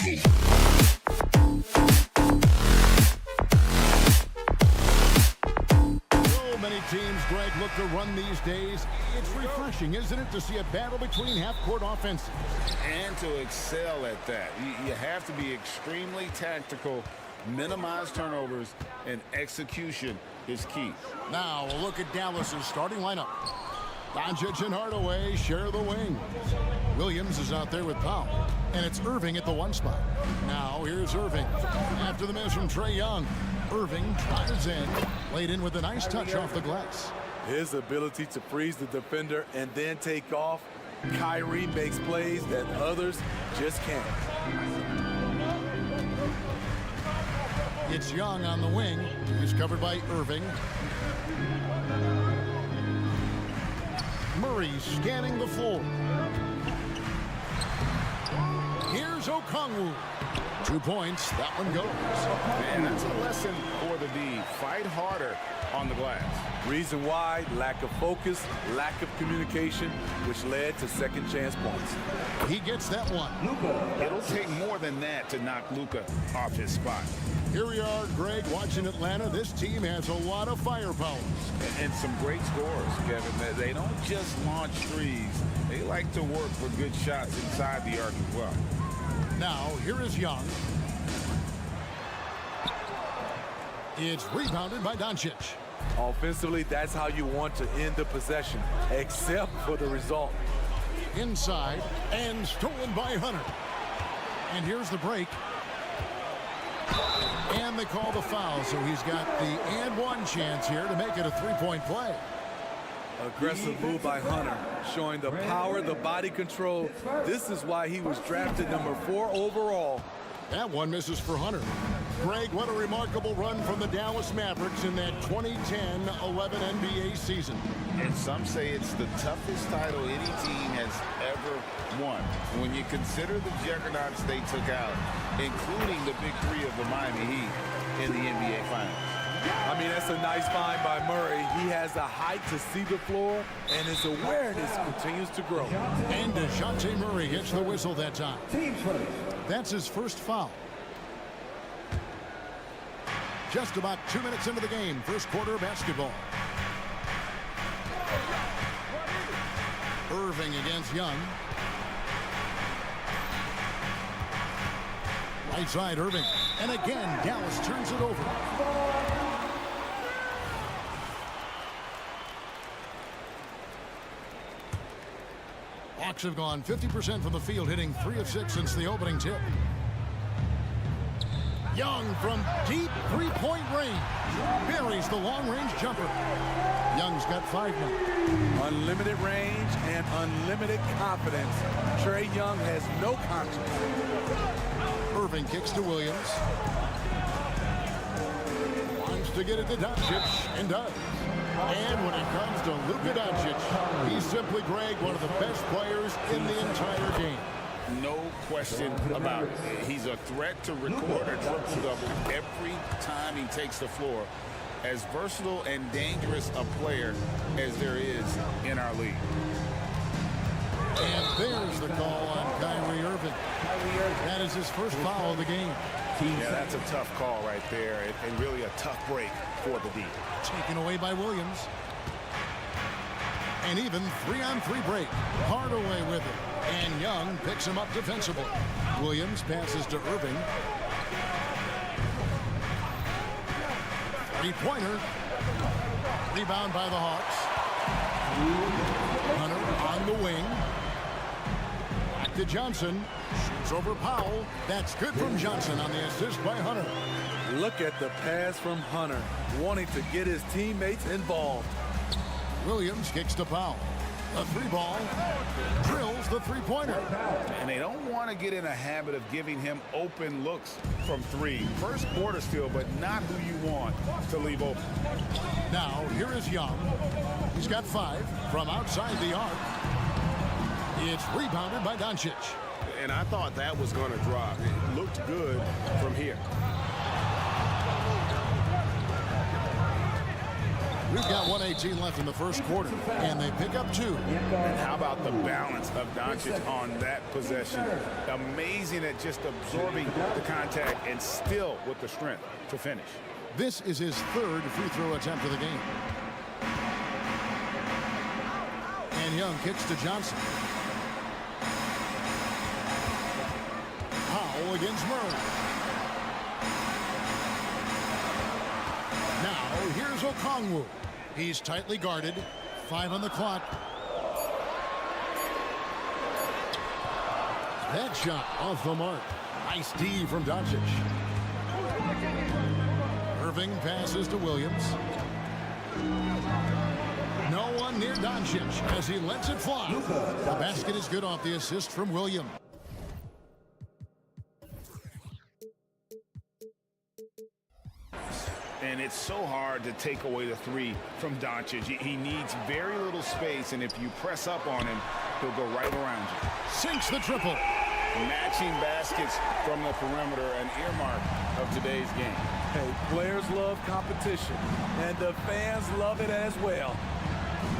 Many teams, Greg, look to run these days. It's refreshing, isn't it, to see a battle between half-court offenses? And to excel at that. You have to be extremely tactical, minimize turnovers, and execution is key. Now, a look at Dallas's starting lineup. Doncic and Hardaway share the wing. Williams is out there with Powell, and it's Irving at the one spot. Now, here's Irving. After the miss from Trae Young, Irving tries in, laid in with a nice touch off the glass. His ability to freeze the defender and then take off. Kyrie makes plays that others just can't. It's Young on the wing. He's covered by Irving. Murray scanning the floor. Here's Okongwu. 2 points. That one goes. Man, that's a lesson for the D. Fight harder on the glass. Reason why: lack of focus, lack of communication, which led to second chance points. He gets that one. It'll take more than that to knock Luka off his spot. Here we are, Greg, watching Atlanta. This team has a lot of firepower. And some great scores, Kevin. They don't just launch threes. They like to work for good shots inside the arc as well. Now, here is Young. It's rebounded by Doncic. Offensively, that's how you want to end the possession, except for the result. Inside, and stolen by Hunter. And here's the break. And they call the foul, so he's got the and one chance here to make it a three-point play. Aggressive move by Hunter, showing the power, the body control. This is why he was drafted number 4 overall. That one misses for Hunter. Greg, what a remarkable run from the Dallas Mavericks in that 2010-11 NBA season. And some say it's the toughest title any team has ever won. When you consider the juggernauts they took out, including the big three of the Miami Heat in the NBA Finals. I mean, that's a nice find by Murray. He has the height to see the floor, and his awareness continues to grow. And DeJounte Murray hits the whistle that time. That's his first foul. Just about 2 minutes into the game, first quarter basketball. Irving against Young. Right side, Irving. And again, Dallas turns it over. Hawks have gone 50% from the field, hitting 3 of 6 since the opening tip. Young from deep three-point range buries the long-range jumper. Young's got 5 now. Unlimited range and unlimited confidence. Trae Young has no conscience. Irving kicks to Williams. Wants to get it to Doncic, and does. And when it comes to Luka Doncic, he's simply, Greg, one of the best players in the entire game. No question about it. He's a threat to record a triple-double every time he takes the floor. As versatile and dangerous a player as there is in our league. And there's the call on Kyrie Irving. That is his first foul of the game. Yeah, that's a tough call right there, and really a tough break for the D. Taken away by Williams. And even 3-on-3 break. Hardaway with it. And Young picks him up defensively. Williams passes to Irving. Three-pointer. Rebound by the Hawks. Hunter on the wing. Back to Johnson. Shoots over Powell. That's good from Johnson on the assist by Hunter. Look at the pass from Hunter, wanting to get his teammates involved. Williams kicks to Powell. A three ball. Drills the three-pointer. And they don't want to get in a habit of giving him open looks from 3. First quarter still, but not who you want to leave open. Now, here is Young. He's got 5 from outside the arc. It's rebounded by Doncic. And I thought that was going to drop. It looked good from here. We've got 1:18 left in the first quarter, and they pick up 2. And how about the balance of Doncic on that possession? Amazing at just absorbing the contact and still with the strength to finish. This is his 3rd free throw attempt of the game. And Young kicks to Johnson. Powell against Murray. Now here's Okongwu. He's tightly guarded. 5 on the clock. That shot off the mark. Nice D from Doncic. Irving passes to Williams. No one near Doncic as he lets it fly. The basket is good off the assist from Williams. And it's so hard to take away the 3 from Doncic. He needs very little space, and if you press up on him, he'll go right around you. Sinks the triple. Matching baskets from the perimeter, an earmark of today's game. Hey, players love competition, and the fans love it as well.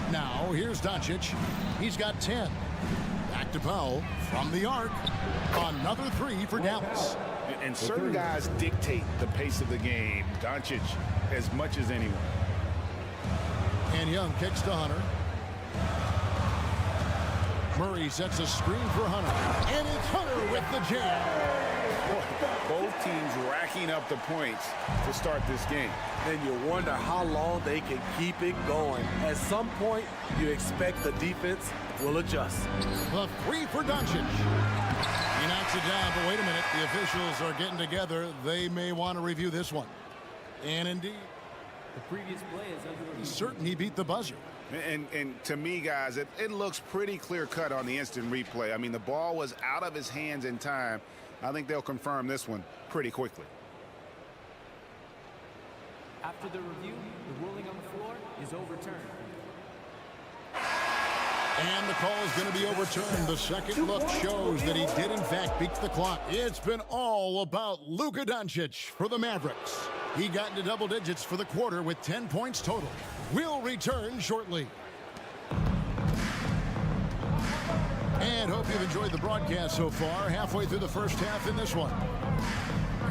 Now, here's Doncic. He's got 10. Back to Powell from the arc. Another 3 for Dallas. And certain guys dictate the pace of the game. Doncic as much as anyone. And Young kicks to Hunter. Murray sets a screen for Hunter. And it's Hunter with the jam. Both teams racking up the points to start this game. And you wonder how long they can keep it going. At some point, you expect the defense will adjust. The 3 for Doncic. He knocks it down, but wait a minute. The officials are getting together. They may want to review this one. And indeed, the previous play is under review. He's certain he beat the buzzer. And to me, guys, it looks pretty clear-cut on the instant replay. I mean, the ball was out of his hands in time. I think they'll confirm this one pretty quickly. After the review, the ruling on the floor is overturned. And the call is going to be overturned. The second look shows that he did, in fact, beat the clock. It's been all about Luka Doncic for the Mavericks. He got into double digits for the quarter with 10 points total. We'll return shortly. And hope you've enjoyed the broadcast so far. Halfway through the first half in this one.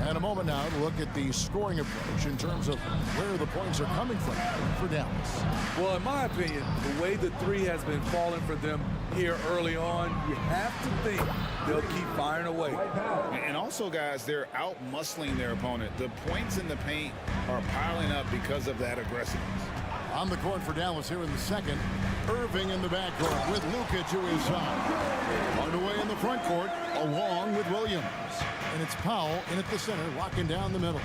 And a moment now to look at the scoring approach in terms of where the points are coming from for Dallas. Well, in my opinion, the way the 3 has been falling for them here early on, you have to think they'll keep firing away. And also, guys, they're out-muscling their opponent. The points in the paint are piling up because of that aggressiveness. On the court for Dallas here in the second. Irving in the backcourt with Luka to his side. Underway in the front court along with Williams. And it's Powell in at the center, locking down the middle.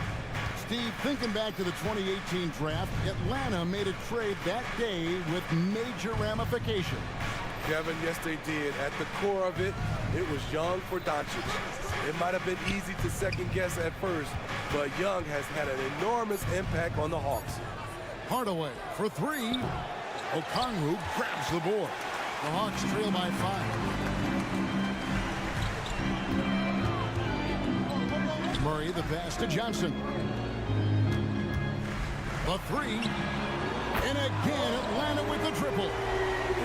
Steve, thinking back to the 2018 draft, Atlanta made a trade that day with major ramifications. Kevin, yes they did. At the core of it, it was Young for Doncic. It might have been easy to second guess at first, but Young has had an enormous impact on the Hawks. Hardaway for 3. Okongwu grabs the board. The Hawks trail by 5. Murray the pass to Johnson. The 3. And again, Atlanta with the triple.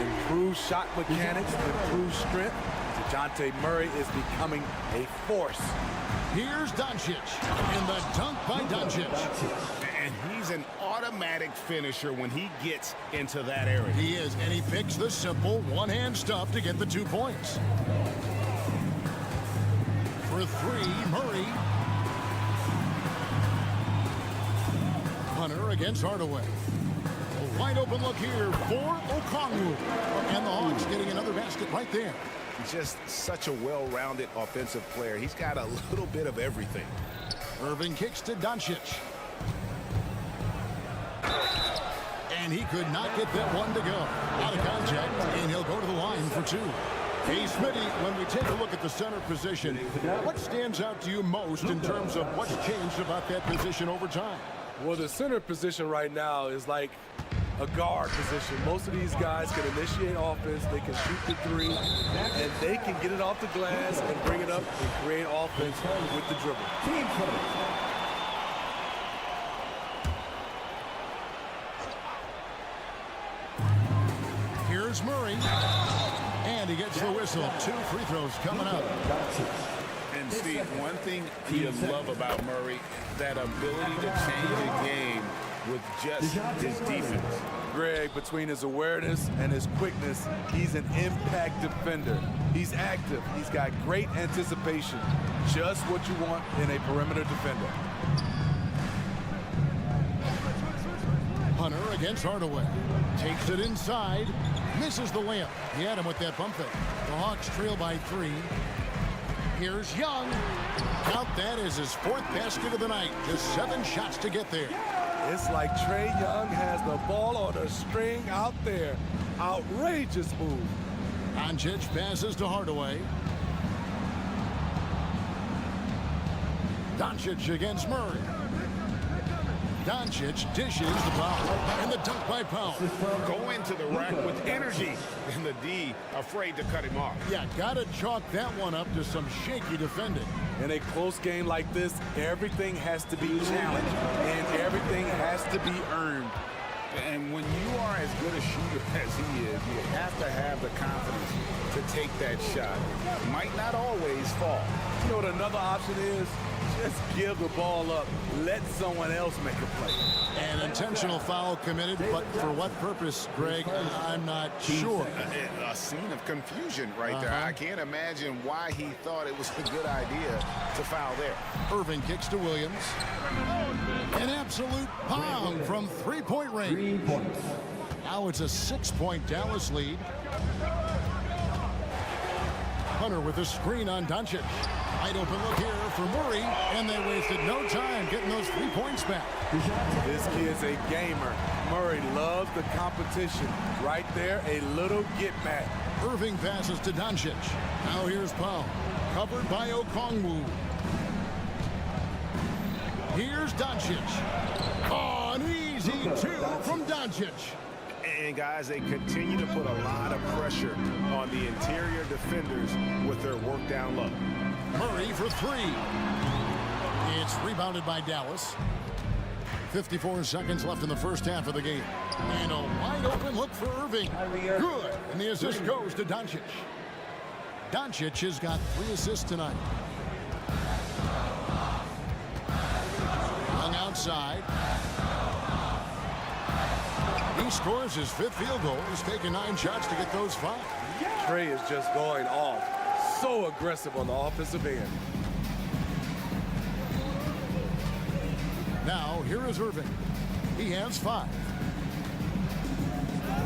Improved shot mechanics, improved strength. DeJounte Murray is becoming a force. Here's Doncic. And the dunk by Doncic. And he's an automatic finisher when he gets into that area. He is, and he picks the simple one-hand stuff to get the 2 points. For 3, Murray. Hunter against Hardaway. A wide open look here for Okongwu. And the Hawks getting another basket right there. Just such a well-rounded offensive player. He's got a little bit of everything. Irving kicks to Doncic. And he could not get that one to go. Out of contact, and he'll go to the line for 2. Hey, Smitty, when we take a look at the center position, what stands out to you most in terms of what's changed about that position over time? Well, the center position right now is like a guard position. Most of these guys can initiate offense, they can shoot the 3, and they can get it off the glass and bring it up and create offense with the dribble. whistle. 2 free throws coming up. And Steve, one thing you love about Murray, that ability to change a game with just his defense. Greg, between his awareness and his quickness, he's an impact defender. He's active. He's got great anticipation. Just what you want in a perimeter defender. Hunter against Hardaway. Takes it inside. Misses the layup. He had him with that bump fake. The Hawks trail by 3. Here's Young. Count that as his 4th basket of the night. Just 7 shots to get there. It's like Trae Young has the ball on a string out there. Outrageous move. Doncic passes to Hardaway. Doncic against Murray. Doncic dishes the foul, and the dunk by Powell. Go into the rack with energy, and the D afraid to cut him off. Yeah, gotta chalk that one up to some shaky defending. In a close game like this, everything has to be challenged, and everything has to be earned. And when you are as good a shooter as he is, you have to have the confidence to take that shot. Might not always fall. You know what another option is? Just give the ball up. Let someone else make a play. An intentional foul committed, but for what purpose, Greg, I'm not sure. A scene of confusion right there. I can't imagine why he thought it was a good idea to foul there. Irving kicks to Williams. An absolute pound from 3-point range. Now it's a 6-point Dallas lead. Hunter with a screen on Doncic. Wide open look here for Murray, and they wasted no time getting those 3 points back. This kid's a gamer. Murray loves the competition. Right there, a little get back. Irving passes to Doncic. Now here's Powell, covered by Okongwu. Here's Doncic. Oh, an easy 2 from Doncic. And guys, they continue to put a lot of pressure on the interior defenders with their work down low. Murray for 3. It's rebounded by Dallas. 54 seconds left in the first half of the game. And a wide open look for Irving. Good. And the assist goes to Doncic. Doncic has got 3 assists tonight. Young outside. He scores his 5th field goal. He's taken 9 shots to get those 5. Trae is just going off. So aggressive on the offensive end. Now, here is Irving. He has 5.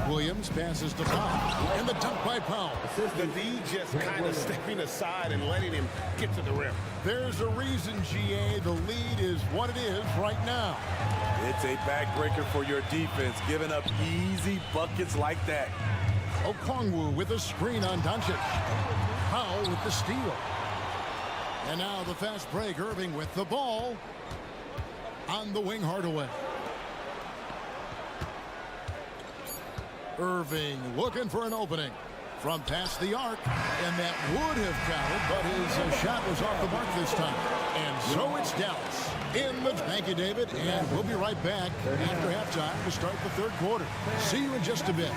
Williams passes to Powell. And the dunk by Powell. The D just kind of stepping aside and letting him get to the rim. There's a reason, GA, the lead is what it is right now. It's a backbreaker for your defense, giving up easy buckets like that. Okongwu with a screen on Doncic. Powell with the steal. And now the fast break. Irving with the ball. On the wing, Hardaway. Irving looking for an opening from past the arc, and that would have counted, but his shot was off the mark this time. And so it's Dallas in the... Thank you, David, and we'll be right back after halftime to start the 3rd quarter. See you in just a bit.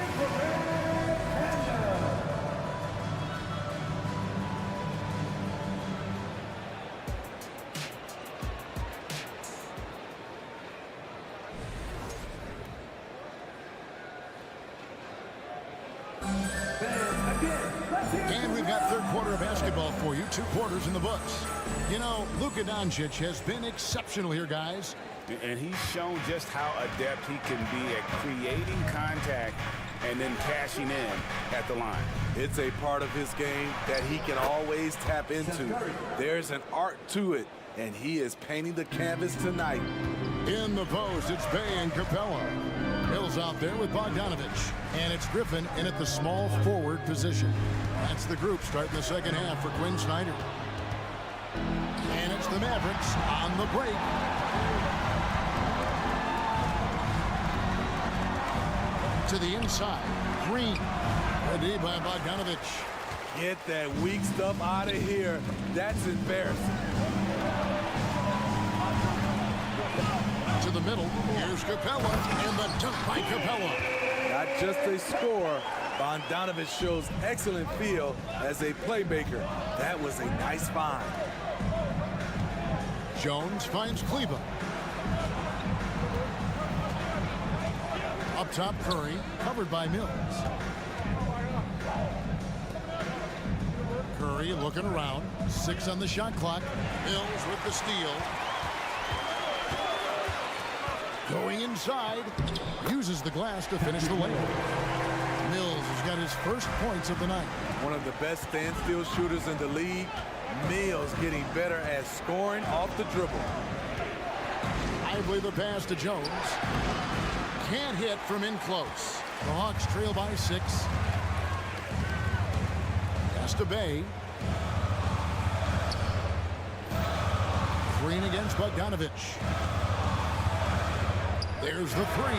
And we've got 3rd quarter of basketball for you. 2 quarters in the books. You know, Luka Doncic has been exceptional here, guys. And he's shown just how adept he can be at creating contact and then cashing in at the line. It's a part of his game that he can always tap into. There's an art to it, and he is painting the canvas tonight. In the post, it's Bey and Capella. Hill's out there with Bogdanovich. And it's Griffin in at the small forward position. That's the group starting the 2nd half for Quinn Snyder. And it's the Mavericks on the break. To the inside. Green. Ready by Bogdanovich. Get that weak stuff out of here. That's embarrassing. To the middle. Here's Capella. And the dunk by Capella. Not just a score, Bogdanovich shows excellent feel as a playmaker. That was a nice find. Jones finds Kleba. Up top, Curry, covered by Mills. Curry looking around. 6 on the shot clock. Mills with the steal. Going inside. Uses the glass to finish the layup. Mills has got his first points of the night. One of the best standstill shooters in the league. Mills getting better at scoring off the dribble. Lively the pass to Jones. Can't hit from in close. The Hawks trail by 6. Pass to Bay. Green against Bogdanovich. There's the 3.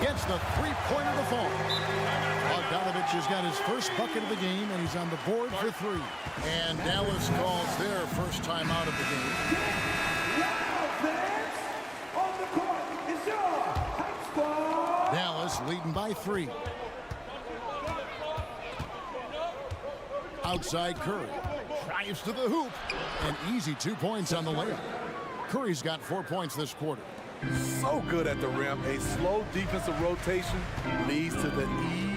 Gets the three-pointer to fall. Bogdanovich has got his first bucket of the game, and he's on the board for 3. And Dallas calls their first time out of the game. Dallas leading by 3. Outside Curry. Drives to the hoop. An easy 2 points on the layup. Curry's got 4 points this quarter. So good at the rim. A slow defensive rotation leads to the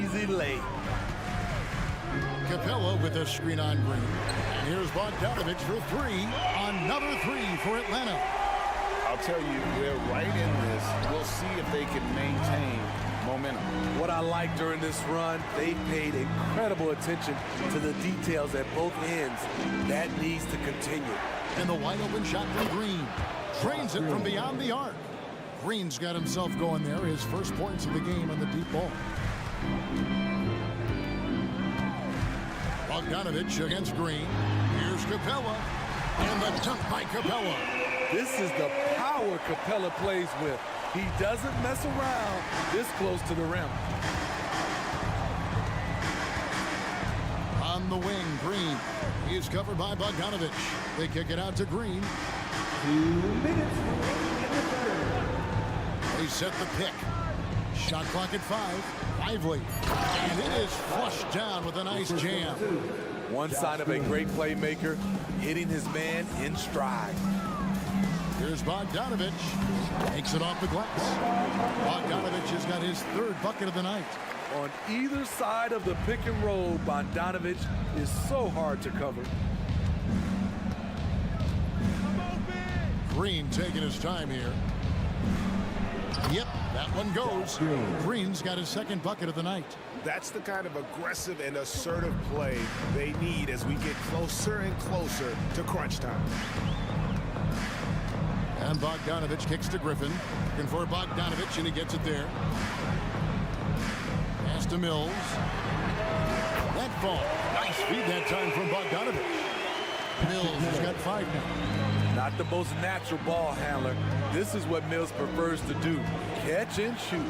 easy lay. Capella with a screen on Green. And here's Bogdanovich for 3. Another 3 for Atlanta. I'll tell you, they're right in this. We'll see if they can maintain momentum. What I like during this run, they paid incredible attention to the details at both ends. That needs to continue. And the wide open shot from Green. Drains it from beyond the arc. Green's got himself going there. His first points of the game on the deep ball. Bogdanovich against Green. Here's Capella. And the dunk by Capella. This is the power Capella plays with. He doesn't mess around this close to the rim. On the wing, Green. He is covered by Bogdanovich. They kick it out to Green. 2 minutes in the third. They set the pick. Shot clock at 5. Lively. And it is flushed down with a nice jam. One sign of a great playmaker, hitting his man in stride. Here's Bogdanovich. Takes it off the glass. Bogdanovich has got his 3rd bucket of the night. On either side of the pick and roll, Bogdanovich is so hard to cover. Green taking his time here. Yep, that one goes. Green's got his 2nd bucket of the night. That's the kind of aggressive and assertive play they need as we get closer and closer to crunch time. And Bogdanovich kicks to Griffin. Looking for Bogdanovich, and he gets it there. Pass to Mills. That ball. Nice feed that time from Bogdanovich. Mills has got 5 now. Not the most natural ball handler. This is what Mills prefers to do. Catch and shoot.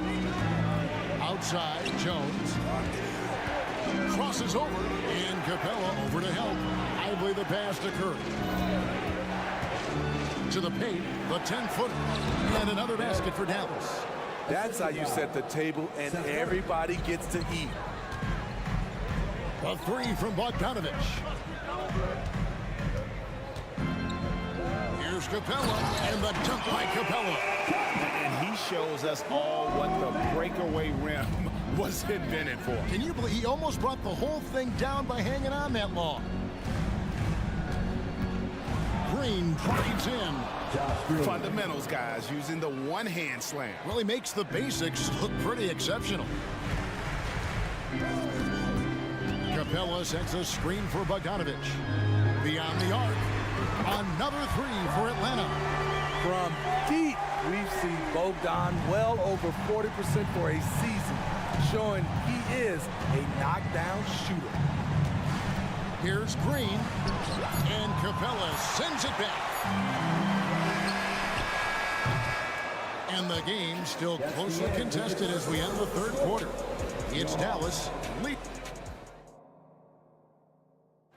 Outside, Jones. Crosses over, and Capella over to help. Lively the pass to Curry. To the paint, the 10-footer. And another basket for Dallas. That's how you set the table, and everybody gets to eat. A 3 from Bogdanovich. Here's Capella, and the dunk by Capella. And he shows us all what the breakaway rim was invented for. Can you believe he almost brought the whole thing down by hanging on that long? Green drives in. Fundamentals, guys, using the one-hand slam. Well, he makes the basics look pretty exceptional. Capella sets a screen for Bogdanovich. Beyond the arc. Another 3 for Atlanta. From deep, we've seen Bogdan well over 40% for a season, showing he is a knockdown shooter. Here's Green, and Capella sends it back. And the game still closely contested as we end the 3rd quarter. It's Dallas lead.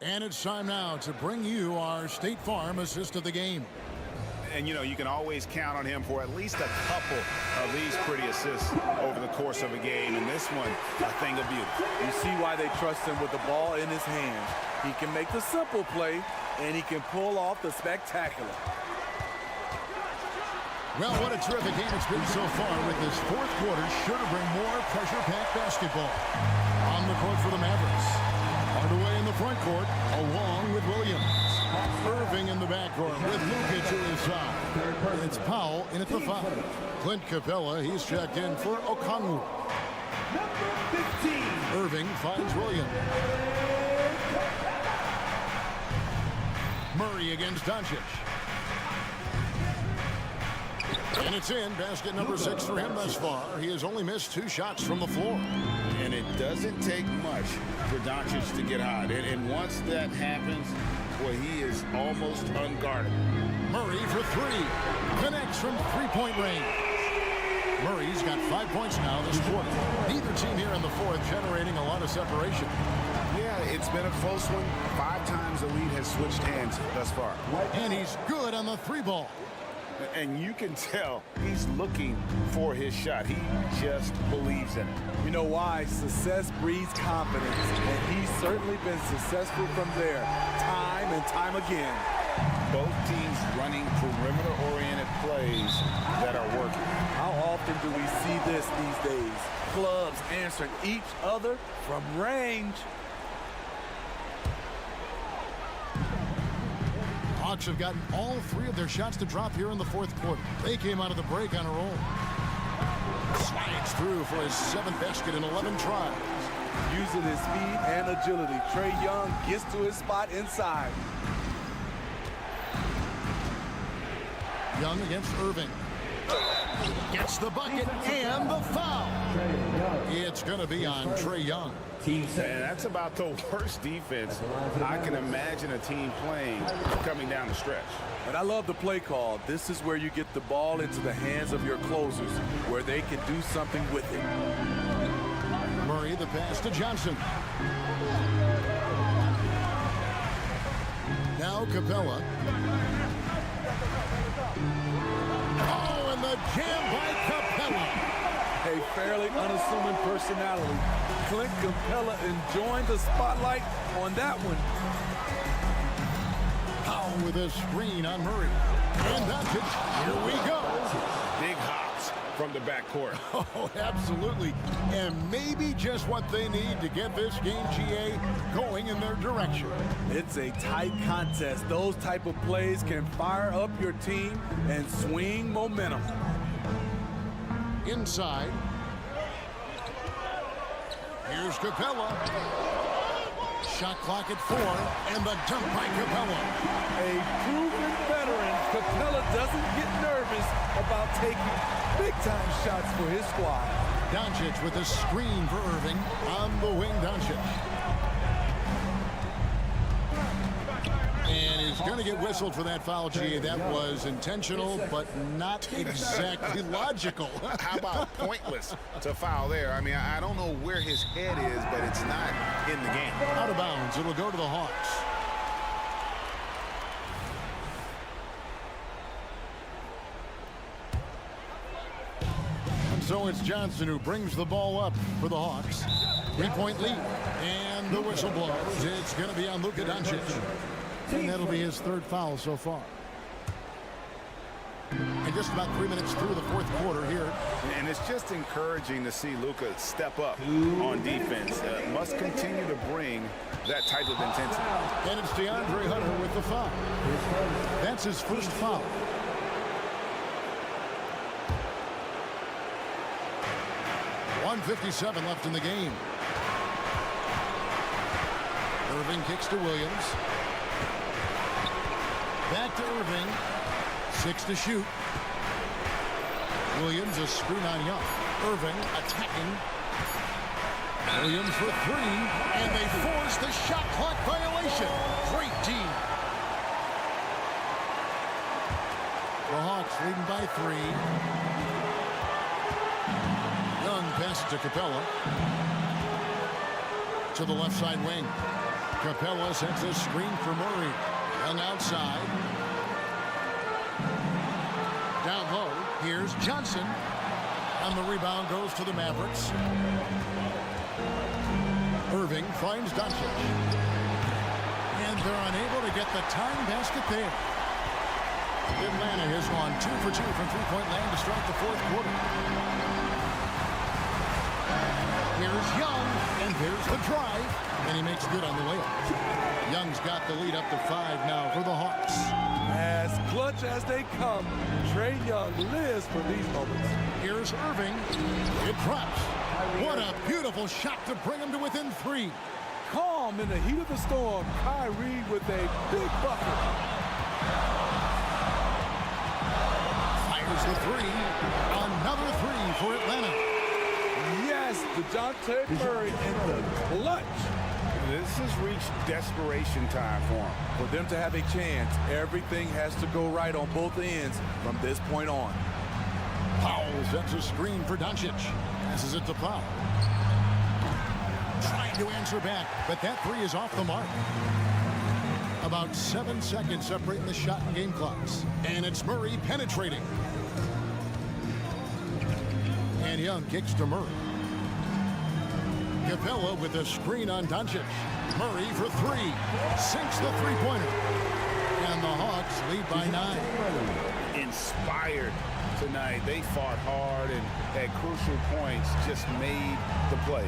And it's time now to bring you our State Farm assist of the game. And, you know, you can always count on him for at least a couple of these pretty assists over the course of a game. And this one, a thing of beauty. You see why they trust him with the ball in his hands. He can make the simple play, and he can pull off the spectacular. Well, what a terrific game it's been so far, with this fourth quarter sure to bring more pressure-packed basketball. On the court for the Mavericks. Hardaway in the front court, along with Williams. Irving in the backcourt with Luka to his side. And it's Powell in at the 5. Clint Capella, he's checked in for Okongwu. Number 15. Irving finds Williams. Murray against Doncic. And it's in. Basket number 6 for him thus far. He has only missed 2 shots from the floor. And it doesn't take much for Doncic to get hot. And once that happens, well, he is almost unguardable. Murray for 3. Connects from three-point range. Murray's got 5 points now this quarter. Neither team here in the fourth generating a lot of separation. Yeah, it's been a close one. 5 times the lead has switched hands thus far. And he's good on the 3-ball. And you can tell he's looking for his shot. He just believes in it. You know why? Success breeds confidence, and he's certainly been successful from there, time and time again. Both teams running perimeter-oriented plays that are working. How often do we see this these days? Clubs answering each other from range. Hawks have gotten all 3 of their shots to drop here in the fourth quarter. They came out of the break on a roll. Slides through for his 7th basket in 11 tries. Using his speed and agility, Trae Young gets to his spot inside. Young against Irving. Gets the bucket and the foul. It's going to be on Trae Young. And that's about the worst defense I can imagine a team playing coming down the stretch. But I love the play call. This is where you get the ball into the hands of your closers, where they can do something with it. Murray, the pass to Johnson. Now Capella. Oh, and the jam by Capella. A fairly unassuming personality. Clint Capella enjoying the spotlight on that one. Powell with a screen on Murray. And that's it. Here we go. Big hops from the backcourt. Oh, absolutely. And maybe just what they need to get this game, GA, going in their direction. It's a tight contest. Those type of plays can fire up your team and swing momentum. Inside. Here's Capella. Shot clock at 4, and the dunk by Capella. A proven veteran, Capella doesn't get nervous about taking big-time shots for his squad. Doncic with a screen for Irving. On the wing, Doncic. And he's going to get whistled for that foul, GA. That was intentional, but not exactly logical. How about pointless to foul there? I mean, I don't know where his head is, but it's not in the game. Out of bounds. It'll go to the Hawks. And so it's Johnson who brings the ball up for the Hawks. 3-point lead. And the whistle blows. It's going to be on Luka Doncic. And that'll be his 3rd foul so far. And just about 3 minutes through the fourth quarter here. And it's just encouraging to see Luka step up on defense. Must continue to bring that type of intensity. And it's DeAndre Hunter with the foul. That's his first foul. .157 left in the game. Irving kicks to Williams. Back to Irving. 6 to shoot. Williams a screen on Young. Irving attacking. Williams for 3. And they force the shot clock violation. Great team. The Hawks leading by 3. Young passes to Capella. To the left side wing. Capella sets a screen for Murray. Young outside. Here's Johnson. And the rebound goes to the Mavericks. Irving finds Doncic. And they're unable to get the tying basket there. Atlanta has gone 2 for 2 from three-point land to start the fourth quarter. Here's Young, and there's the drive, and he makes good on the layup. Young's got the lead up to 5 now for the Hawks. As clutch as they come, Trae Young lives for these moments. Here's Irving. It drops. What a beautiful shot to bring him to within 3. Calm in the heat of the storm, Kyrie with a big bucket. Fires the 3. Another 3 for Atlanta. Yes, DeJounte Murray in the clutch. This has reached desperation time for him. For them to have a chance, everything has to go right on both ends from this point on. Powell sets a screen for Doncic. Passes it to Powell. Trying to answer back, but that 3 is off the mark. About 7 seconds separating the shot and game clocks. And it's Murray penetrating. And Young kicks to Murray. Capella with a screen on Doncic. Murray for 3. Sinks the three-pointer. And the Hawks lead by 9. Inspired tonight. They fought hard and at crucial points just made the plays.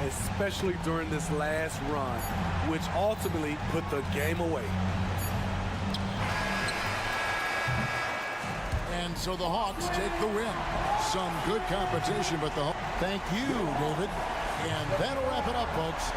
Especially during this last run, which ultimately put the game away. And so the Hawks take the win. Some good competition, but the Hawks. Thank you, David. And that'll wrap it up, folks.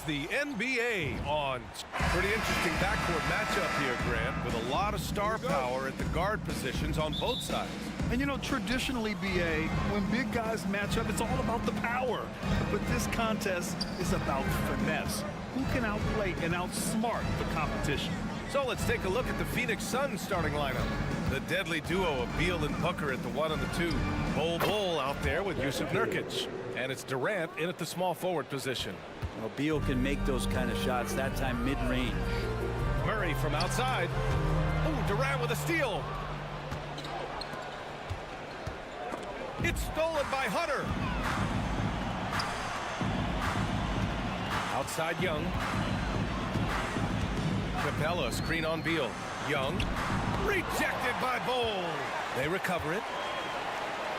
the NBA on. Pretty interesting backcourt matchup here, Grant, with a lot of star power at the guard positions on both sides. And you know, traditionally, BA, when big guys match up, it's all about the power. But this contest is about finesse. Who can outplay and outsmart the competition? So let's take a look at the Phoenix Suns starting lineup. The deadly duo of Beal and Booker at the 1 and the 2. Bol out there with Yusuf Nurkic. And it's Durant in at the small forward position. Well, Beal can make those kind of shots, that time mid-range. Murray from outside. Oh, Durant with a steal. It's stolen by Hunter. Outside Young. Capella, screen on Beal. Young, rejected by Bol. They recover it.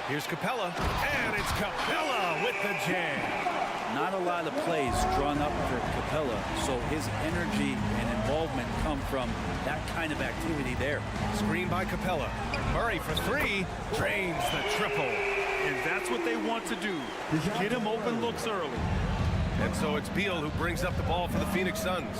Here's Capella, and it's Capella with the jam. Not a lot of plays drawn up for Capella, so his energy and involvement come from that kind of activity there. Screen by Capella. Murray for three, drains the triple. And that's what they want to do. Get him open looks early. And so it's Beal who brings up the ball for the Phoenix Suns.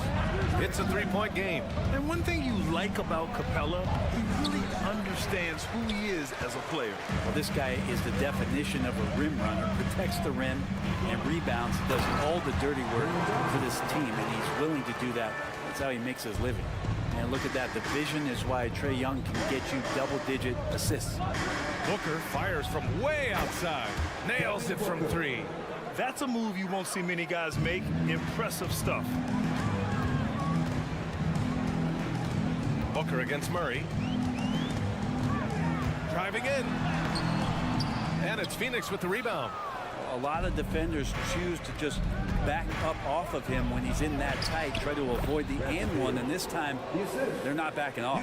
It's a three-point game. And one thing you like about Capella, he really understands who he is as a player. Well, this guy is the definition of a rim runner, protects the rim and rebounds, does all the dirty work for this team, and he's willing to do that. That's how he makes his living. And look at that, the vision is why Trae Young can get you double-digit assists. Booker fires from way outside, nails it from three. That's a move you won't see many guys make. Impressive stuff. Booker against Murray. Driving in. And it's Phoenix with the rebound. A lot of defenders choose to just back up off of him when he's in that tight, try to avoid the and one, and this time they're not backing off.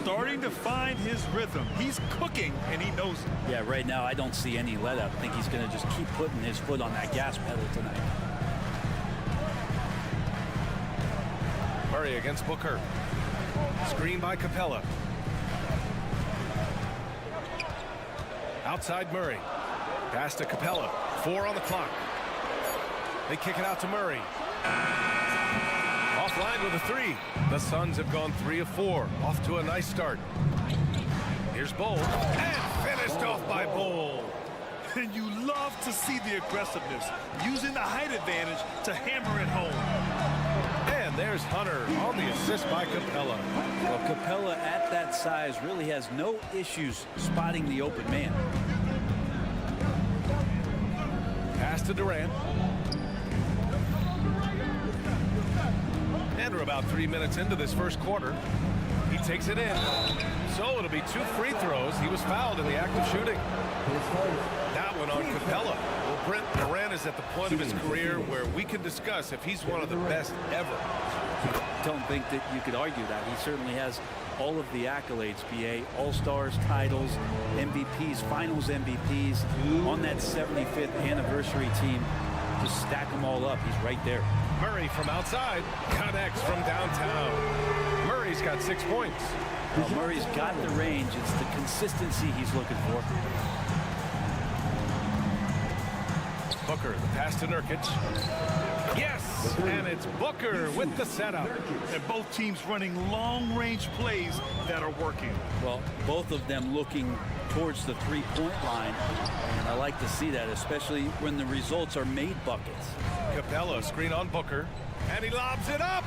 Starting to find his rhythm. He's cooking, and he knows it. Yeah, right now I don't see any let up. I think he's going to just keep putting his foot on that gas pedal tonight. Murray against Booker. Screen by Capella. Outside Murray. Pass to Capella. 4 on the clock. They kick it out to Murray. Offline with a 3. The Suns have gone 3 of 4. Off to a nice start. Here's Bowl. And finished off by Bowl. And you love to see the aggressiveness, using the height advantage to hammer it home. And there's Hunter on the assist by Capella. Well, Capella at that size really has no issues spotting the open man. Pass to Durant. And we're about 3 minutes into this first quarter. He takes it in. So it'll be 2 free throws. He was fouled in the act of shooting. That one on Capella. Well, Brent, Durant is at the point of his career where we can discuss if he's one of the best ever. Don't think that you could argue that. He certainly has all of the accolades, PA, All-Stars, titles, MVPs, Finals MVPs, on that 75th anniversary team. Just stack them all up. He's right there. Murray from outside, connects from downtown. Murray's got 6 points. Well, Murray's got the range. It's the consistency he's looking for. Booker, the pass to Nurkic. Yes, and it's Booker with the setup. And both teams running long-range plays that are working. Well, both of them looking towards the three-point line, and I like to see that, especially when the results are made buckets. Capella, screen on Booker, and he lobs it up.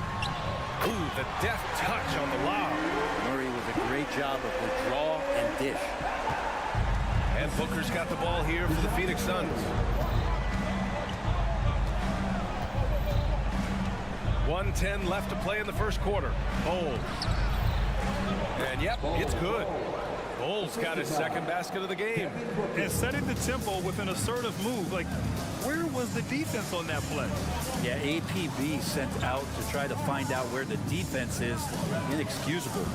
Ooh, the deft touch on the lob. Murray with a great job of the draw and dish. And Booker's got the ball here for the Phoenix Suns. 1:10 left to play in the first quarter. Bowles. And yep, it's good. Bowles got his second basket of the game. And setting the tempo with an assertive move. Like, where was the defense on that play? Yeah, APB sent out to try to find out where the defense is. Inexcusable.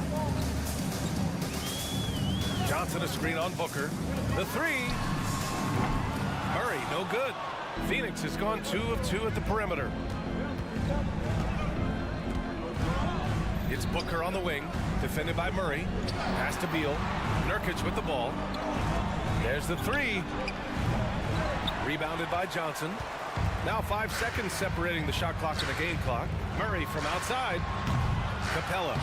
Johnson a screen on Booker. The 3. Murray, no good. Phoenix has gone 2 of 2 at the perimeter. It's Booker on the wing, defended by Murray. Pass to Beal. Nurkic with the ball. There's the 3. Rebounded by Johnson. Now 5 seconds separating the shot clock and the game clock. Murray from outside. Capella.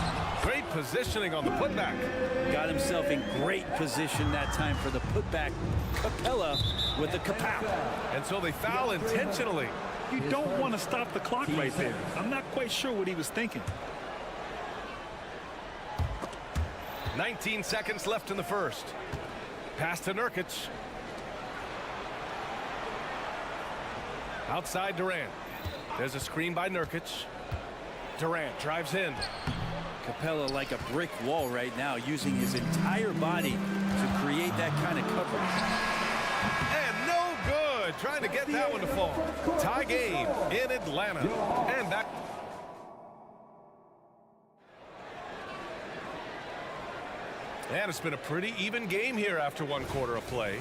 Great positioning on the putback. Got himself in great position that time for the putback. Capella with the kapow. And so they foul intentionally. You don't want to stop the clock right there. I'm not quite sure what he was thinking. 19 seconds left in the first. Pass to Nurkic. Outside Durant. There's a screen by Nurkic. Durant drives in. Capella like a brick wall right now, using his entire body to create that kind of coverage. And no good. Trying to get that one to fall. Tie game in Atlanta. And back. And it's been a pretty even game here after 1 quarter of play.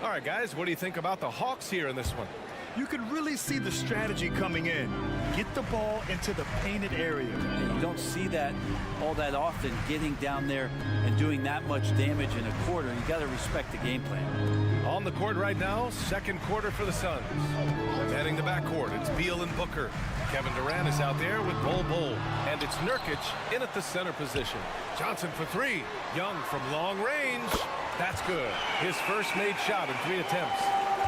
All right, guys, what do you think about the Hawks here in this one? You can really see the strategy coming in. Get the ball into the painted area. You don't see that all that often, getting down there and doing that much damage in a quarter. You got to respect the game plan. On the court right now, second quarter for the Suns. Heading the backcourt, it's Beal and Booker. Kevin Durant is out there with Bol. And it's Nurkic in at the center position. Johnson for 3. Young from long range. That's good. His first made shot in 3 attempts.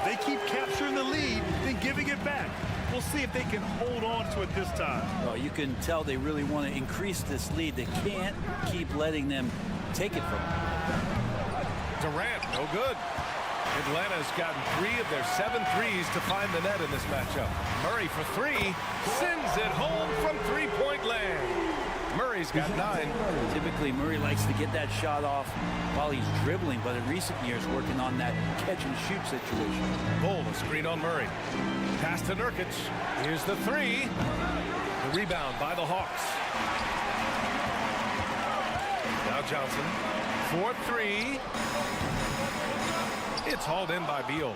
They keep capturing the lead, then giving it back. We'll see if they can hold on to it this time. Well, you can tell they really want to increase this lead. They can't keep letting them take it from them. Durant, no good. Atlanta's gotten 3 of their 7 threes to find the net in this matchup. Murray for 3, sends it home from 3-point land. Murray's got 9. Typically, Murray likes to get that shot off while he's dribbling, but in recent years, working on that catch-and-shoot situation. Bull, a screen on Murray. Pass to Nurkic. Here's the 3. The rebound by the Hawks. Now Johnson. 4-3. It's hauled in by Beal.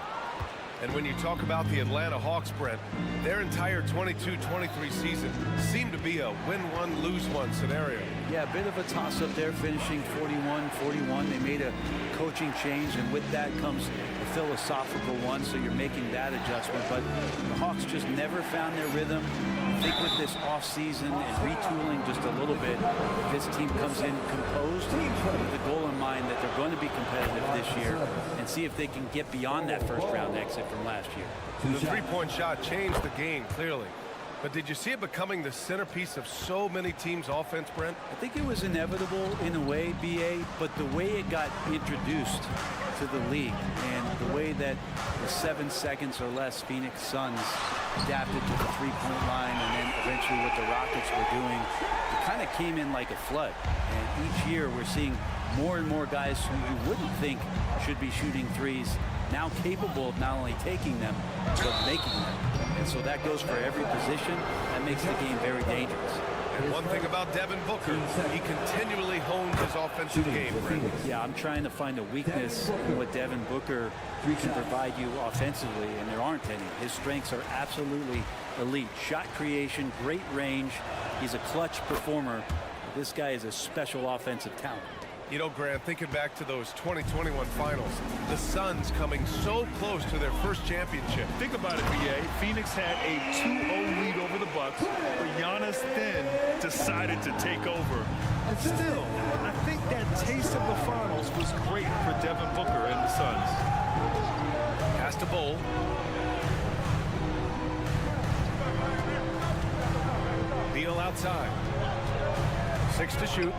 And when you talk about the Atlanta Hawks, Brent, their entire 22-23 season seemed to be a win-one, lose-one scenario. Yeah, a bit of a toss-up there, finishing 41-41. They made a coaching change, and with that comes a philosophical one, so you're making that adjustment. But the Hawks just never found their rhythm. I think with this offseason and retooling just a little bit, this team comes in composed with the goal in mind that they're going to be competitive this year and see if they can get beyond that first-round exit from last year. The three-point shot changed the game, clearly. But did you see it becoming the centerpiece of so many teams' offense, Brent? I think it was inevitable in a way, BA, but the way it got introduced to the league and the way that the 7 seconds or less Phoenix Suns adapted to the three-point line and then eventually what the Rockets were doing, it kind of came in like a flood. And each year we're seeing more and more guys who you wouldn't think should be shooting threes now capable of not only taking them, but making them. And so that goes for every position. That makes the game very dangerous. And one thing about Devin Booker, he continually hones his offensive game, Brent. Yeah, I'm trying to find a weakness in what Devin Booker can provide you offensively, and there aren't any. His strengths are absolutely elite. Shot creation, great range. He's a clutch performer. This guy is a special offensive talent. You know, Grant, thinking back to those 2021 finals, the Suns coming so close to their first championship. Think about it, BA. Phoenix had a 2-0 lead over the Bucks, but Giannis then decided to take over. Still, I think that taste of the finals was great for Devin Booker and the Suns. Pass to Bull. Beal outside. 6 to shoot.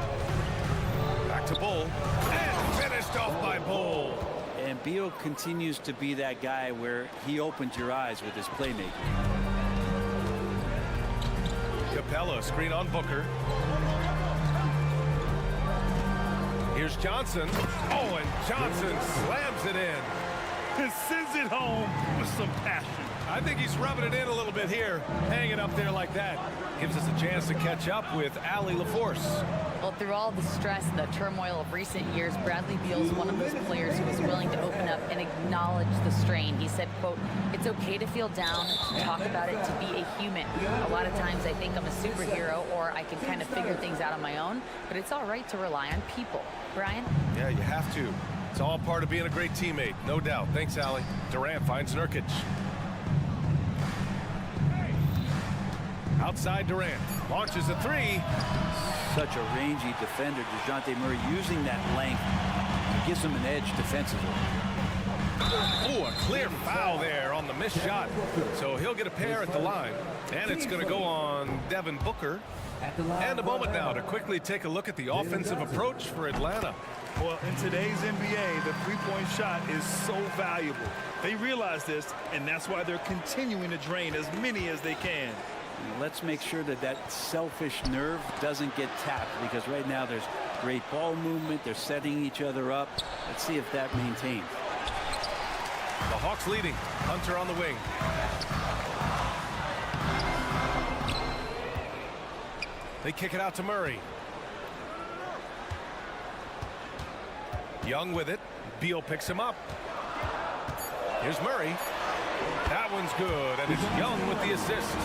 Back to Bull. And finished off by Bull. And Beal continues to be that guy where he opened your eyes with his playmaking. Capella, screen on Booker. Here's Johnson. Oh, and Johnson slams it in. And sends it home with some passion. I think he's rubbing it in a little bit here, hanging up there like that. Gives us a chance to catch up with Allie LaForce. Well, through all the stress and the turmoil of recent years, Bradley Beal is one of those players who is willing to open up and acknowledge the strain. He said, quote, "It's okay to feel down, to talk about it, to be a human. A lot of times I think I'm a superhero or I can kind of figure things out on my own, but it's all right to rely on people." Brian? Yeah, you have to. It's all part of being a great teammate, no doubt. Thanks, Allie. Durant finds Nurkic. Outside Durant. Launches a 3. Such a rangy defender, DeJounte Murray, using that length gives him an edge defensively. Oh, a clear foul there on the missed shot. So he'll get a pair at the line. And it's going to go on Devin Booker. And a moment now to quickly take a look at the offensive approach for Atlanta. Well, in today's NBA, the three-point shot is so valuable. They realize this, and that's why they're continuing to drain as many as they can. Let's make sure that that selfish nerve doesn't get tapped, because right now there's great ball movement. They're setting each other up. Let's see if that maintains. The Hawks leading. Hunter on the wing. They kick it out to Murray. Young with it. Beal picks him up. Here's Murray. That one's good, and it's Young with the assist.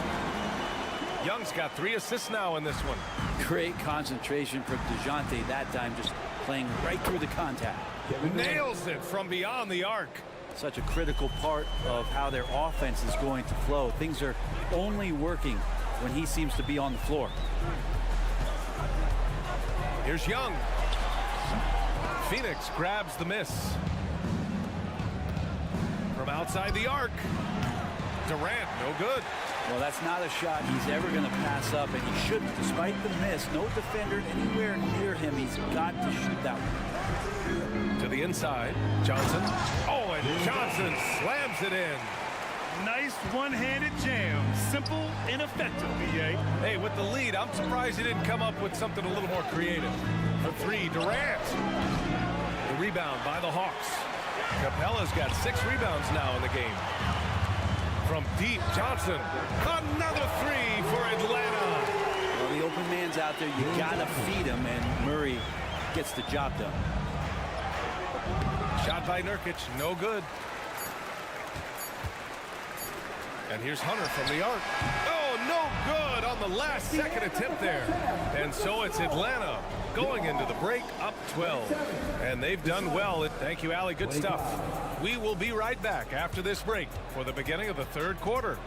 Young's got 3 assists now in this one. Great concentration from DeJounte that time, just playing right through the contact. Nails it from beyond the arc. Such a critical part of how their offense is going to flow. Things are only working when he seems to be on the floor. Here's Young. Phoenix grabs the miss. From outside the arc. Durant, no good. Well, that's not a shot he's ever going to pass up, and he shouldn't. Despite the miss, no defender anywhere near him. He's got to shoot that one. To the inside, Johnson. Oh, and Johnson slams it in. Nice one-handed jam. Simple and effective, B.A. Hey, with the lead, I'm surprised he didn't come up with something a little more creative. For three, Durant. The rebound by the Hawks. Capella's got 6 rebounds now in the game. From deep, Johnson. Another three for Atlanta. Well, the open man's out there. You got to feed him, and Murray gets the job done. Shot by Nurkic, no good. And here's Hunter from the arc. Oh, no good on the last second attempt there. And so it's Atlanta going into the break up 12. And they've done well. Thank you, Allie. Good stuff. We will be right back after this break for the beginning of the third quarter.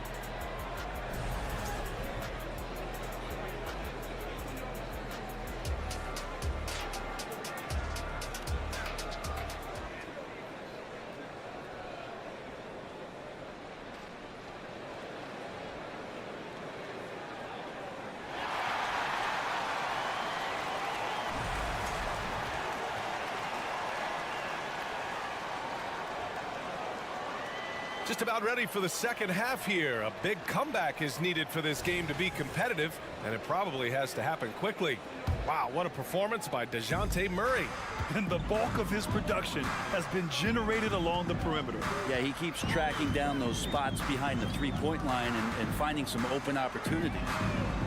Just about ready for the second half here. A big comeback is needed for this game to be competitive, and it probably has to happen quickly. Wow, what a performance by DeJounte Murray. And the bulk of his production has been generated along the perimeter. Yeah, he keeps tracking down those spots behind the three-point line and finding some open opportunities.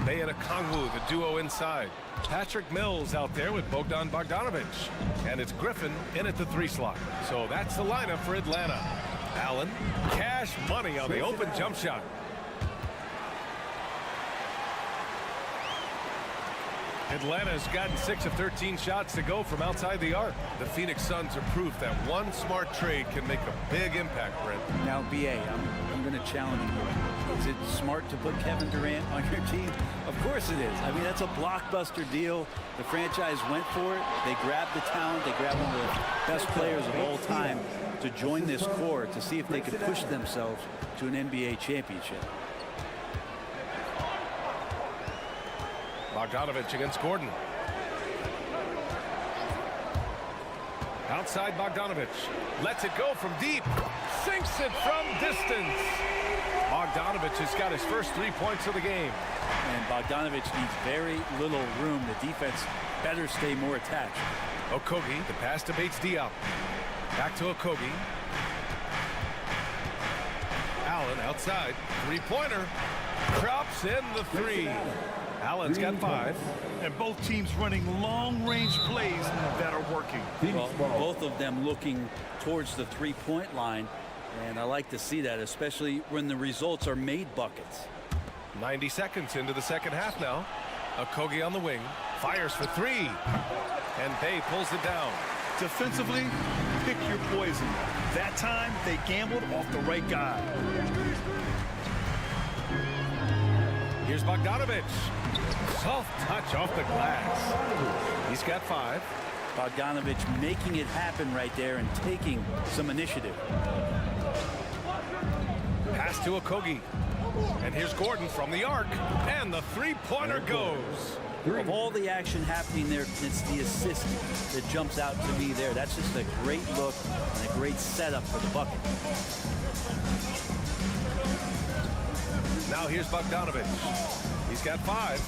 Bey and Okongwu, the duo inside. Patrick Mills out there with Bogdan Bogdanovic. And it's Griffin in at the 3 slot. So that's the lineup for Atlanta. Allen, cash money on the open jump shot. Atlanta's gotten 6 of 13 shots to go from outside the arc. The Phoenix Suns are proof that one smart trade can make a big impact, Brent. Now, B.A., I'm going to challenge you. Is it smart to put Kevin Durant on your team? Of course it is. I mean, that's a blockbuster deal. The franchise went for it. They grabbed the talent. They grabbed one of the best players of all time to join this core to see if they could push themselves to an NBA championship. Bogdanovic against Gordon. Outside Bogdanovic. Lets it go from deep. Sinks it from distance. Bogdanovic has got his first 3 points of the game. And Bogdanovic needs very little room. The defense better stay more attached. Okogie, the pass to Bates Diop. Back to Okogie. Allen outside. Three-pointer. Drops in the 3. Allen's got 5. And both teams running long-range plays that are working. Well, both of them looking towards the three-point line. And I like to see that, especially when the results are made buckets. 90 seconds into the second half now. Okogie on the wing. Fires for 3. And Bey pulls it down. Defensively, pick your poison. That time, they gambled off the right guy. Here's Bogdanovic. Soft touch off the glass. He's got 5. Bogdanovic making it happen right there and taking some initiative. Pass to Okogie. And here's Gordon from the arc. And the three-pointer goes. Of all the action happening there, it's the assist that jumps out to me there. That's just a great look and a great setup for the bucket. Now here's Bogdanovic. He's got 5.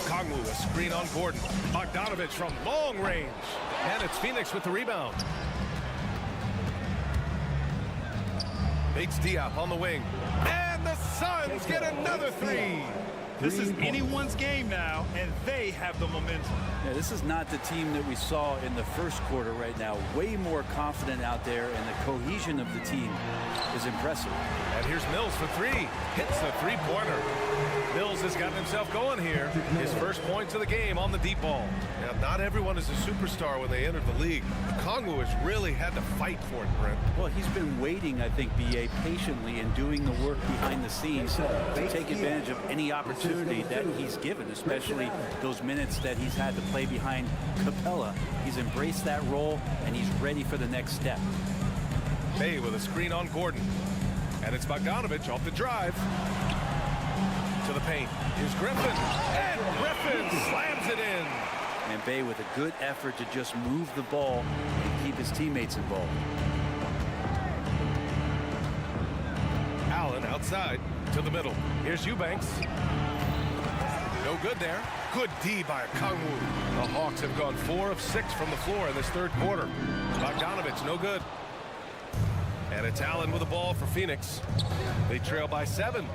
Okongwu, a screen on Gordon. Bogdanovic from long range. And it's Phoenix with the rebound. Bates Diop on the wing. And the Suns get another 3. This is anyone's game now, and they have the momentum. Yeah, this is not the team that we saw in the first quarter right now. Way more confident out there, and the cohesion of the team is impressive. And here's Mills for 3. Hits the three-pointer. Mills has gotten himself going here. His first points of the game on the deep ball. Now, not everyone is a superstar when they enter the league. Okongwu has really had to fight for it, Brent. Well, he's been waiting, I think, B.A., patiently and doing the work behind the scenes to take advantage of any opportunity that he's given, especially those minutes that he's had to play behind Capella. He's embraced that role, and he's ready for the next step. Bey with a screen on Gordon. And it's Bogdanovic off the drive. To the paint. Here's Griffin. And Griffin slams it in. And Bey with a good effort to just move the ball and keep his teammates involved. Allen outside to the middle. Here's Eubanks. No good there. Good D by Kangwoo. The Hawks have gone 4 of 6 from the floor in this third quarter. Bogdanovich, no good. And it's Allen with the ball for Phoenix. They trail by 7.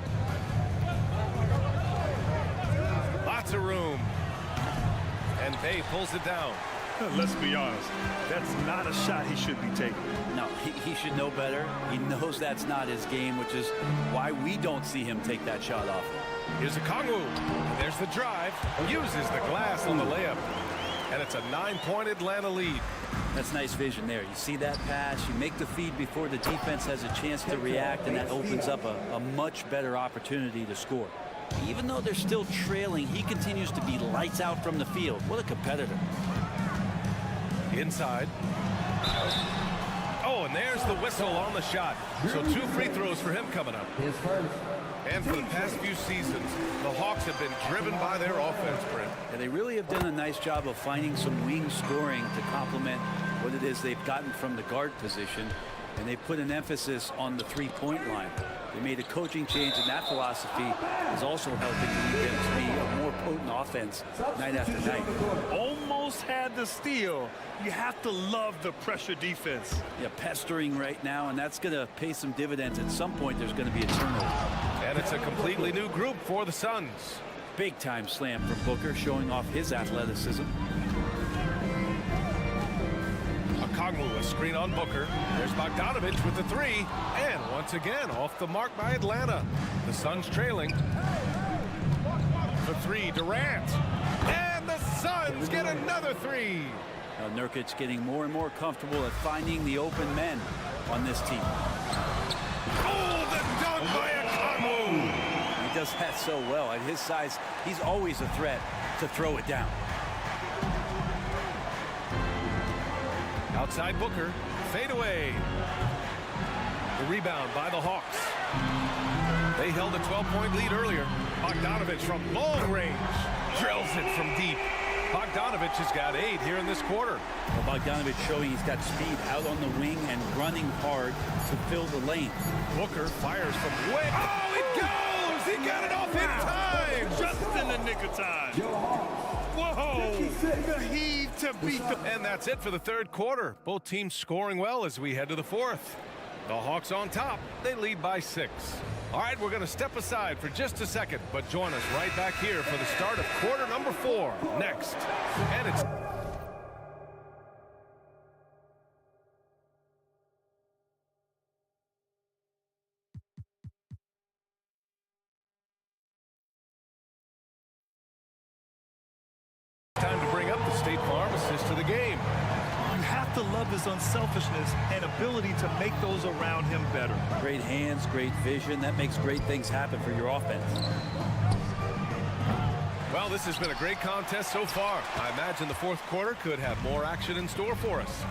Lots of room. And Bay pulls it down. Let's be honest, that's not a shot he should be taking. No, he should know better. He knows that's not his game, which is why we don't see him take that shot off. Here's a Kangwoo. There's the drive. Uses the glass on the layup. And it's a 9-point Atlanta lead. That's nice vision there. You see that pass, you make the feed before the defense has a chance to react, and that opens up a much better opportunity to score. Even though they're still trailing, he continues to be lights out from the field. What a competitor. Inside. Oh, and there's the whistle on the shot. So 2 free throws for him coming up. And for the past few seasons, the Hawks have been driven by their offense, Brent. And they really have done a nice job of finding some wing scoring to complement what it is they've gotten from the guard position. And they put an emphasis on the three-point line. They made a coaching change, and that philosophy is also helping them to be a more potent offense night after night. Almost had the steal. You have to love the pressure defense. Yeah, pestering right now, and that's going to pay some dividends. At some point, there's going to be a turnover. And it's a completely new group for the Suns. Big-time slam from Booker, showing off his athleticism. Kangwoo, a screen on Booker. There's Bogdanovich with the 3. And once again, off the mark by Atlanta. The Suns trailing. For 3, Durant. And the Suns get another 3. Now Nurkic getting more and more comfortable at finding the open men on this team. Oh, the dunk by Kangwoo. He does that so well. At his size, he's always a threat to throw it down. Outside Booker, fade away. The rebound by the Hawks. They held a 12-point lead earlier. Bogdanovich from long range drills it from deep. Bogdanovich has got 8 here in this quarter. Well, Bogdanovich showing he's got speed out on the wing and running hard to fill the lane. Booker fires from way. Oh, it goes! He got it off in time! Just in the nick of time. Whoa! The heave to beat the... And that's it for the third quarter. Both teams scoring well as we head to the fourth. The Hawks on top. They lead by 6. All right, we're going to step aside for just a second, but join us right back here for the start of quarter number 4 next. And it's... time to bring up the State Farm assist to the game. You have to love his unselfishness and ability to make those around him better. Great hands, great vision. That makes great things happen for your offense. Well, this has been a great contest so far. I imagine the fourth quarter could have more action in store for us.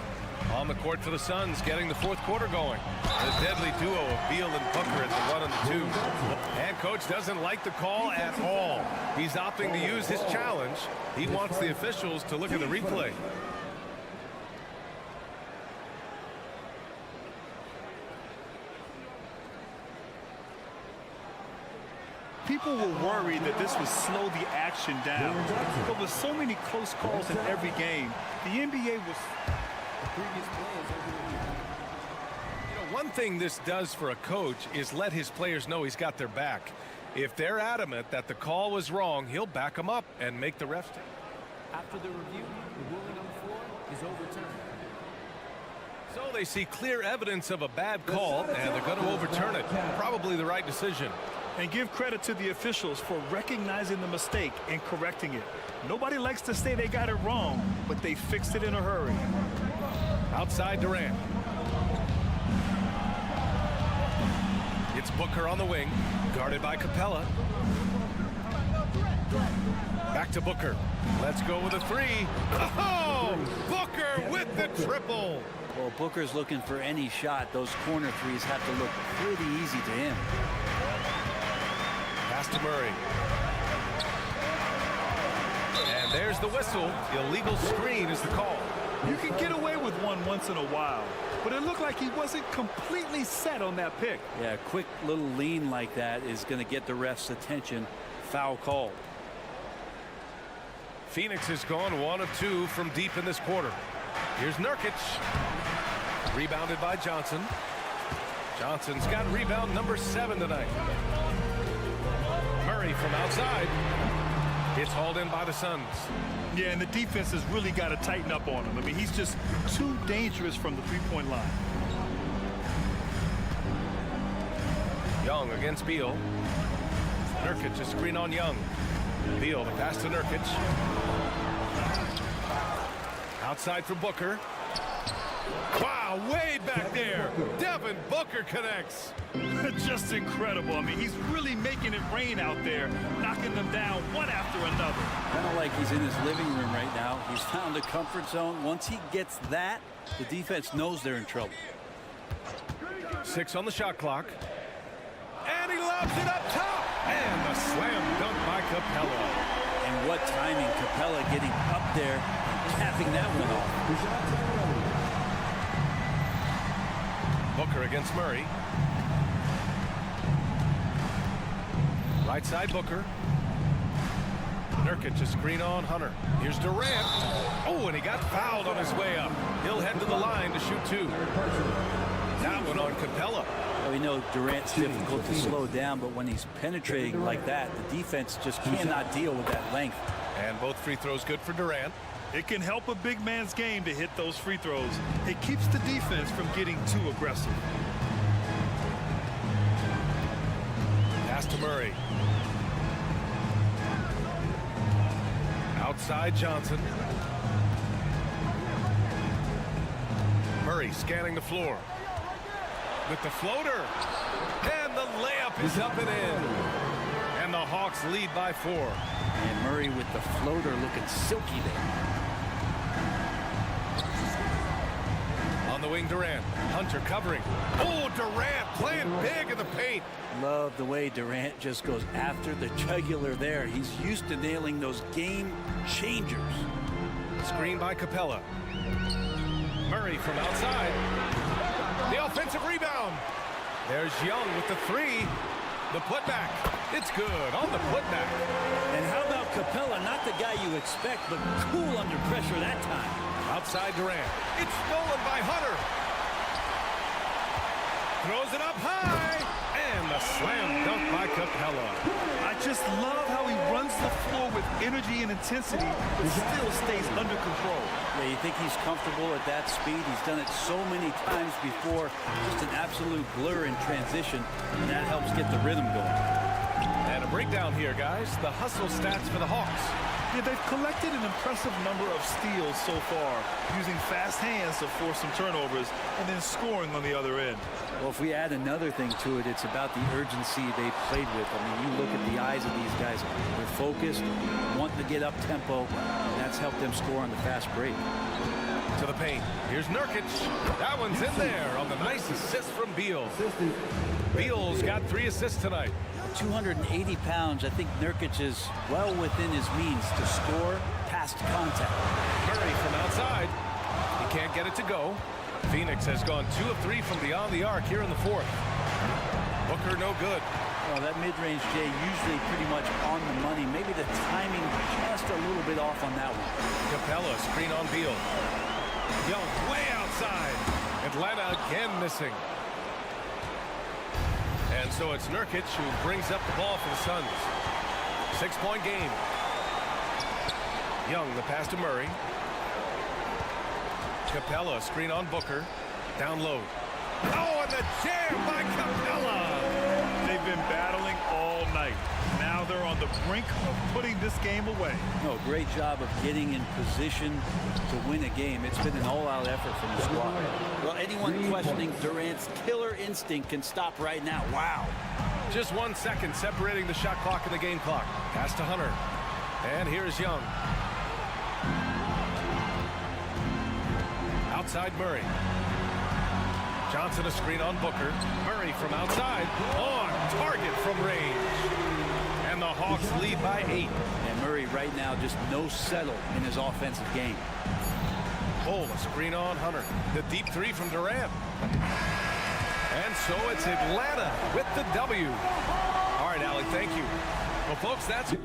On the court for the Suns, getting the fourth quarter going. The deadly duo of Beal and Booker at the 1 and the 2. And coach doesn't like the call at all. He's opting to use his challenge. He wants the officials to look at the replay. People were worried that this would slow the action down. But with so many close calls in every game, the NBA was... One thing this does for a coach is let his players know he's got their back. If they're adamant that the call was wrong, he'll back them up and make the refs. After the review, the ruling on the floor is overturned. So they see clear evidence of a bad call, and they're going to overturn it. Probably the right decision. And give credit to the officials for recognizing the mistake and correcting it. Nobody likes to say they got it wrong, but they fixed it in a hurry. Outside Durant. It's Booker on the wing, guarded by Capella. Back to Booker. Let's go with a 3. Oh, Booker with the triple. Well, Booker's looking for any shot. Those corner threes have to look pretty easy to him. Pass to Murray. And there's the whistle. Illegal screen is the call. You can get away with one once in a while, but it looked like he wasn't completely set on that pick. Yeah, a quick little lean like that is going to get the ref's attention. Foul call. Phoenix has gone 1 of 2 from deep in this quarter. Here's Nurkic. Rebounded by Johnson. Johnson's got rebound number 7 tonight. Murray from outside. It's hauled in by the Suns. Yeah, and the defense has really got to tighten up on him. I mean, he's just too dangerous from the three-point line. Young against Beal. Nurkic, a screen on Young. Beal, the pass to Nurkic. Outside for Booker. Wow, way back there. Devin Booker connects. Just incredible. I mean, he's really making it rain out there, knocking them down one after another. Kind of like he's in his living room right now. He's found a comfort zone. Once he gets that, the defense knows they're in trouble. 6 on the shot clock. And he lobs it up top. And the slam dunk by Capella. And what timing. Capella getting up there and tapping that one off. Booker against Murray. Right side Booker. Nurkic, a screen on Hunter. Here's Durant. Oh, and he got fouled on his way up. He'll head to the line to shoot 2. That one on Capella. Well, we know Durant's difficult to slow down, but when he's penetrating like that, the defense just cannot deal with that length. And both free throws good for Durant. It can help a big man's game to hit those free throws. It keeps the defense from getting too aggressive. Pass to Murray. Outside Johnson. Murray scanning the floor. With the floater. And the layup is up and in. And the Hawks lead by 4. And Murray with the floater looking silky there. On the wing, Durant. Hunter covering. Oh, Durant playing big in the paint. Love the way Durant just goes after the jugular there. He's used to nailing those game changers. Screen by Capella. Murray from outside. The offensive rebound. There's Young with the 3. The putback. It's good on the putback. And how about Capella? Not the guy you expect, but cool under pressure that time. Outside Durant. It's stolen by Hunter. Throws it up high. And the slam dunk by Capella. I just love how he runs the floor with energy and intensity, but still stays under control. Yeah, you think he's comfortable at that speed? He's done it so many times before. Just an absolute blur in transition, and that helps get the rhythm going. And a breakdown here, guys. The hustle stats for the Hawks. Yeah, they've collected an impressive number of steals so far, using fast hands to force some turnovers and then scoring on the other end. Well, if we add another thing to it, it's about the urgency they played with. I mean, you look at the eyes of these guys. They're focused, wanting to get up tempo, and that's helped them score on the fast break. To the paint. Here's Nurkic. That one's in there on the nice assist from Beal. Beal's got 3 assists tonight. 280 pounds. I think Nurkic is well within his means to score past contact. Murray from outside. He can't get it to go. Phoenix has gone 2 of 3 from beyond the arc here in the 4th. Booker no good. Well, that mid-range, Jay, usually pretty much on the money. Maybe the timing just a little bit off on that one. Capella, screen on Beal. Young way outside. Atlanta again missing. And so it's Nurkic who brings up the ball for the Suns. 6-point game. Young, the pass to Murray. Capella, screen on Booker. Down low. Oh, and the jam by Capella. They've been battling all night. Now they're on the brink of putting this game away. No, great job of getting in position to win a game. It's been an all-out effort from the squad. Well, anyone questioning Durant's killer instinct can stop right now. Wow. Just 1 second separating the shot clock and the game clock. Pass to Hunter. And here's Young. Outside Murray. Johnson a screen on Booker. Murray from outside. On target from range. And the Hawks lead by 8. And Murray right now just no settle in his offensive game. Bull, a screen on Hunter. The deep three from Durant. And so it's Atlanta with the W. All right, Alec, thank you. Well, folks, that's it.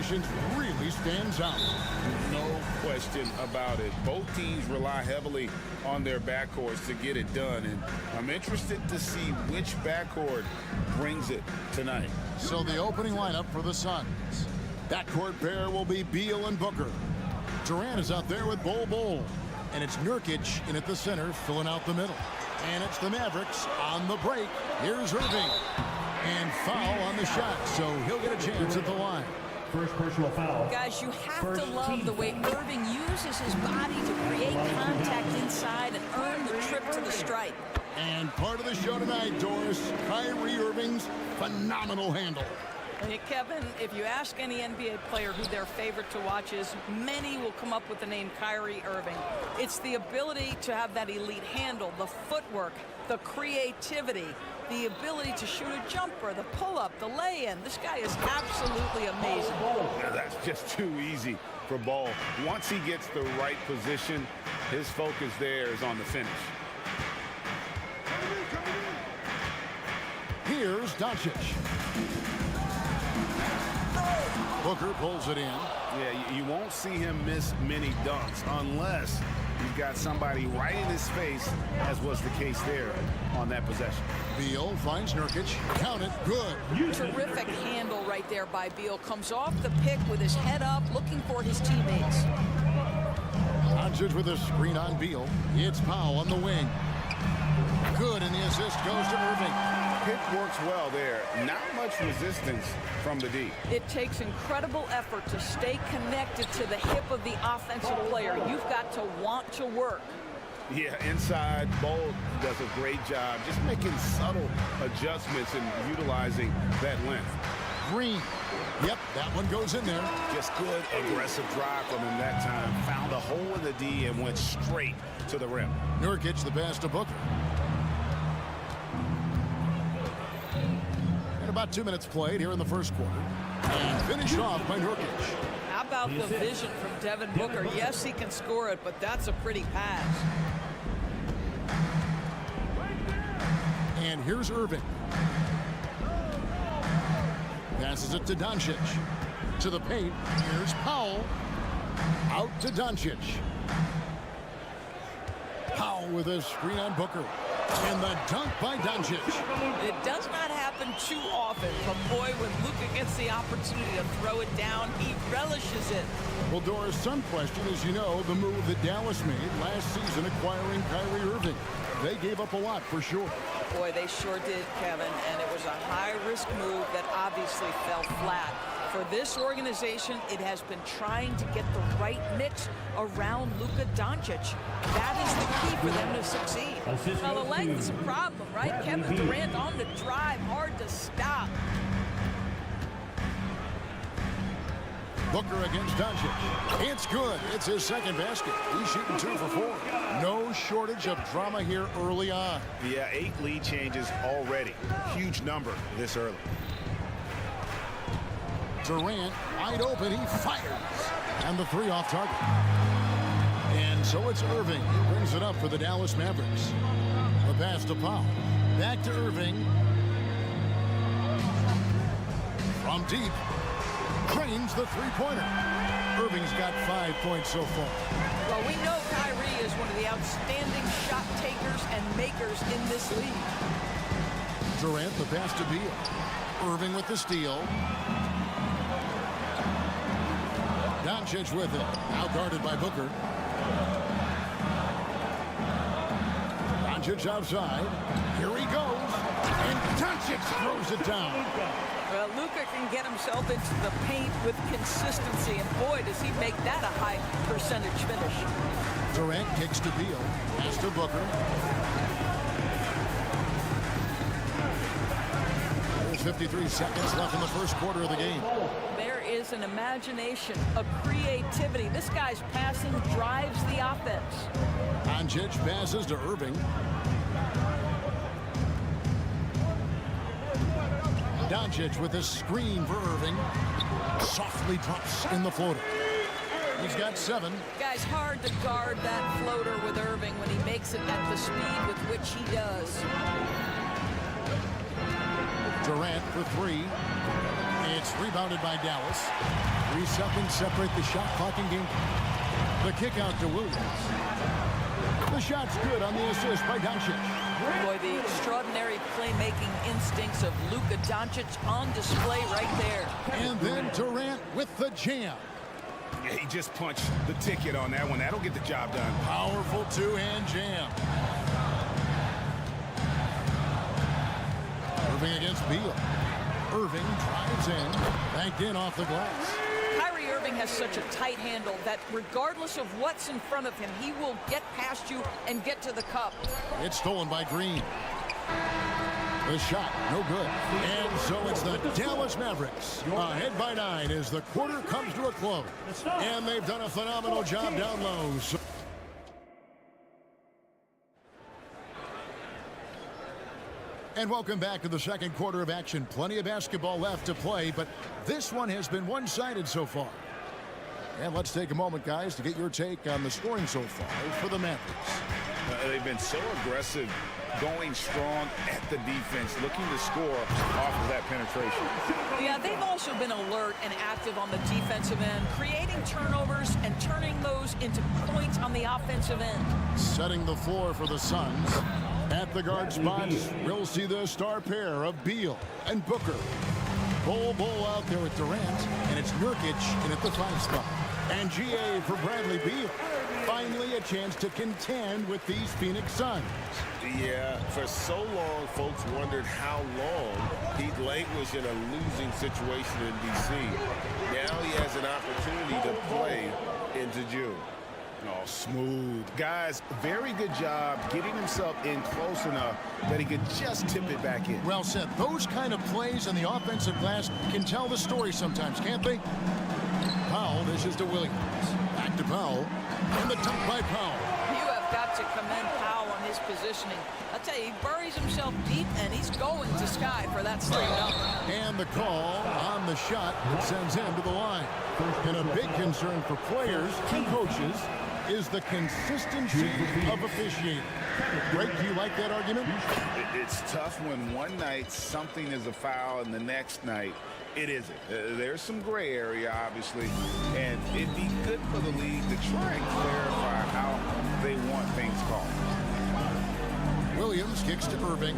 patience really stands out. No question about it. Both teams rely heavily on their backcourts to get it done, and I'm interested to see which backcourt brings it tonight. So the opening lineup for the Suns. Backcourt pair will be Beal and Booker. Durant is out there with Bol. And it's Nurkic in at the center, filling out the middle. And it's the Mavericks on the break. Here's Irving. And foul on the shot, so he'll get a chance at the line. First personal foul. Guys, you have to love the way Irving uses his body to create contact inside and earn the trip to the stripe. And part of the show tonight, Doris, Kyrie Irving's phenomenal handle. Hey, Kevin, if you ask any NBA player who their favorite to watch is, many will come up with the name Kyrie Irving. It's the ability to have that elite handle, the footwork, the creativity, the ability to shoot a jumper, the pull-up, the lay-in. This guy is absolutely amazing. Yeah, that's just too easy for Ball. Once he gets the right position, his focus there is on the finish. Here's Doncic. Booker pulls it in. Yeah, you won't see him miss many dunks unless he's got somebody right in his face, as was the case there on that possession. Beal finds Nurkic. Count it. Good. Terrific handle right there by Beal. Comes off the pick with his head up, looking for his teammates. Doncic with a screen on Beal. It's Powell on the wing. Good, and the assist goes to Irving. Pick works well there. Not much resistance from the D. It takes incredible effort to stay connected to the hip of the offensive player. You've got to want to work. Yeah, inside, Ball does a great job just making subtle adjustments and utilizing that length. Green. Yep, that one goes in there. Just good, aggressive drive from him that time. Found a hole in the D and went straight to the rim. Nurkic the pass to Booker. And about 2 minutes played here in the first quarter. And finished off by Nurkic. How about the vision from Devin Booker? Yes, he can score it, but that's a pretty pass. And here's Irving. Passes it to Doncic. To the paint. Here's Powell. Out to Doncic. Powell with a screen on Booker. And the dunk by Doncic. It does not happen too often, but boy, when Luka gets the opportunity to throw it down, he relishes it. Well, Doris, some question, as you know, the move that Dallas made last season acquiring Kyrie Irving. They gave up a lot for sure. Boy, they sure did, Kevin, and it was a high-risk move that obviously fell flat. For this organization, it has been trying to get the right mix around Luka Doncic. That is the key for them to succeed. Now, the length is a problem, right? Kevin Durant on the drive, hard to stop. Booker against Doncic. It's good. It's his second basket. He's shooting 2 for 4. No shortage of drama here early on. Yeah, 8 lead changes already. Huge number this early. Durant wide open. He fires. And the 3 off target. And so it's Irving. He brings it up for the Dallas Mavericks. The pass to Powell. Back to Irving. From deep. Drains the three-pointer. Irving's got 5 points so far. Well, we know Kyrie is one of the outstanding shot takers and makers in this league. Durant the pass to Beal. Irving with the steal. Doncic with it. Now guarded by Booker. Doncic outside. Here he goes. And Doncic throws it down. Well, Luka can get himself into the paint with consistency, and boy, does he make that a high percentage finish. Durant kicks to Beal. Pass to Booker. There's 53 seconds left in the first quarter of the game. There is an imagination, a creativity. This guy's passing drives the offense. Doncic passes to Irving. Doncic with a screen for Irving. Softly drops in the floater. He's got 7. Guys, hard to guard that floater with Irving when he makes it at the speed with which he does. Durant for 3. It's rebounded by Dallas. 3 seconds separate the shot clock and game. The kick out to Williams. The shot's good on the assist by Doncic. Boy, the extraordinary playmaking instincts of Luka Doncic on display right there. And then Durant with the jam. Yeah, he just punched the ticket on that one. That'll get the job done. Powerful two-hand jam. Irving against Beal. Irving drives in, banked in off the glass. Kyrie Irving has such a tight handle that regardless of what's in front of him, he will get past you and get to the cup. It's stolen by Green. The shot, no good. And so it's the Dallas Mavericks ahead by 9 as the quarter comes to a close. And they've done a phenomenal job down low. And welcome back to the second quarter of action. Plenty of basketball left to play, but this one has been one-sided so far. And let's take a moment, guys, to get your take on the scoring so far for the Mavericks. They've been so aggressive, going strong at the defense, looking to score off of that penetration. Yeah, they've also been alert and active on the defensive end, creating turnovers and turning those into points on the offensive end. Setting the floor for the Suns. At the guard spots, we'll see the star pair of Beal and Booker. Bol out there with Durant, and it's Nurkic in at the 5 spot. And GA for Bradley Beal. Finally a chance to contend with these Phoenix Suns. Yeah, for so long, folks wondered how long he'd languish in a losing situation in D.C. Now he has an opportunity to play into June. Oh, smooth. Guys, very good job getting himself in close enough that he could just tip it back in. Well said. Those kind of plays in the offensive glass can tell the story sometimes, can't they? Powell dishes to Williams. Back to Powell. And the dunk by Powell. You have got to commend Powell on his positioning. I'll tell you, he buries himself deep, and he's going to sky for that straight up. And the call on the shot that sends him to the line. And a big concern for players and coaches is the consistency of officiating. Greg, do you like that argument? It's tough when one night something is a foul and the next night it isn't. There's some gray area, obviously, and it'd be good for the league to try and clarify how they want things called. Williams kicks to Irving.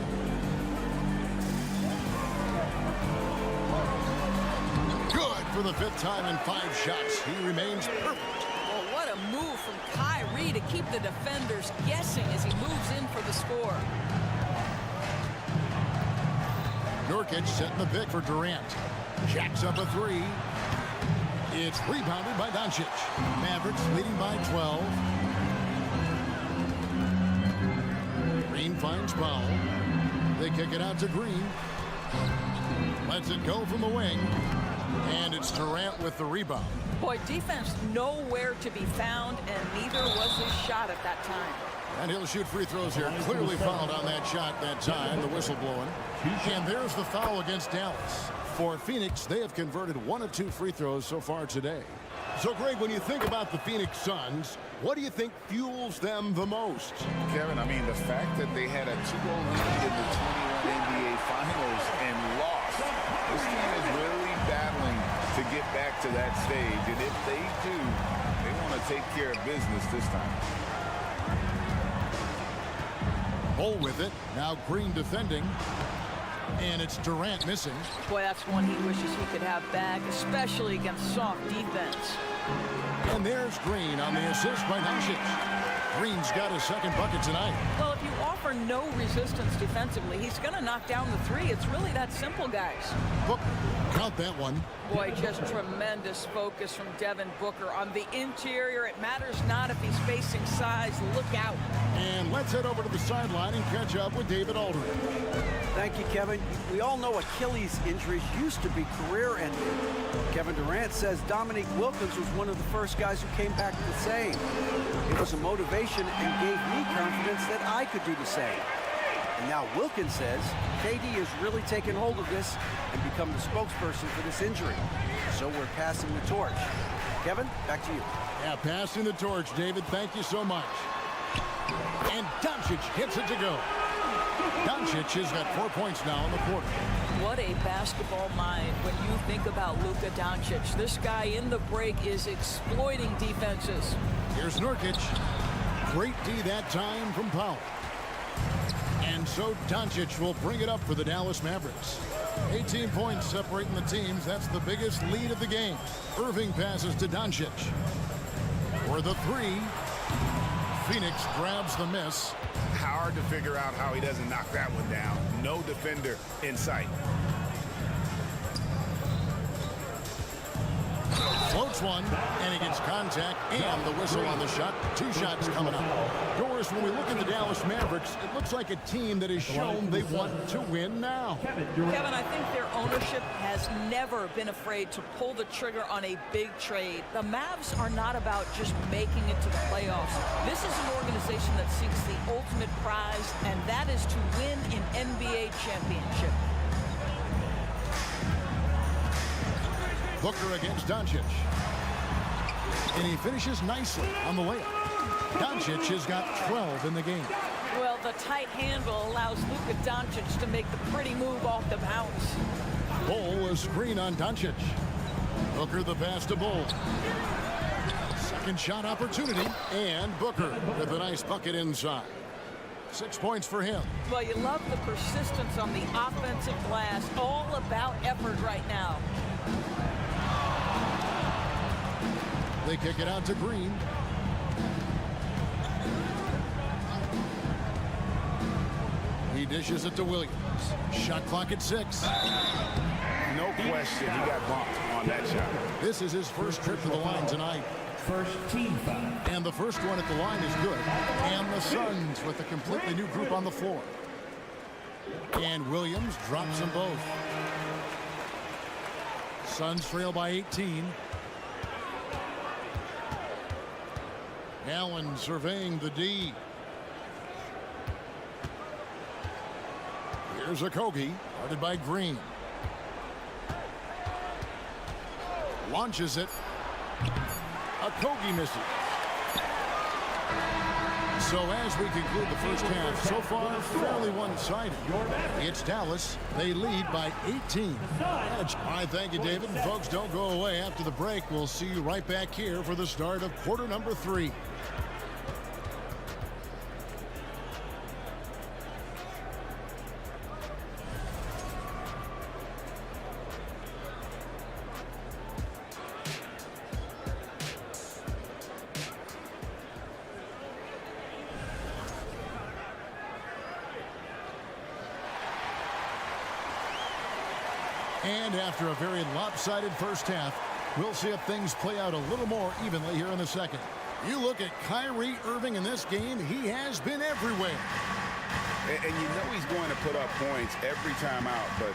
Good for the 5th time in 5 shots. He remains perfect. Well, what a move from Kyrie to keep the defenders guessing as he moves in for the score. Nurkic setting the pick for Durant. Jacks up a 3. It's rebounded by Doncic. Mavericks leading by 12. Green finds Powell. They kick it out to Green. Lets it go from the wing. And it's Durant with the rebound. Boy, defense nowhere to be found, and neither was his shot at that time. And he'll shoot free throws here. Clearly fouled on that shot that time. The whistle blowing. And there's the foul against Dallas. For Phoenix, they have converted 1 of 2 free throws so far today. So, Greg, when you think about the Phoenix Suns, what do you think fuels them the most? Kevin, I mean, the fact that they had a 2-0 lead in the 21 NBA Finals and lost. This team is really battling to get back to that stage. And if they do, they want to take care of business this time. Bull with it. Now Green defending. And it's Durant missing. Boy, that's one he wishes he could have back, especially against soft defense. And there's Green on the assist by Doncic. Green's got his 2nd bucket tonight. Well, if you offer no resistance defensively, he's going to knock down the 3. It's really that simple, guys. Booker, count that one. Boy, just tremendous focus from Devin Booker on the interior. It matters not if he's facing size. Look out. And let's head over to the sideline and catch up with David Aldridge. Thank you, Kevin. We all know Achilles injuries used to be career-ending. Kevin Durant says Dominique Wilkins was one of the first guys who came back the same. It was a motivation and gave me confidence that I could do the same. And now Wilkins says KD has really taken hold of this and become the spokesperson for this injury. So we're passing the torch. Kevin, back to you. Yeah, passing the torch, David. Thank you so much. And Doncic hits it to go. Doncic has got 4 points now in the quarter. What a basketball mind when you think about Luka Doncic. This guy in the break is exploiting defenses. Here's Nurkic. Great D that time from Powell. And so Doncic will bring it up for the Dallas Mavericks. 18 points separating the teams. That's the biggest lead of the game. Irving passes to Doncic. For the three. Phoenix grabs the miss. Hard to figure out how he doesn't knock that one down. No defender in sight. Floats one, and he gets contact and the whistle on the shot. 2 shots coming up. Doris, when we look at the Dallas Mavericks, it looks like a team that has shown they want to win now. Kevin, I think their ownership has never been afraid to pull the trigger on a big trade. The Mavs are not about just making it to the playoffs. This is an organization that seeks the ultimate prize, and that is to win an NBA championship. Booker against Doncic. And he finishes nicely on the layup. Doncic has got 12 in the game. Well, the tight handle allows Luka Doncic to make the pretty move off the bounce. Bull a screen on Doncic. Booker the pass to Bull. Second shot opportunity. And Booker with a nice bucket inside. 6 points for him. Well, you love the persistence on the offensive glass. All about effort right now. They kick it out to Green. He dishes it to Williams. Shot clock at 6. No question he got bumped on that shot. This is his first trip to the line tonight. First team foul. And the first one at the line is good. And the Suns with a completely new group on the floor. And Williams drops them both. Suns trail by 18. Allen surveying the D. Here's Okogie, guarded by Green. Launches it. Okogie misses. So as we conclude the first half, so far fairly one-sided. It's Dallas. They lead by 18. All right, thank you, David. And folks, don't go away after the break. We'll see you right back here for the start of quarter number 3. And after a very lopsided first half, we'll see if things play out a little more evenly here in the second. You look at Kyrie Irving in this game, he has been everywhere. And you know he's going to put up points every time out, but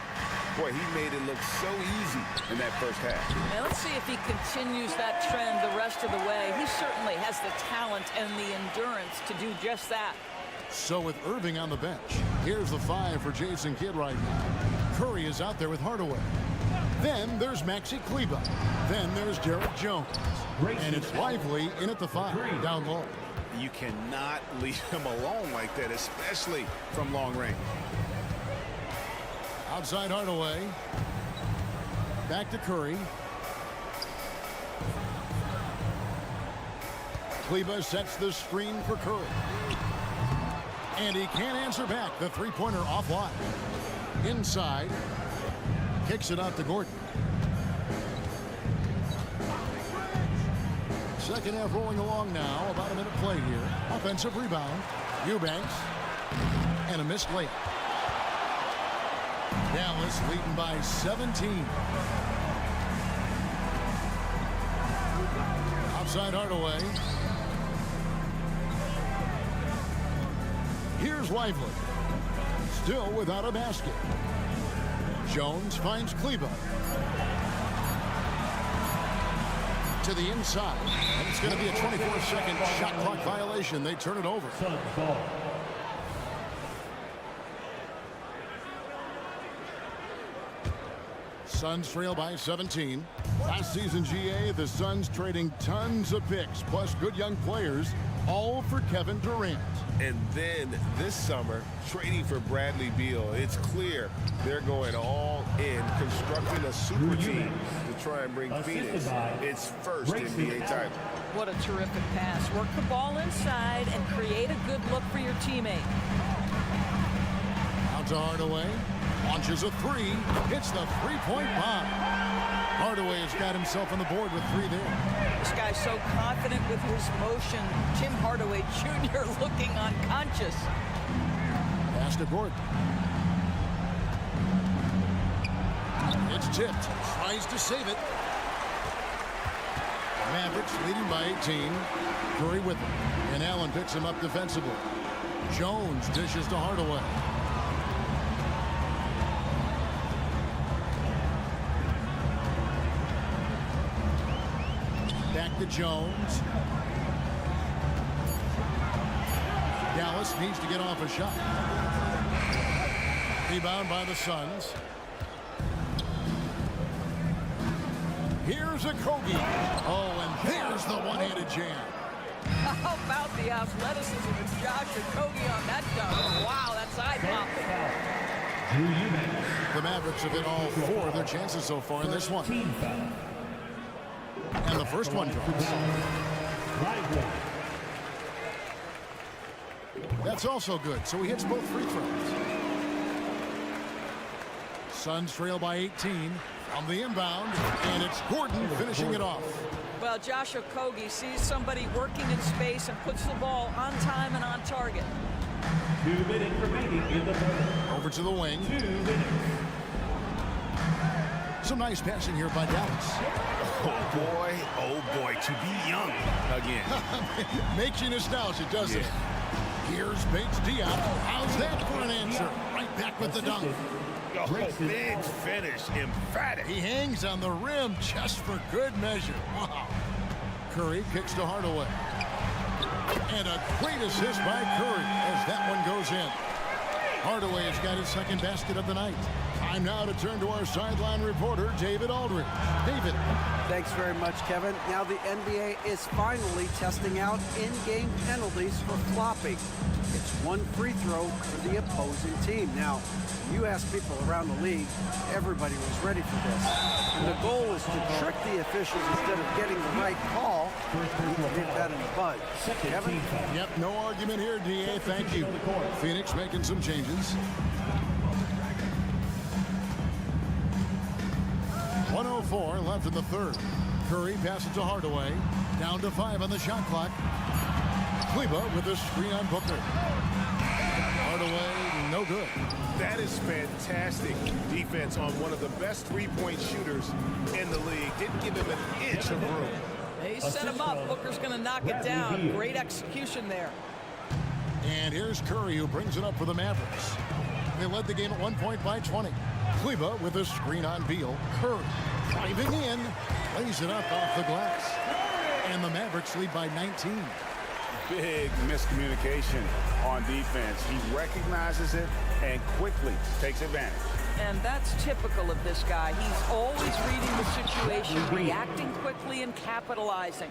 boy, he made it look so easy in that first half. Now let's see if he continues that trend the rest of the way. He certainly has the talent and the endurance to do just that. So with Irving on the bench, here's the 5 for Jason Kidd right now. Curry is out there with Hardaway. Then there's Maxi Kleber. Then there's Derek Jones. And it's Lively in at the 5, down low. You cannot leave him alone like that, especially from long range. Outside Hardaway. Back to Curry. Kleber sets the screen for Curry. And he can't answer back. The three-pointer offline. Inside. Kicks it out to Gordon. Second half rolling along now. About a minute played here. Offensive rebound. Eubanks. And a missed layup. Dallas leading by 17. Outside Hardaway. Here's Lively. Still without a basket. Jones finds Kleber. To the inside. And it's going to be a 24-second shot clock violation. They turn it over. Suns trail by 17. Last season, GA, the Suns trading tons of picks, plus good young players, all for Kevin Durant. And then this summer, trading for Bradley Beal. It's clear they're going all in, constructing a super team to try and bring Phoenix its first NBA title. What a terrific pass. Work the ball inside and create a good look for your teammate. Out to Hardaway. Launches a three. Hits the three-point bomb. Hardaway has got himself on the board with 3 there. This guy's so confident with his motion. Tim Hardaway Jr. looking unconscious. Pass to Gordon. It's tipped. Tries to save it. Mavericks leading by 18. Curry with him. And Allen picks him up defensively. Jones dishes to Hardaway. Back to Jones. Dallas needs to get off a shot. Rebound by the Suns. Here's a Kogi. Oh, and there's the one-handed jam. How about the athleticism of Josh Okogie on that dunk? Wow, that's eye-popping. The Mavericks have hit all 4 of their chances so far in this one. And the first one drops. That's also good, so he hits both free throws. Suns trail by 18 on the inbound, and it's Gordon finishing it off. Well, Josh Okogie sees somebody working in space and puts the ball on time and on target. 2 minutes remaining in the third. Over to the wing. 2 minutes. Some nice passing here by Dallas. Oh boy, to be young again. Makes you nostalgic, doesn't it? Here's Bates Diop. How's that for an answer? Right back with the dunk. Oh, big finish, emphatic. He hangs on the rim just for good measure. Wow. Curry kicks to Hardaway. And a great assist by Curry as that one goes in. Hardaway has got his second basket of the night. Time now to turn to our sideline reporter, David Aldridge. David. Thanks very much, Kevin. Now the NBA is finally testing out in-game penalties for flopping. It's 1 free throw for the opposing team. Now, you ask people around the league, everybody was ready for this. And the goal is to trick the officials instead of getting the right call. You can hit that in the bud. Kevin? Yep, no argument here, DA. Thank you. Phoenix making some changes. 1:04 left in the third. Curry passes to Hardaway. Down to 5 on the shot clock. Kleba with a screen on Booker. Hardaway, no good. That is fantastic defense on one of the best three-point shooters in the league. Didn't give him an inch of room. He set him up. Booker's going to knock it down. Great execution there. And here's Curry, who brings it up for the Mavericks. They led the game at 1 point by 20. Kleba with a screen on Beal. Curry driving in, lays it up off the glass. And the Mavericks lead by 19. Big miscommunication on defense. He recognizes it and quickly takes advantage. And that's typical of this guy. He's always reading the situation, reacting quickly and capitalizing.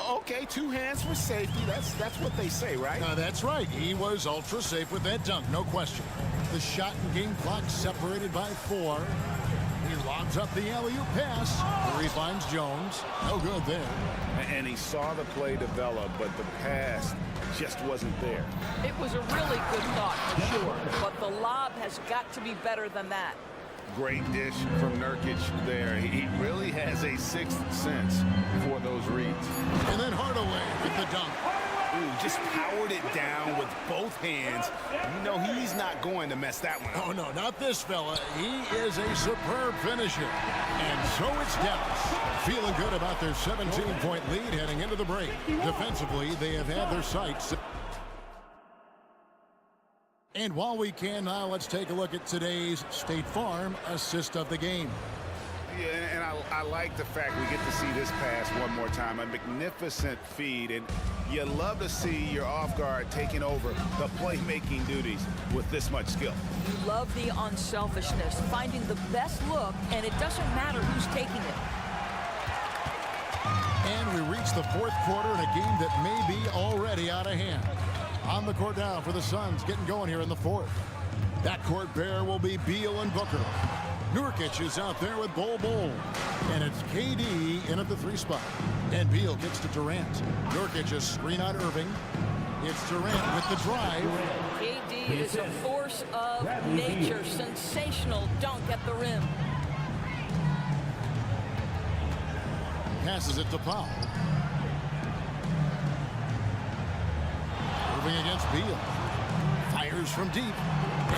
Okay, 2 hands for safety. That's what they say, right? That's right. He was ultra safe with that dunk, no question. The shot and game clock separated by 4. He lobs up the alley-oop pass. Where he finds Jones. No good there. And he saw the play develop, but the pass just wasn't there. It was a really good thought, for sure. But the lob has got to be better than that. Great dish from Nurkic there. He really has a 6th sense for those reads. And then Hardaway with the dunk. Ooh, just powered it down with both hands. You know he's not going to mess that one up. Oh, no, not this fella. He is a superb finisher. And so it's Dallas, feeling good about their 17-point lead heading into the break. Defensively, they have had their sights. And while we can now, let's take a look at today's State Farm assist of the game. Yeah, and I like the fact we get to see this pass one more time. A magnificent feed, and you love to see your off guard taking over the playmaking duties with this much skill. You love the unselfishness, finding the best look, and it doesn't matter who's taking it. And we reach the fourth quarter in a game that may be already out of hand. On the court now for the Suns, getting going here in the fourth. That court pair will be Beal and Booker. Nurkic is out there with Bol. And it's KD in at the 3 spot. And Beal gets to Durant. Nurkic is screen on Irving. It's Durant with the drive. KD is a force of nature. Sensational dunk at the rim. Passes it to Powell. Irving against Beal. Fires from deep.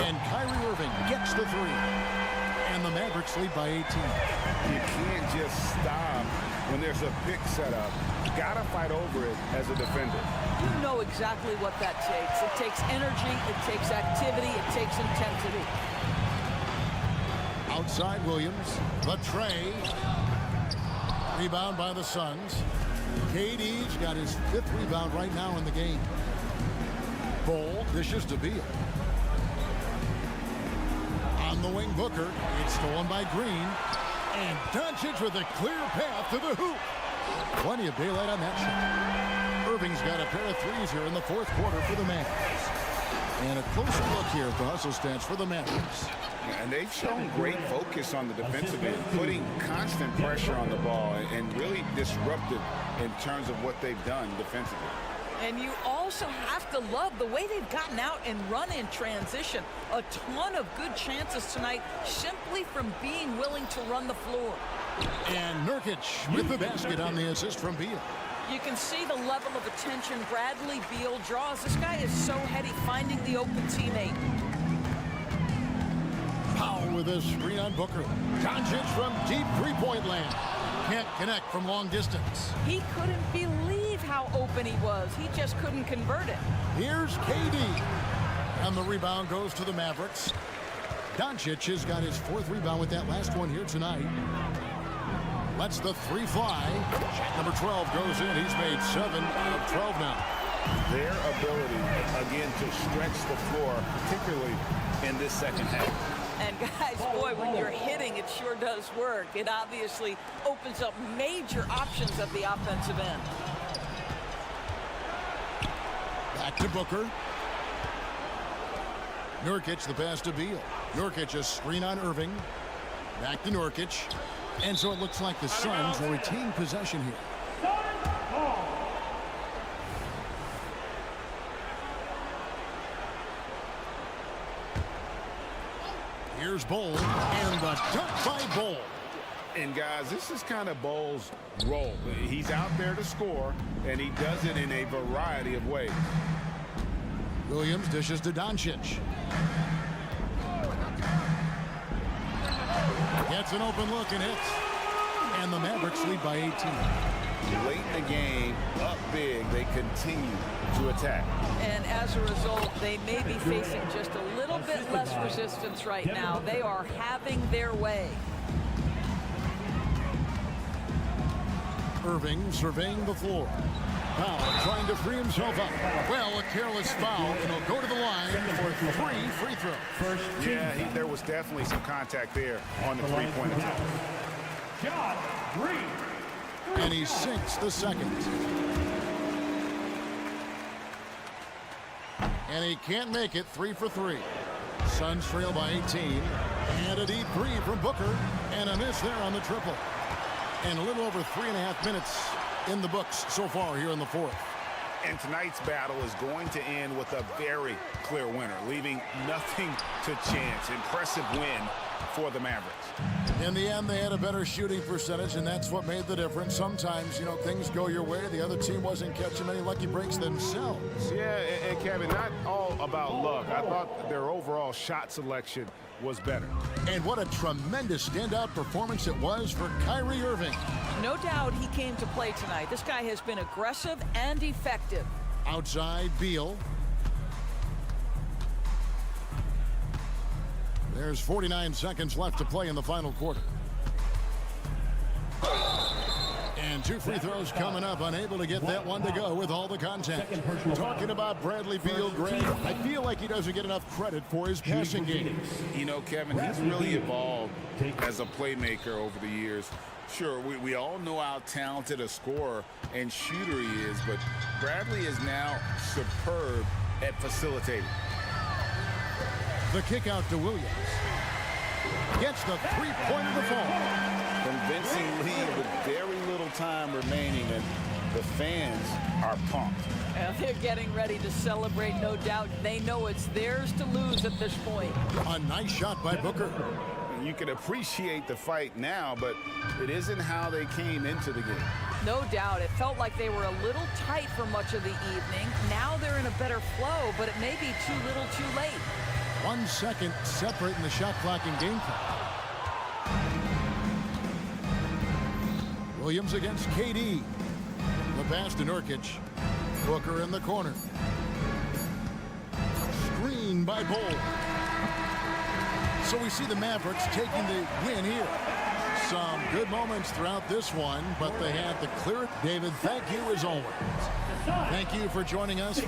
And Kyrie Irving gets the 3. And the Mavericks lead by 18. You can't just stop when there's a pick set up. You gotta fight over it as a defender. You know exactly what that takes. It takes energy, it takes activity, it takes intensity. Outside Williams, the tray. Rebound by the Suns. KD's got his 5th rebound right now in the game. Bol dishes to Beal. On the wing, Booker. It's stolen by Green. And Doncic with a clear path to the hoop. Plenty of daylight on that shot. Irving's got a pair of 3s here in the fourth quarter for the Mavericks. And a closer look here at the hustle stats for the Mavericks. And they've shown great focus on the defensive end, putting constant pressure on the ball and really disruptive in terms of what they've done defensively. And you also have to love the way they've gotten out and run in transition. A ton of good chances tonight simply from being willing to run the floor. And Nurkic with the basket on the assist from Beal. You can see the level of attention Bradley Beal draws. This guy is so heady finding the open teammate. Powell with a screen on Booker. Doncic from deep 3-point land. Can't connect from long distance. He couldn't believe how open he was. He just couldn't convert it. Here's KD. And the rebound goes to the Mavericks. Doncic has got his 4th rebound with that last one here tonight. Lets the 3 fly. Shot number 12 goes in. He's made 7 out of 12 now. Their ability, again, to stretch the floor, particularly in this second half. And guys, boy, when you're hitting, it sure does work. It obviously opens up major options at the offensive end. Back to Booker. Nurkic, the pass to Beal. Nurkic, a screen on Irving. Back to Nurkic. And so it looks like the Suns will retain possession here. Here's Bol, and the dunk by Bol. And guys, this is kind of Bol's role. He's out there to score, and he does it in a variety of ways. Williams dishes to Doncic. Gets an open look and hits. And the Mavericks lead by 18. Late in the game, up big, they continue to attack. And as a result, they may be facing just a little bit less resistance right now. They are having their way. Irving surveying the floor. Powell trying to free himself up. Well, a careless foul, and he'll go to the line for 3 free throws. Yeah, there was definitely some contact there on the 3-point attack. And he sinks the second. And he can't make it. 3 for 3. Suns trail by 18. And a deep 3 from Booker. And a miss there on the triple. And a little over 3.5 minutes in the books so far here in the fourth. And tonight's battle is going to end with a very clear winner, leaving nothing to chance. Impressive win for the Mavericks. In the end, they had a better shooting percentage, and that's what made the difference. Sometimes, you know, things go your way. The other team wasn't catching many lucky breaks themselves. Yeah, and Kevin, not all about luck. I thought their overall shot selection was better. And what a tremendous standout performance it was for Kyrie Irving. No doubt he came to play tonight. This guy has been aggressive and effective. Outside, Beal. There's 49 seconds left to play in the final quarter. And 2 free throws coming up, unable to get that one to go with all the contact. Talking about Bradley Beal, Greg, I feel like he doesn't get enough credit for his passing game. You know, Kevin, he's really evolved as a playmaker over the years. Sure, we all know how talented a scorer and shooter he is, but Bradley is now superb at facilitating. The kick out to Williams. Gets the three-point of the fall. Convincing lead with very little time remaining, and the fans are pumped. And they're getting ready to celebrate, no doubt. They know it's theirs to lose at this point. A nice shot by Booker. You can appreciate the fight now, but it isn't how they came into the game. No doubt. It felt like they were a little tight for much of the evening. Now they're in a better flow, but it may be too little too late. 1 second separating the shot clock and game clock. Williams against KD. The pass to Nurkic. Booker in the corner. Screen by Bol. So we see the Mavericks taking the win here. Some good moments throughout this one, but they had to clear it. David, thank you as always. Thank you for joining us.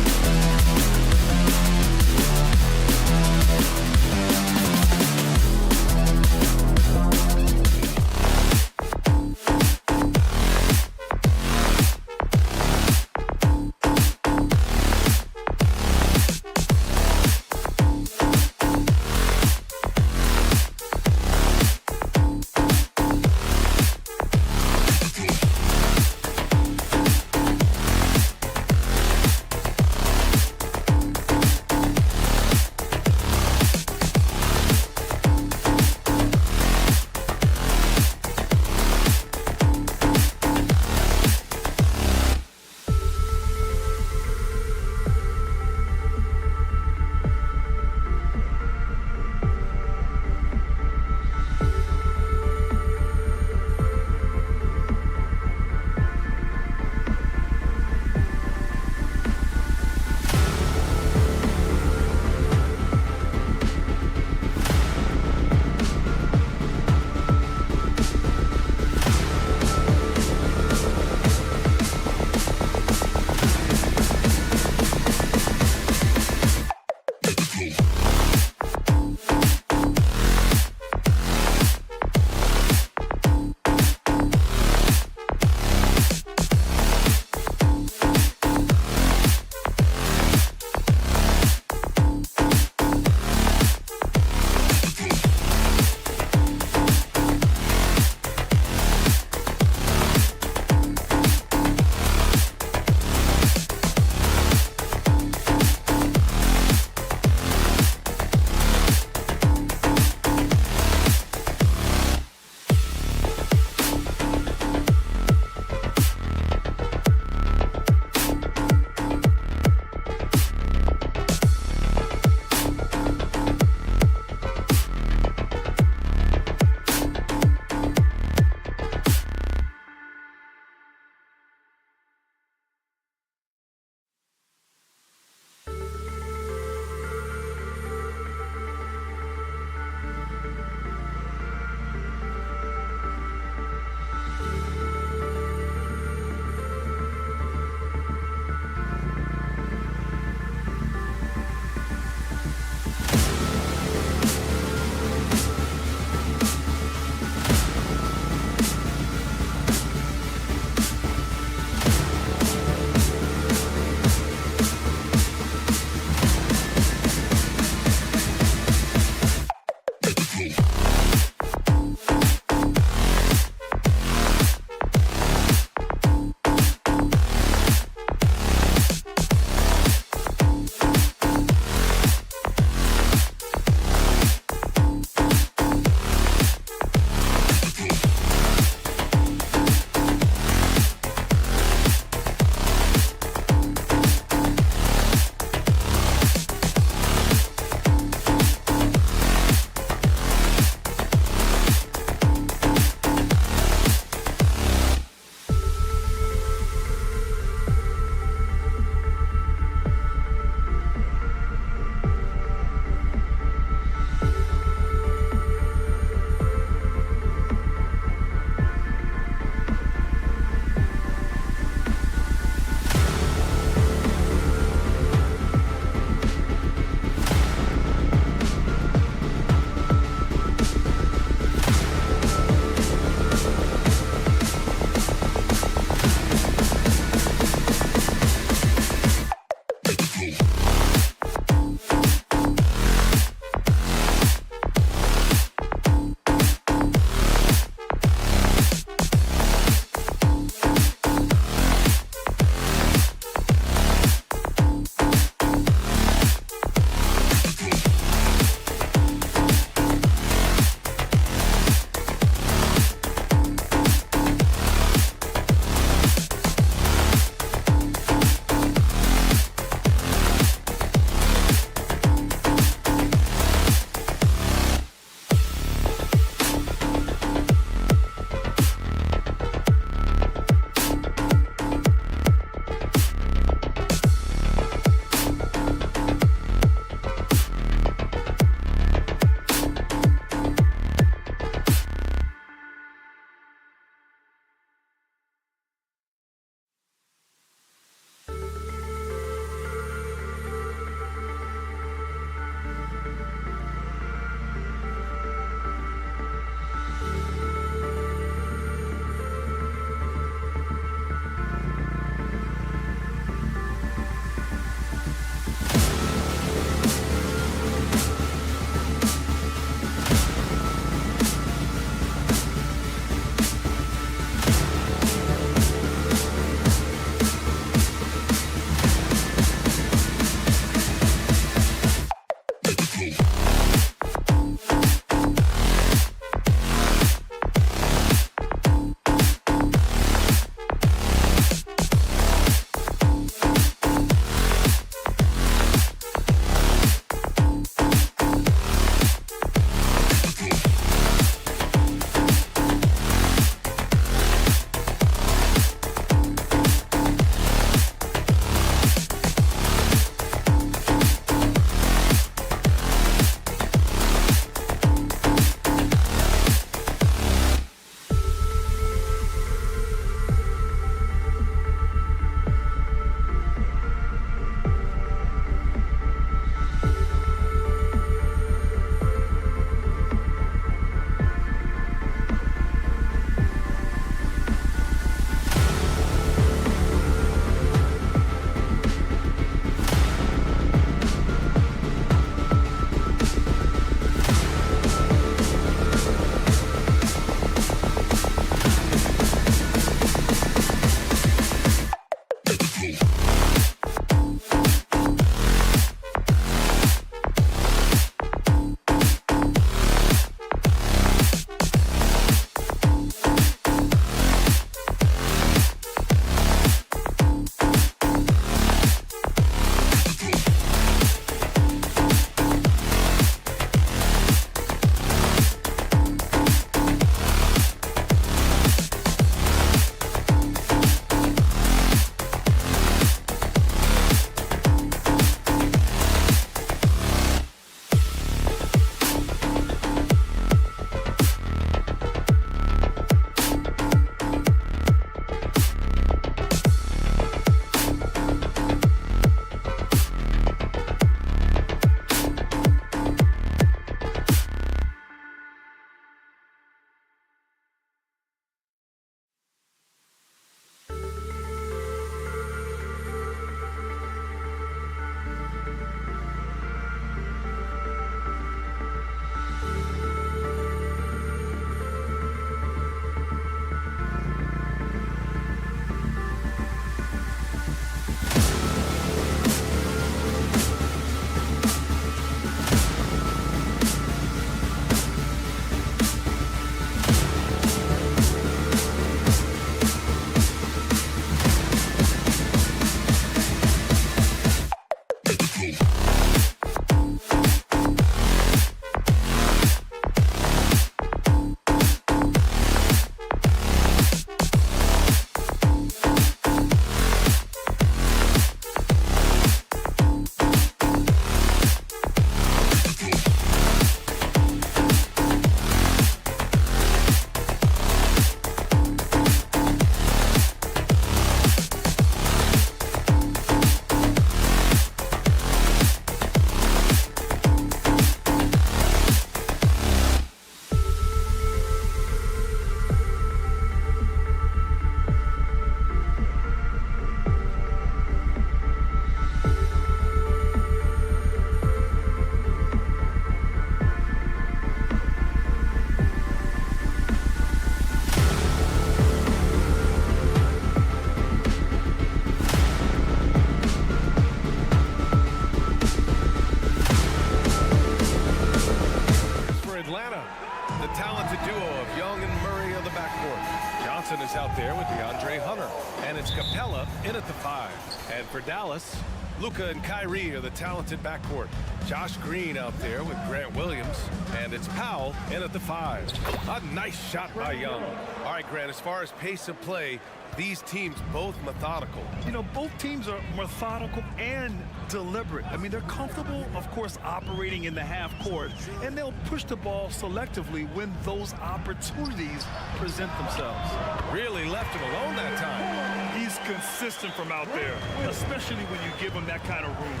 DeAndre Hunter. And it's Capella in at the 5. And for Dallas, Luka and Kyrie are the talented backcourt. Josh Green out there with Grant Williams. And it's Powell in at the 5. A nice shot by Young. All right, Grant, as far as pace of play, these teams both methodical. You know, both teams are methodical and deliberate. I mean, they're comfortable, of course, operating in the half court, and they'll push the ball selectively when those opportunities present themselves. Really left him alone that time. He's consistent from out there, especially when you give him that kind of room.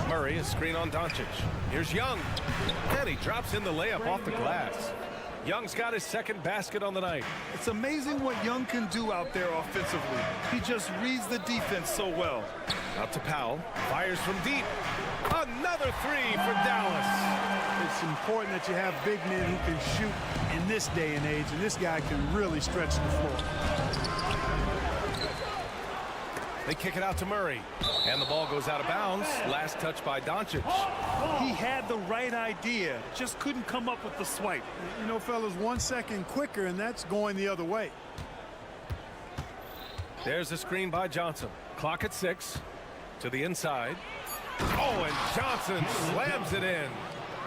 Murray, a screen on Doncic. Here's Young. And he drops in the layup off the glass. Young's got his second basket on the night. It's amazing what Young can do out there offensively. He just reads the defense so well. Out to Powell. Fires from deep. Another 3 for Dallas. It's important that you have big men who can shoot in this day and age, and this guy can really stretch the floor. They kick it out to Murray. And the ball goes out of bounds. Last touch by Doncic. He had the right idea, just couldn't come up with the swipe. You know, fellas, 1 second quicker, and that's going the other way. There's a screen by Johnson. Clock at 6. To the inside. Oh, and Johnson slams it in.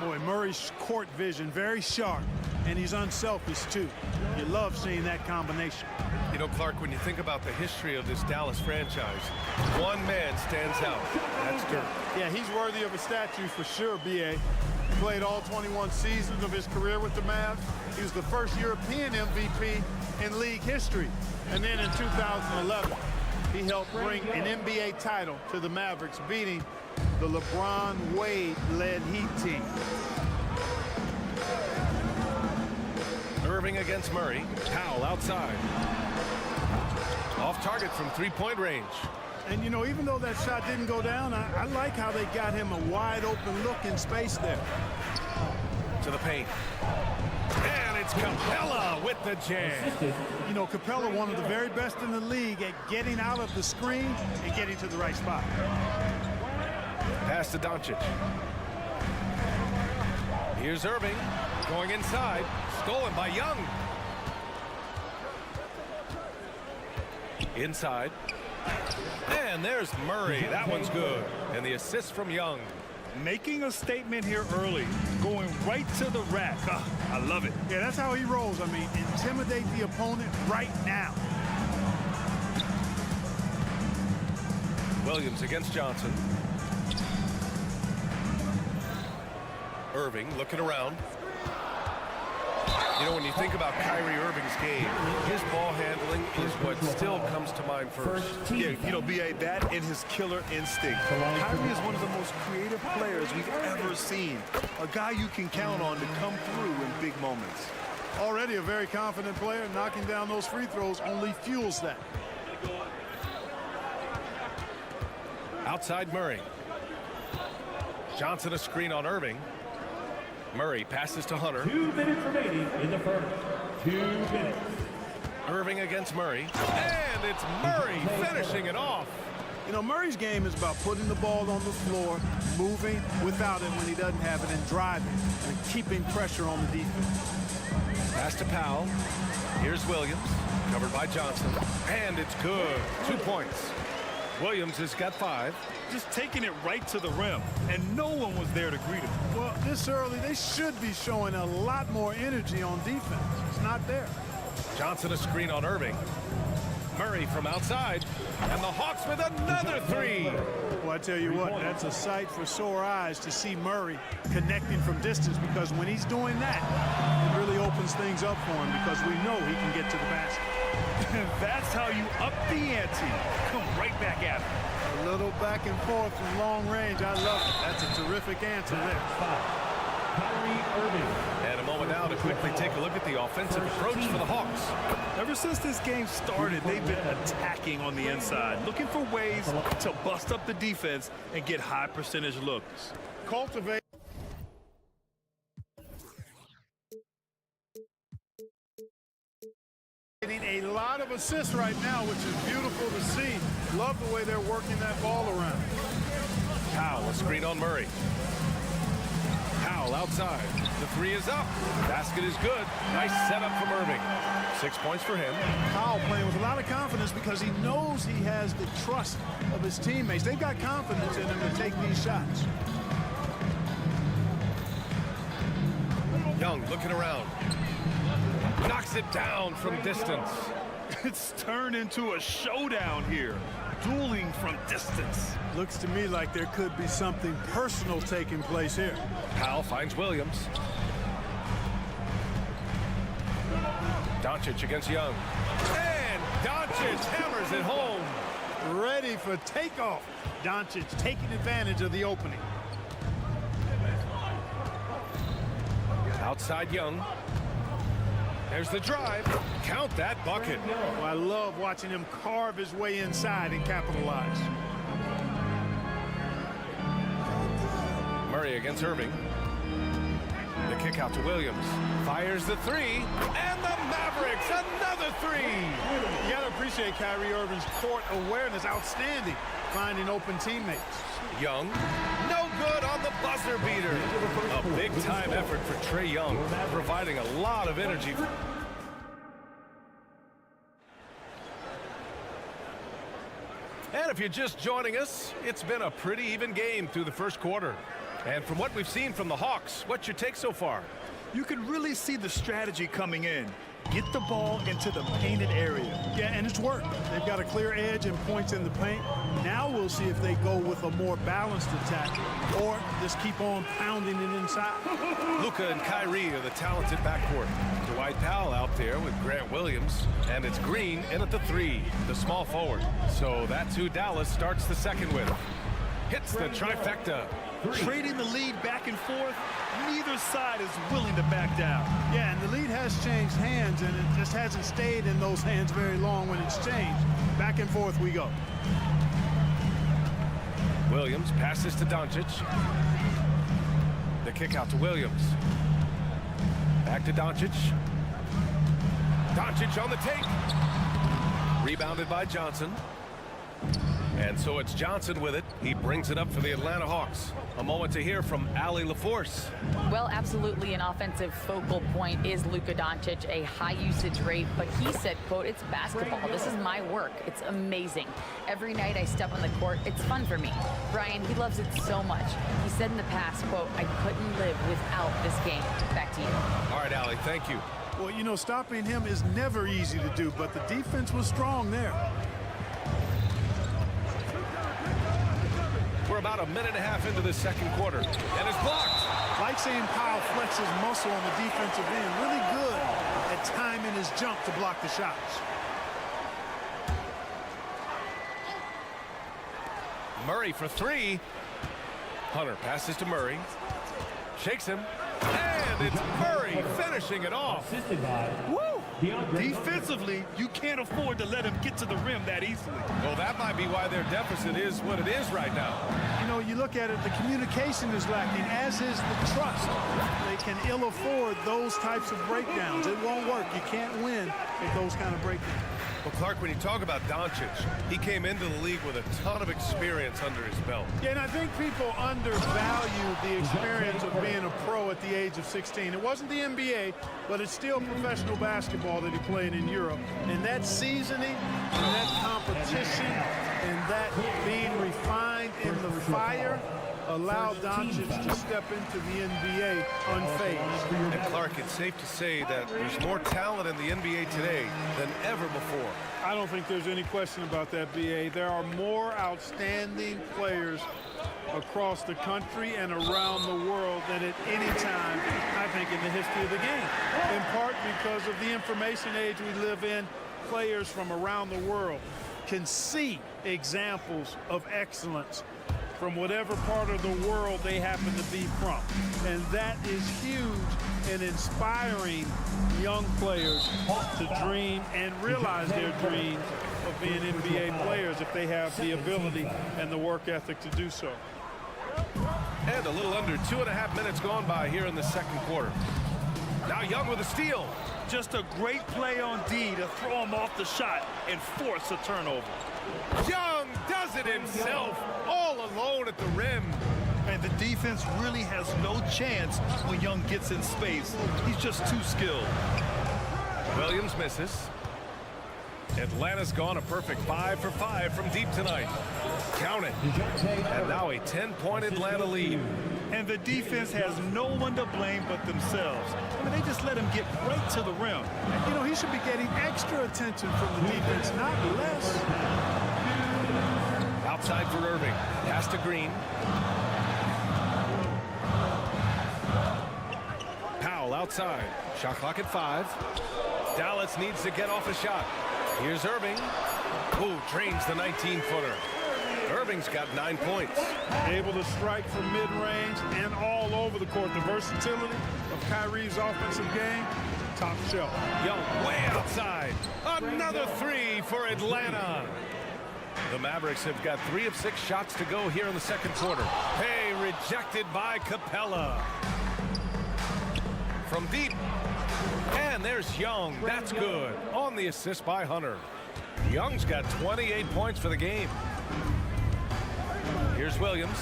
Boy, Murray's court vision, very sharp, and he's unselfish, too. You love seeing that combination. You know, Clark, when you think about the history of this Dallas franchise, one man stands out. That's Dirk. Yeah, he's worthy of a statue for sure, B.A. He played all 21 seasons of his career with the Mavs. He was the first European MVP in league history. And then in 2011, he helped bring an NBA title to the Mavericks, beating the LeBron Wade-led Heat team. Irving against Murray. Powell outside. Off target from three-point range. And, you know, even though that shot didn't go down, I like how they got him a wide-open look in space there. To the paint. And it's Capella with the jam. You know, Capella, one of the very best in the league at getting out of the screen and getting to the right spot. Pass to Doncic. Here's Irving going inside. Stolen by Young. Inside. And there's Murray. That one's good. And the assist from Young. Making a statement here early. Going right to the rack. I love it. Yeah, that's how he rolls. I mean, intimidate the opponent right now. Williams against Johnson. Irving looking around. You know, when you think about Kyrie Irving's game, his ball handling is what still comes to mind first. Yeah, you know, B.A., that and his killer instinct. Kyrie is one of the most creative players we've ever seen. A guy you can count on to come through in big moments. Already a very confident player. Knocking down those free throws only fuels that. Outside Murray. Johnson a screen on Irving. Murray passes to Hunter. 2 minutes remaining in the first. 2 minutes. Irving against Murray. And it's Murray finishing it off. You know, Murray's game is about putting the ball on the floor, moving without it when he doesn't have it, and driving and keeping pressure on the defense. Pass to Powell. Here's Williams. Covered by Johnson. And it's good. 2 points. Williams has got 5. Just taking it right to the rim, and no one was there to greet him. Well, this early, they should be showing a lot more energy on defense. It's not there. Johnson a screen on Irving. Murray from outside, and the Hawks with another 3. Well, I tell you what, that's a sight for sore eyes to see Murray connecting from distance, because when he's doing that, it really opens things up for him, because we know he can get to the basket. That's how you up the ante. Come right back at him. A little back and forth from long range. I love it. That's a terrific answer there. Kyrie Irving. And a moment now to quickly take a look at the offensive approach for the Hawks. Ever since this game started, they've been attacking on the inside, looking for ways to bust up the defense and get high percentage looks. Cultivate. A lot of assists right now, which is beautiful to see. Love the way they're working that ball around. Powell, a screen on Murray. Powell Powell outside. The three is up. Basket is good. Nice setup from Irving. 6 points for him. Powell playing with a lot of confidence because he knows he has the trust of his teammates. They've got confidence in him to take these shots. Young looking around. Knocks it down from distance. It's turned into a showdown here. Dueling from distance. Looks to me like there could be something personal taking place here. Powell finds Williams. Doncic against Young. And Doncic hammers it home. Ready for takeoff. Doncic taking advantage of the opening. Outside Young. There's the drive. Count that bucket. Oh, I love watching him carve his way inside and capitalize. Murray against Irving. The kick out to Williams. Fires the three. And the Mavericks, another three. You got to appreciate Kyrie Irving's court awareness. Outstanding. Finding open teammates. Young. No good on the buzzer beater. A big-time effort for Trae Young, providing a lot of energy. And if you're just joining us, it's been a pretty even game through the first quarter. And from what we've seen from the Hawks, what's your take so far? You can really see the strategy coming in. Get the ball into the painted area. Yeah, and it's worked. They've got a clear edge and points in the paint. Now we'll see if they go with a more balanced attack or just keep on pounding it inside. Luka and Kyrie are the talented backcourt. Dwight Powell out there with Grant Williams. And it's Green in at the three, the small forward. So that's who Dallas starts the second with. Hits the trifecta. Trading the lead back and forth, neither side is willing to back down. Yeah, and the lead has changed hands, and it just hasn't stayed in those hands very long when it's changed. Back and forth we go. Williams passes to Doncic. The kick out to Williams. Back to Doncic. Doncic on the take. Rebounded by Johnson. And so it's Johnson with it. He brings it up for the Atlanta Hawks. A moment to hear from Allie LaForce. Well, absolutely an offensive focal point is Luka Doncic, a high usage rate, but he said, quote, it's basketball. This is my work. It's amazing. Every night I step on the court, it's fun for me. Brian, he loves it so much. He said in the past, quote, I couldn't live without this game. Back to you. All right, Allie, thank you. Well, you know, stopping him is never easy to do, but the defense was strong there. We're about a minute and a half into the second quarter, and it's blocked. Like seeing Powell flex his muscle on the defensive end. Really good at timing his jump to block the shots. Murray for three. Hunter passes to Murray. Shakes him. And it's Murray finishing it off. Woo! Defensively, you can't afford to let him get to the rim that easily. Well, that might be why their deficit is what it is right now. You know, you look at it, the communication is lacking, as is the trust. They can ill afford those types of breakdowns. It won't work. You can't win with those kind of breakdowns. Well, Clark, when you talk about Doncic, he came into the league with a ton of experience under his belt. Yeah, and I think people undervalue the experience of being a pro at the age of 16. It wasn't the NBA, but it's still professional basketball that he played in Europe. And that seasoning, and that competition, and that being refined in the fire allowed Doncic to step into the NBA unfazed. And Clark, it's safe to say that there's more talent in the NBA today than ever before. I don't think there's any question about that, B.A. There are more outstanding players across the country and around the world than at any time, I think, in the history of the game. In part because of the information age we live in, players from around the world can see examples of excellence from whatever part of the world they happen to be from. And that is huge in inspiring young players to dream and realize their dreams of being NBA players if they have the ability and the work ethic to do so. And a little under 2.5 minutes gone by here in the second quarter. Now Young with a steal. Just a great play on D to throw him off the shot and force a turnover. Young does it himself, all alone at the rim. And the defense really has no chance when Young gets in space. He's just too skilled. Williams misses. Atlanta's gone a perfect 5 for 5 from deep tonight. Count it. And now a 10-point Atlanta lead. And the defense has no one to blame but themselves. I mean, they just let him get right to the rim. You know, he should be getting extra attention from the defense, not less. Outside for Irving. Pass to Green. Powell outside. Shot clock at 5. Dallas needs to get off a shot. Here's Irving. Who drains the 19-footer. Irving's got 9 points. Able to strike from mid-range and all over the court. The versatility of Kyrie's offensive game, top shelf. Young way outside. Another 3 for Atlanta. The Mavericks have got 3 of 6 shots to go here in the second quarter. Hey, rejected by Capella. From deep. And there's Young. That's good. On the assist by Hunter. Young's got 28 points for the game. Here's Williams.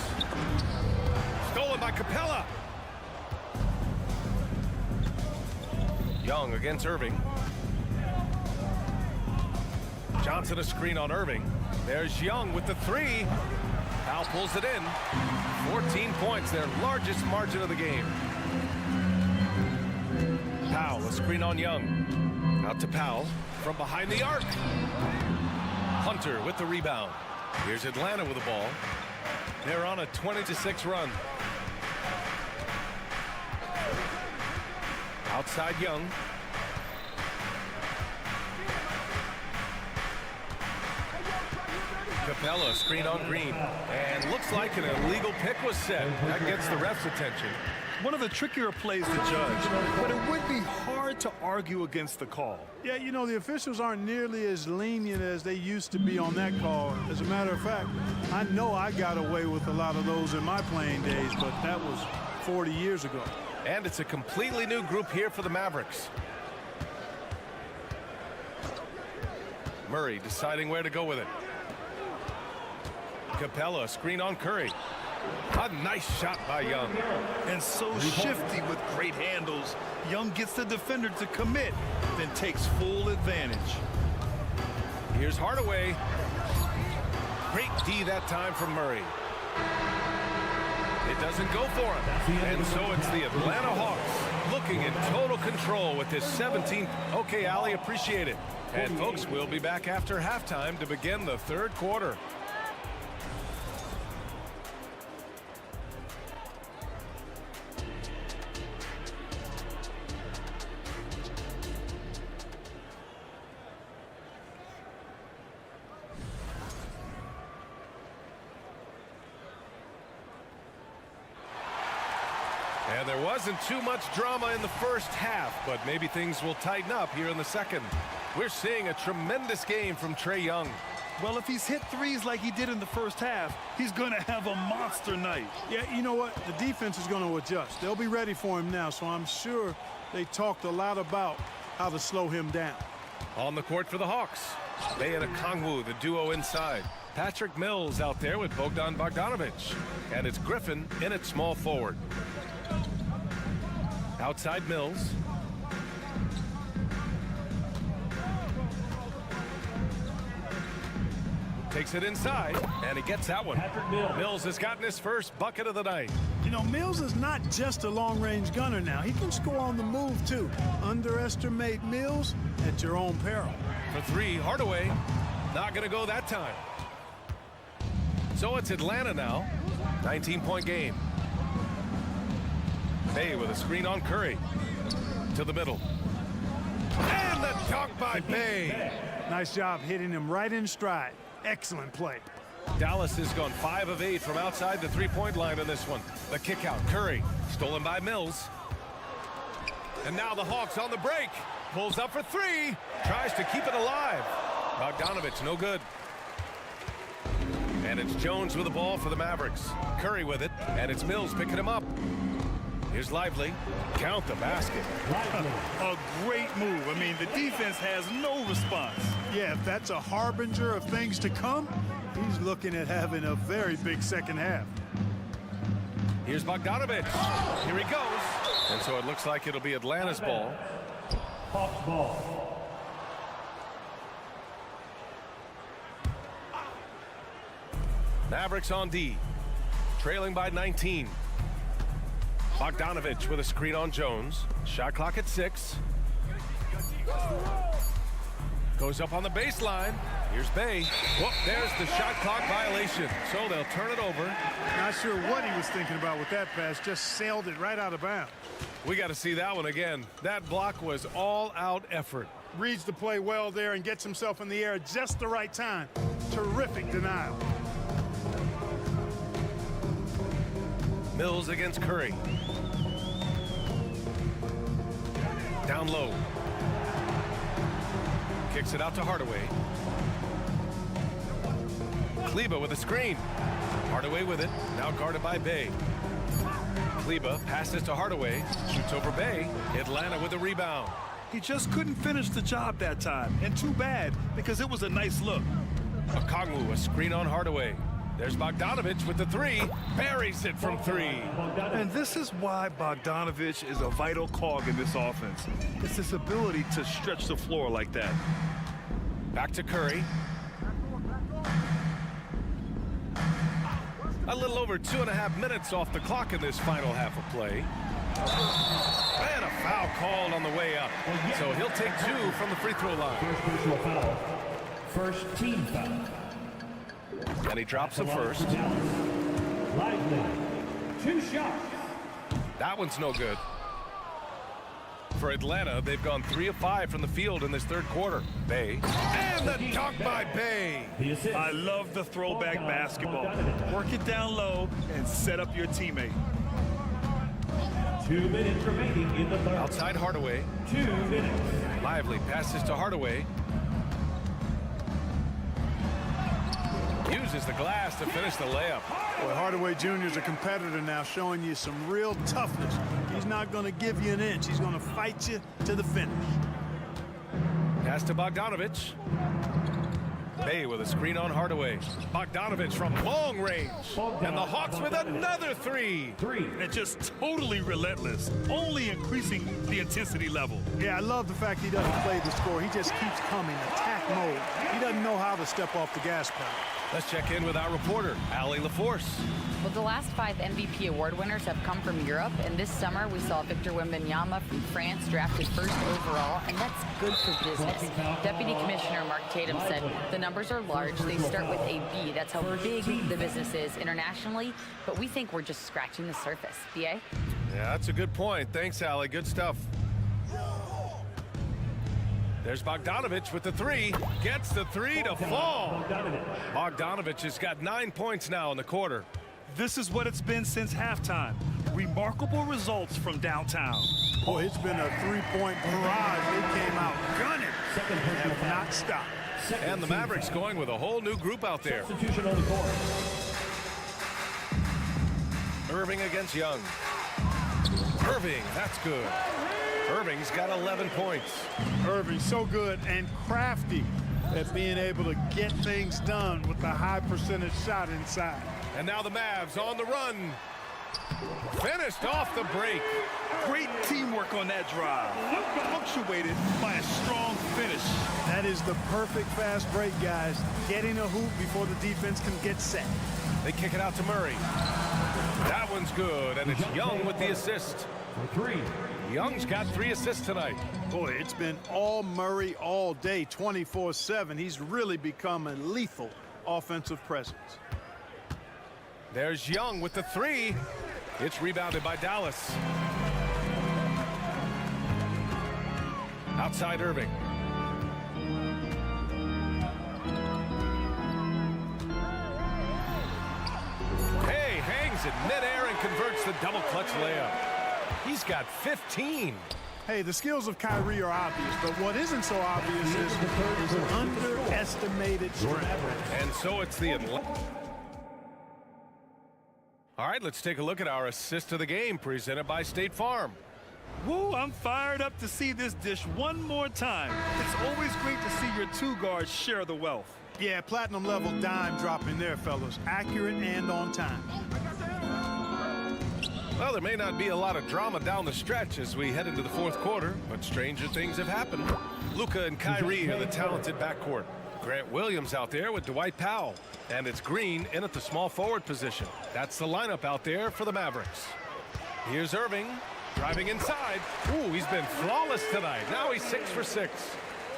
Stolen by Capella. Young against Irving. Johnson a screen on Irving. There's Young with the 3. Powell pulls it in. 14 points, their largest margin of the game. Powell, a screen on Young. Out to Powell from behind the arc. Hunter with the rebound. Here's Atlanta with the ball. They're on a 20-6 run. Outside Young. Capella, screen on Green. And looks like an illegal pick was set. That gets the ref's attention. One of the trickier plays to judge, but it would be hard to argue against the call. Yeah, you know, the officials aren't nearly as lenient as they used to be on that call. As a matter of fact, I know I got away with a lot of those in my playing days, but that was 40 years ago. And it's a completely new group here for the Mavericks. Murray deciding where to go with it. Capella, screen on Curry. A nice shot by Young. And so shifty with great handles. Young gets the defender to commit, then takes full advantage. Here's Hardaway. Great D that time from Murray. It doesn't go for him. And so it's the Atlanta Hawks looking in total control with this 17th. Okay, Allie, appreciate it. And folks, we'll be back after halftime to begin the third quarter. And there wasn't too much drama in the first half, but maybe things will tighten up here in the second. We're seeing a tremendous game from Trae Young. Well, if he's hit threes like he did in the first half, he's going to have a monster night. Yeah, you know what? The defense is going to adjust. They'll be ready for him now, so I'm sure they talked a lot about how to slow him down. On the court for the Hawks, Bey and Okongwu, the duo inside. Patrick Mills out there with Bogdan Bogdanovic. And it's Griffin in at small forward. Outside Mills. Takes it inside, and he gets that one. Mills has gotten his first bucket of the night. You know, Mills is not just a long-range gunner now. He can score on the move, too. Underestimate Mills at your own peril. For 3, Hardaway. Not going to go that time. So it's Atlanta now. 19-point game. Bey with a screen on Curry. To the middle. And the dunk by Bey. Nice job hitting him right in stride. Excellent play. Dallas has gone 5 of 8 from outside the three-point line in this one. The kick out, Curry, stolen by Mills. And now the Hawks on the break. Pulls up for 3, tries to keep it alive. Bogdanovic, no good. And it's Jones with the ball for the Mavericks. Curry with it, and it's Mills picking him up. Here's Lively. Count the basket. A great move. I mean, the defense has no response. Yeah, if that's a harbinger of things to come, he's looking at having a very big second half. Here's Bogdanovic. Here he goes. And so it looks like it'll be Atlanta's ball. Hawks ball. Mavericks on D. Trailing by 19. Bogdanovic with a screen on Jones. Shot clock at 6. Goes up on the baseline. Here's Bay. Whoop, there's the shot clock violation. So they'll turn it over. Not sure what he was thinking about with that pass. Just sailed it right out of bounds. We got to see that one again. That block was all-out effort. Reads the play well there and gets himself in the air at just the right time. Terrific denial. Mills against Curry. Down low. Kicks it out to Hardaway. Kleba with a screen. Hardaway with it. Now guarded by Bay. Kleba passes to Hardaway. Shoots over Bay. Atlanta with a rebound. He just couldn't finish the job that time. And too bad, because it was a nice look. Okongwu, a screen on Hardaway. There's Bogdanovic with the 3. Buries it from 3. And this is why Bogdanovic is a vital cog in this offense. It's his ability to stretch the floor like that. Back to Curry. A little over 2.5 minutes off the clock in this final half of play. And a foul called on the way up. So he'll take 2 from the free throw line. First personal foul. First team foul. And he drops the first. Lively. 2 shots. That one's no good. For Atlanta, they've gone 3 of 5 from the field in this third quarter. Bay. And the dunk by Bay. I love the throwback basketball. Work it down low and set up your teammate. 2 minutes remaining in the third. Outside Hardaway. 2 minutes. Lively passes to Hardaway. Uses the glass to finish the layup. Boy, Hardaway Jr. is a competitor now, showing you some real toughness. He's not going to give you an inch. He's going to fight you to the finish. Pass to Bogdanovic. Bay with a screen on Hardaway. Bogdanovic from long range. And the Hawks with another 3. And just totally relentless, only increasing the intensity level. Yeah, I love the fact he doesn't play the score. He just keeps coming, attack mode. He doesn't know how to step off the gas pedal. Let's check in with our reporter, Allie LaForce. Well, the last 5 MVP award winners have come from Europe, and this summer we saw Victor Wembanyama from France drafted 1st overall, and that's good for business. Deputy Commissioner Mark Tatum said the numbers are large. They start with a B. That's how big the business is internationally, but we think we're just scratching the surface. BA? Yeah, that's a good point. Thanks, Allie. Good stuff. There's Bogdanovic with the 3. Gets the 3 to fall. Bogdanovic has got 9 points now in the quarter. This is what it's been since halftime. Remarkable results from downtown. Boy, it's been a 3-point barrage. They came out gunning and have not stopped. And the Mavericks going with a whole new group out there. Substitution on the court. Irving against Young. Irving, that's good. Irving's got 11 points. Irving so good and crafty at being able to get things done with the high percentage shot inside. And now the Mavs on the run. Finished off the break. Great teamwork on that drive. Punctuated by a strong finish. That is the perfect fast break, guys. Getting a hoop before the defense can get set. They kick it out to Murray. That one's good, and it's Young with the assist. For 3. Young's got 3 assists tonight. Boy, it's been all Murray all day, 24/7. He's really become a lethal offensive presence. There's Young with the 3. It's rebounded by Dallas. Outside Irving. Hey, hangs in midair and converts the double clutch layup. He's got 15. Hey, the skills of Kyrie are obvious, but what isn't so obvious is his underestimated strength. And so it's the All right, let's take a look at our assist of the game presented by State Farm. Woo, I'm fired up to see this dish one more time. It's always great to see your 2 guards share the wealth. Yeah, platinum level dime dropping there, fellas. Accurate and on time. Well, there may not be a lot of drama down the stretch as we head into the fourth quarter, but stranger things have happened. Luka and Kyrie are the talented backcourt. Grant Williams out there with Dwight Powell. And it's Green in at the small forward position. That's the lineup out there for the Mavericks. Here's Irving driving inside. Ooh, he's been flawless tonight. Now he's 6 for 6.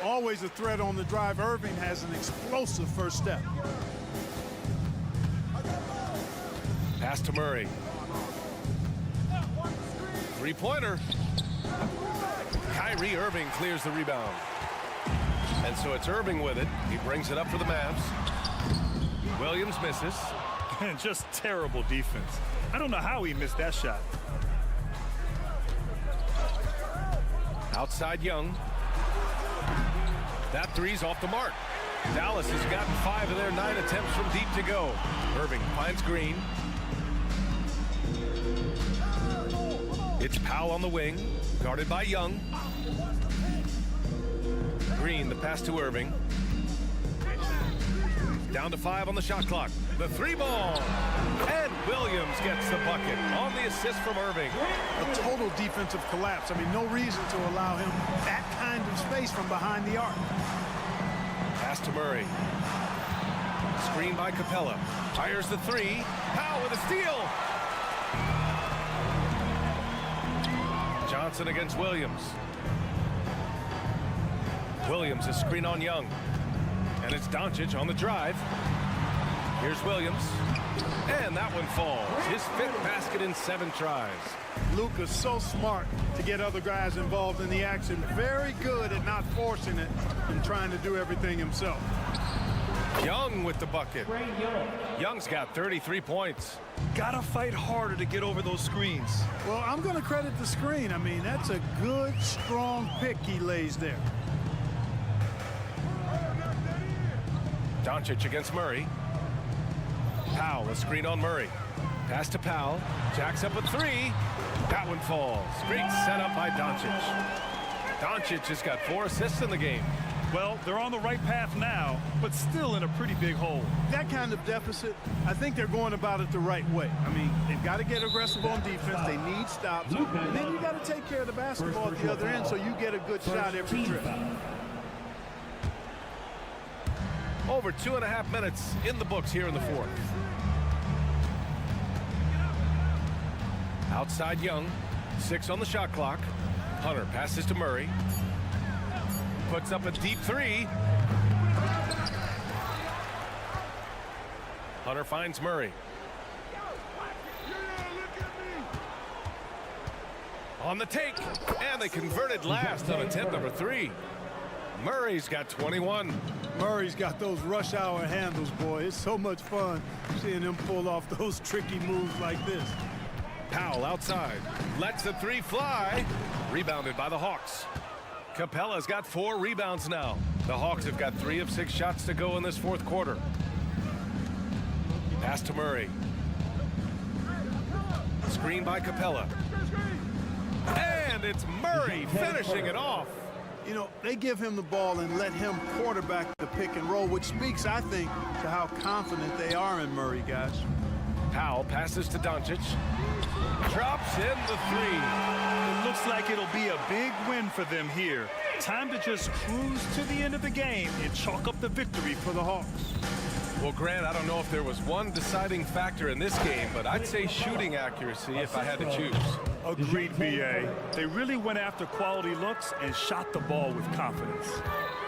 Always a threat on the drive. Irving has an explosive first step. Pass to Murray. Three-pointer. Kyrie Irving clears the rebound. And so it's Irving with it. He brings it up for the Mavs. Williams misses. Just terrible defense. I don't know how he missed that shot. Outside Young. That three's off the mark. Dallas has gotten 5 of their 9 attempts from deep to go. Irving finds Green. It's Powell on the wing, guarded by Young. Green, the pass to Irving. Down to 5 on the shot clock. The 3 ball. And Williams gets the bucket on the assist from Irving. A total defensive collapse. I mean, no reason to allow him that kind of space from behind the arc. Pass to Murray. Screen by Capella. Fires the 3. Powell with a steal. Johnson against Williams. Williams is screen on Young. And it's Doncic on the drive. Here's Williams. And that one falls. His 5th basket in 7 tries. Luka's so smart to get other guys involved in the action. Very good at not forcing it and trying to do everything himself. Young with the bucket. Young's got 33 points. Gotta fight harder to get over those screens. Well, I'm going to credit the screen. I mean, that's a good, strong pick he lays there. Doncic against Murray. Powell, a screen on Murray. Pass to Powell. Jacks up a 3. That one falls. Great setup by Doncic. Doncic has got 4 assists in the game. Well, they're on the right path now, but still in a pretty big hole. That kind of deficit, I think they're going about it the right way. I mean, they've got to get aggressive on defense. They need stops. And then you got to take care of the basketball at the other end so you get a good shot every trip. Over 2.5 minutes in the books here in the fourth. Outside Young. 6 on the shot clock. Hunter passes to Murray. Puts up a deep 3. Hunter finds Murray. On the take. And they converted last on attempt number 3. Murray's got 21. Murray's got those rush hour handles, boy. It's so much fun seeing him pull off those tricky moves like this. Powell outside. Lets the 3 fly. Rebounded by the Hawks. Capella's got 4 rebounds now. The Hawks have got 3 of 6 shots to go in this fourth quarter. Pass to Murray. Screen by Capella. And it's Murray finishing it off. You know, they give him the ball and let him quarterback the pick and roll, which speaks, I think, to how confident they are in Murray, guys. Powell passes to Doncic. Drops in the 3. It looks like it'll be a big win for them here. Time to just cruise to the end of the game and chalk up the victory for the Hawks. Well, Grant, I don't know if there was one deciding factor in this game, but I'd say shooting accuracy if I had to choose. Agreed, BA. They really went after quality looks and shot the ball with confidence.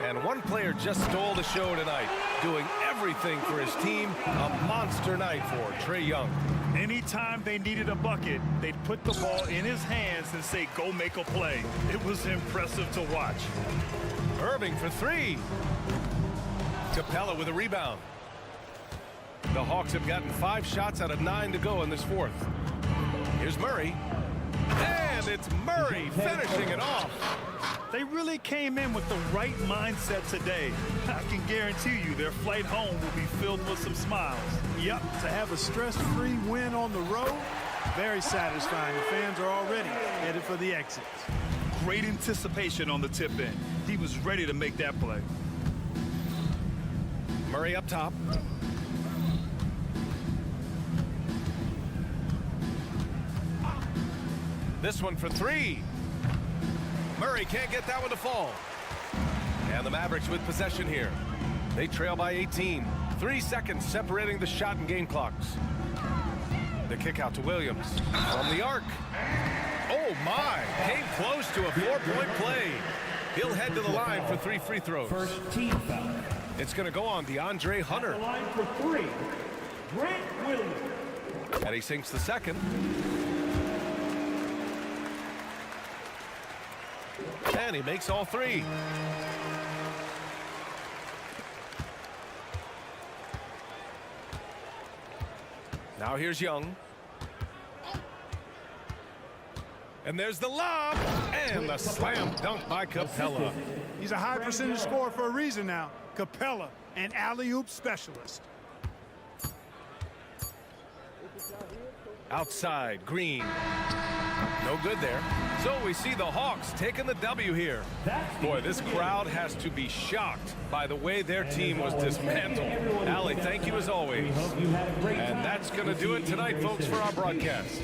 And one player just stole the show tonight, doing everything for his team. A monster night for Trae Young. Anytime they needed a bucket, they'd put the ball in his hands and say, go make a play. It was impressive to watch. Irving for 3. Capella with a rebound. The Hawks have gotten 5 shots out of 9 to go in this fourth. Here's Murray. And it's Murray finishing it off. They really came in with the right mindset today. I can guarantee you their flight home will be filled with some smiles. Yep, to have a stress-free win on the road, very satisfying. The fans are already headed for the exits. Great anticipation on the tip in. He was ready to make that play. Murray up top. This one for three. Murray can't get that one to fall. And the Mavericks with possession here. They trail by 18. 3 seconds separating the shot and game clocks. The kick out to Williams from the arc. Oh my, came close to a 4-point play. He'll head to the line for 3 free throws. First team foul. It's going to go on DeAndre Hunter. The line for 3, Grant Williams. And he sinks the second. And he makes all 3. Now here's Young. And there's the lob. And the slam dunk by Capella. He's a high percentage scorer for a reason now. Capella, an alley-oop specialist. Outside, Green. No good there. So we see the Hawks taking the W here. Boy, this crowd has to be shocked by the way their team was dismantled. Allie, thank you as always. And that's going to do it tonight, folks, for our broadcast.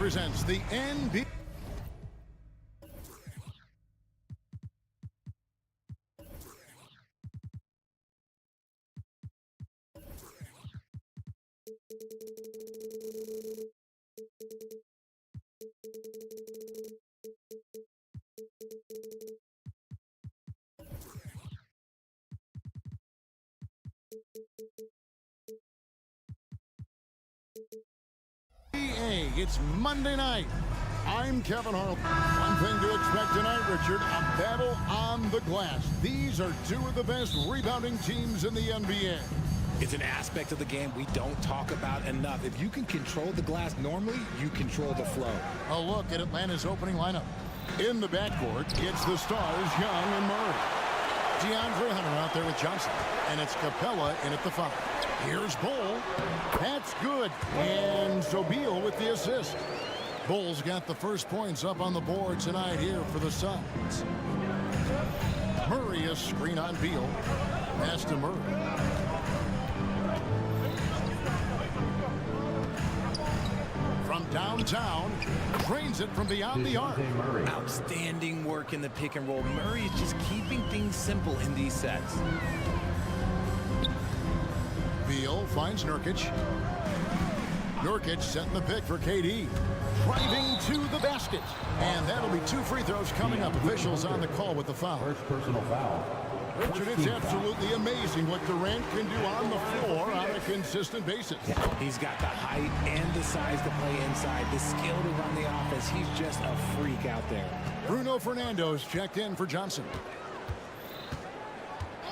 presents the NBA. It's Monday night. I'm Kevin Harlan. One thing to expect tonight, Richard, a battle on the glass. These are two of the best rebounding teams in the NBA. It's an aspect of the game we don't talk about enough. If you can control the glass normally, you control the flow. A look at Atlanta's opening lineup. In the backcourt, it's the stars, Young and Murray. DeAndre Hunter out there with Johnson. And it's Capella in at the 5. Here's Bull. That's good. And so Beal with the assist. Bull's got the first points up on the board tonight here for the Suns. Murray a screen on Beal. Pass to Murray. From downtown, drains it from beyond the arc. Outstanding work in the pick and roll. Murray is just keeping things simple in these sets. Beal finds Nurkic. Nurkic setting the pick for KD. Driving to the basket. And that'll be 2 free throws coming up. Officials on the call with the foul. First personal foul. Richard, it's absolutely amazing what Durant can do on the floor on a consistent basis. He's got the height and the size to play inside, the skill to run the offense. He's just a freak out there. Bruno Fernando's checked in for Johnson.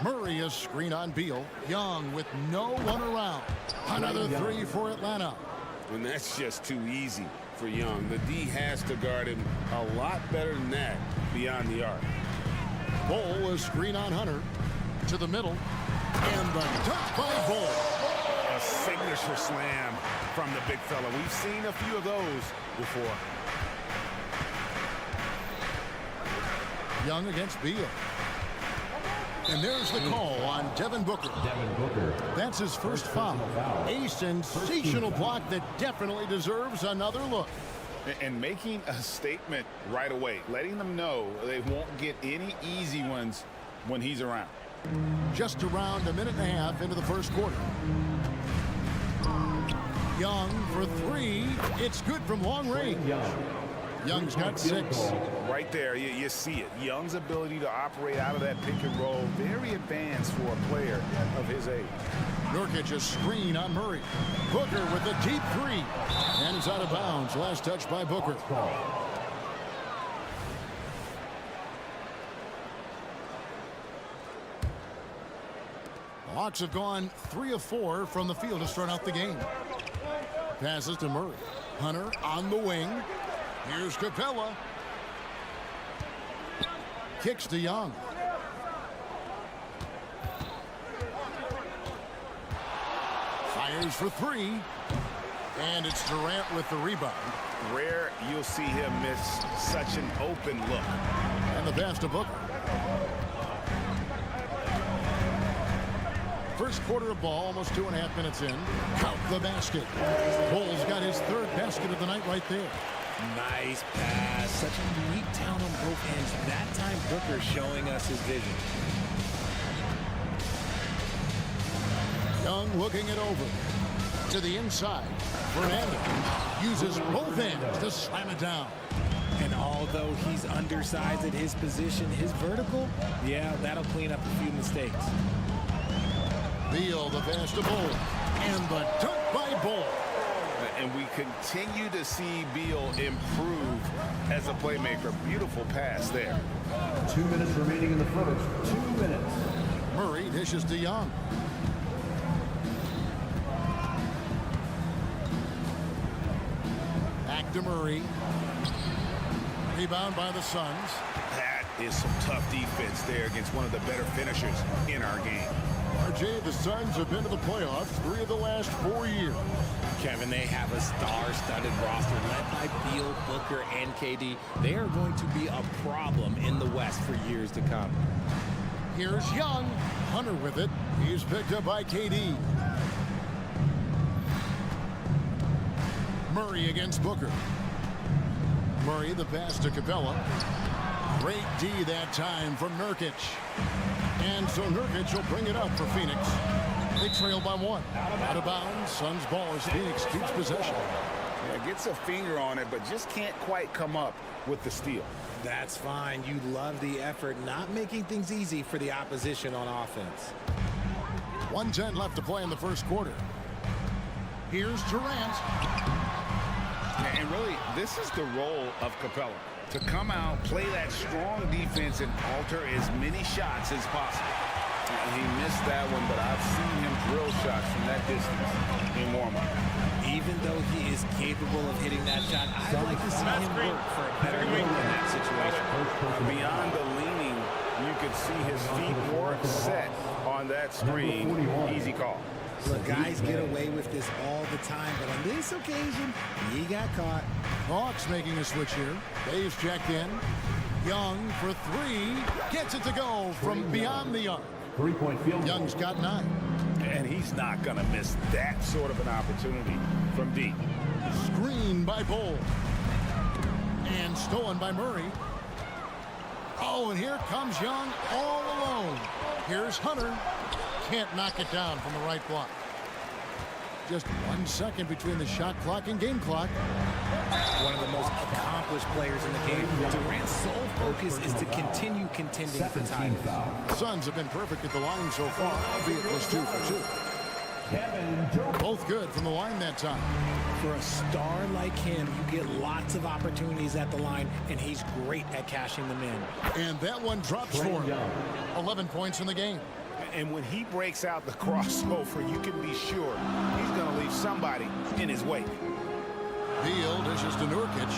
Murray a screen on Beal. Young with no one around. Another 3 for Atlanta. And that's just too easy for Young. The D has to guard him a lot better than that beyond the arc. Bull a screen on Hunter. To the middle. And the dunk by Bull. A signature slam from the big fella. We've seen a few of those before. Young against Beal. And there's the call on Devin Booker. That's his first foul. A sensational block that definitely deserves another look. And making a statement right away, letting them know they won't get any easy ones when he's around. Just around a minute and a half into the first quarter. Young for 3. It's good from long range. Young's got 6. Right there, you see it. Young's ability to operate out of that pick and roll, very advanced for a player of his age. Nurkic a screen on Murray. Booker with a deep 3. And it's out of bounds. Last touch by Booker. The Hawks have gone 3 of 4 from the field to start out the game. Passes to Murray. Hunter on the wing. Here's Capella. Kicks to Young. Fires for 3. And it's Durant with the rebound. Rare you'll see him miss such an open look. And the pass to Booker. First quarter of ball, almost 2.5 minutes in. Count the basket. Bull's got his 3rd basket of the night right there. Nice pass. Such a unique talent on both ends. That time, Booker showing us his vision. Young looking it over. To the inside. Fernando uses both ends to slam it down. And although he's undersized at his position, his vertical, yeah, that'll clean up a few mistakes. Beal, the pass to Bull. And the dunk by Bull. And we continue to see Beal improve as a playmaker. Beautiful pass there. 2 minutes remaining in the first. 2 minutes. Murray dishes to Young. Back to Murray. Rebound by the Suns. That is some tough defense there against one of the better finishers in our game. RJ, the Suns have been to the playoffs 3 of the last 4 years. Kevin, they have a star-studded roster led by Beal, Booker, and KD. They are going to be a problem in the West for years to come. Here's Young. Hunter with it. He's picked up by KD. Murray against Booker. Murray, the pass to Capella. Great D that time from Nurkic. And so Nurkic will bring it up for Phoenix. They trail by 1. Out of bounds. Suns ball as Phoenix keeps possession. Yeah, gets a finger on it, but just can't quite come up with the steal. That's fine. You love the effort, not making things easy for the opposition on offense. 1:10 left to play in the first quarter. Here's Durant. And really, this is the role of Capella. To come out, play that strong defense, and alter as many shots as possible. He missed that one, but I've seen him drill shots from that distance in warm-up. Even though he is capable of hitting that shot, I'd like to see him work for a better look in that situation. Beyond the leaning, you could see his feet weren't set on that screen. Easy call. Look, guys get away with this all the time, but on this occasion, he got caught. Hawks making a switch here. Dave's checked in. Young for 3. Gets it to go from beyond the arc. 3-point field. Young's got 9. And he's not going to miss that sort of an opportunity from deep. Screen by Bull. And stolen by Murray. Oh, and here comes Young all alone. Here's Hunter. Can't knock it down from the right block. Just 1 second between the shot clock and game clock. One of the most accomplished players in the game. Durant's sole focus is to continue contending for titles. Suns have been perfect at the line so far, albeit it was 2 for 2. Both good from the line that time. For a star like him, you get lots of opportunities at the line, and he's great at cashing them in. And that one drops for him. 11 points in the game. And when he breaks out the crossover, you can be sure he's going to leave somebody in his wake. Beal dishes to Nurkic.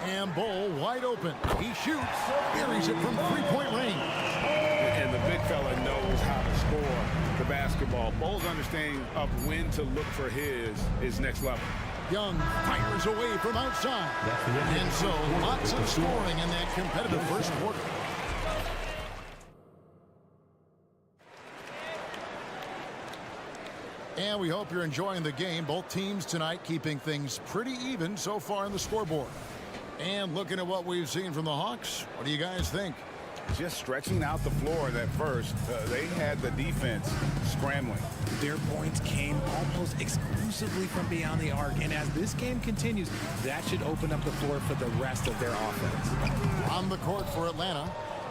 And Bull wide open. He shoots. Buries it from 3-point range. And the big fella knows how to score the basketball. Bull's understanding of when to look for his next level. Young fires away from outside. And so lots of scoring in that competitive first quarter. And we hope you're enjoying the game. Both teams tonight keeping things pretty even so far on the scoreboard. And looking at what we've seen from the Hawks, what do you guys think? Just stretching out the floor that first. They had the defense scrambling. Their points came almost exclusively from beyond the arc. And as this game continues, that should open up the floor for the rest of their offense. On the court for Atlanta.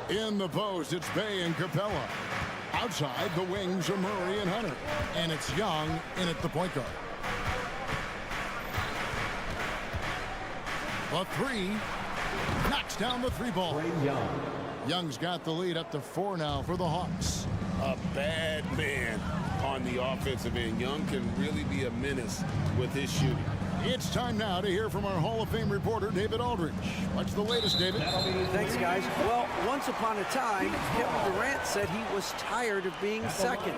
In the post, it's Bay and Capella. Outside, the wings are Murray and Hunter. And it's Young in at the point guard. A 3. Knocks down the 3 ball. Young's got the lead up to 4 now for the Hawks. A bad man on the offensive end. Young can really be a menace with his shooting. It's time now to hear from our Hall of Fame reporter, David Aldridge. What's the latest, David? Thanks, guys. Well, once upon a time, Kevin Durant said he was tired of being second.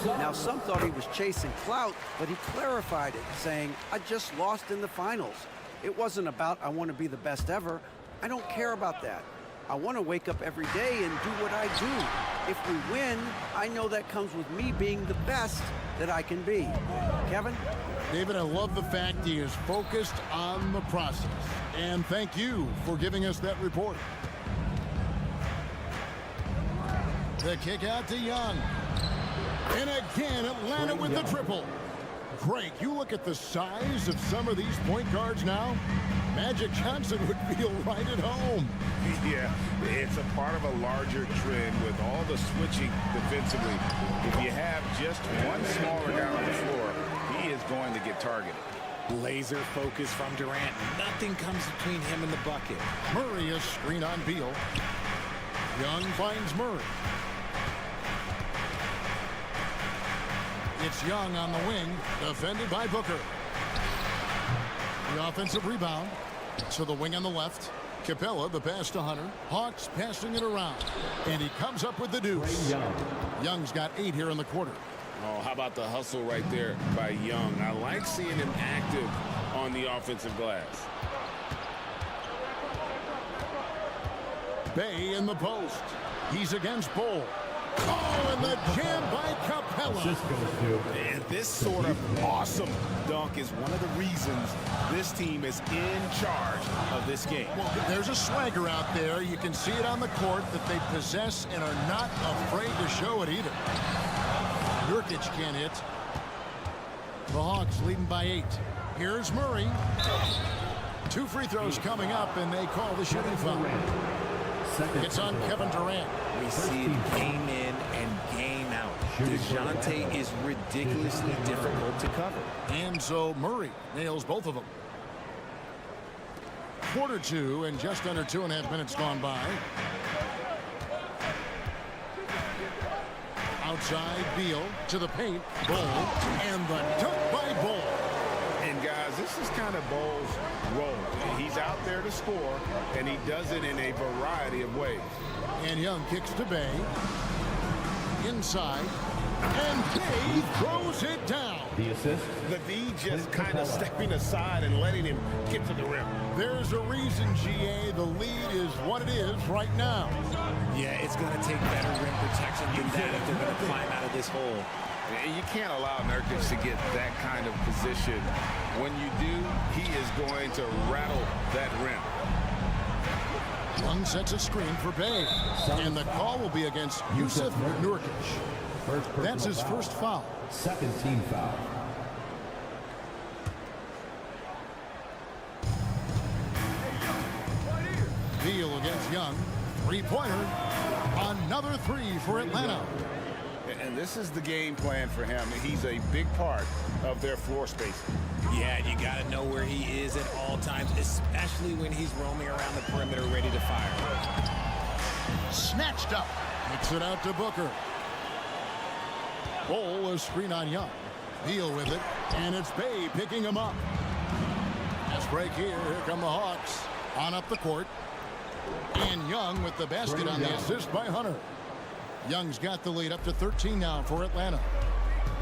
Now, some thought he was chasing clout, but he clarified it, saying, I just lost in the finals. It wasn't about I want to be the best ever. I don't care about that. I want to wake up every day and do what I do. If we win, I know that comes with me being the best that I can be. Kevin? David, I love the fact he is focused on the process. And thank you for giving us that report. The kick out to Young. And again, Atlanta with the triple. Great. You look at the size of some of these point guards now. Magic Johnson would feel right at home. Yeah, it's a part of a larger trend with all the switching defensively. If you have just one smaller guy on the floor, he is going to get targeted. Laser focus from Durant. Nothing comes between him and the bucket. Murray is screen on Beal. Young finds Murray. It's Young on the wing, defended by Booker. The offensive rebound to the wing on the left. Capella, the pass to Hunter. Hawks passing it around. And he comes up with the deuce. Young's got 8 here in the quarter. Oh, how about the hustle right there by Young? I like seeing him active on the offensive glass. Bay in the post. He's against Bull. Oh, and the jam by Capella. And this sort of awesome dunk is one of the reasons this team is in charge of this game. Well, there's a swagger out there. You can see it on the court that they possess and are not afraid to show it either. Nurkic can't hit. The Hawks leading by 8. Here's Murray. 2 free throws coming up, and they call the shooting foul. It's on Kevin Durant. We see it game in and game out. DeJounte is ridiculously difficult to cover. And so Murray nails both of them. Quarter 2 and just under 2.5 minutes gone by. Outside, Beal to the paint. Ball, and the dunk by Ball. And guys, this is kind of Ball's role. He's out there to score, and he does it in a variety of ways. And Young kicks to Bay. Inside. And Bay throws it down. The assist? The V just kind of stepping aside and letting him get to the rim. There's a reason, GA, the lead is what it is right now. Yeah, it's going to take better rim protection than that if they're going to climb out of this hole. You can't allow Nurkic to get that kind of position. When you do, he is going to rattle that rim. Young sets a screen for Bay. And the call will be against Yusuf Nurkic. That's his first foul. Second team foul. Beal against Young. 3-pointer. Another 3 for Atlanta. And this is the game plan for him. He's a big part of their floor space. Yeah, you got to know where he is at all times, especially when he's roaming around the perimeter ready to fire. Snatched up. Kicks it out to Booker. Ball a screen on Young. Beal with it. And it's Bay picking him up. Let's break here. Here come the Hawks. On up the court. And Young with the basket on the assist by Hunter. Young's got the lead up to 13 now for Atlanta.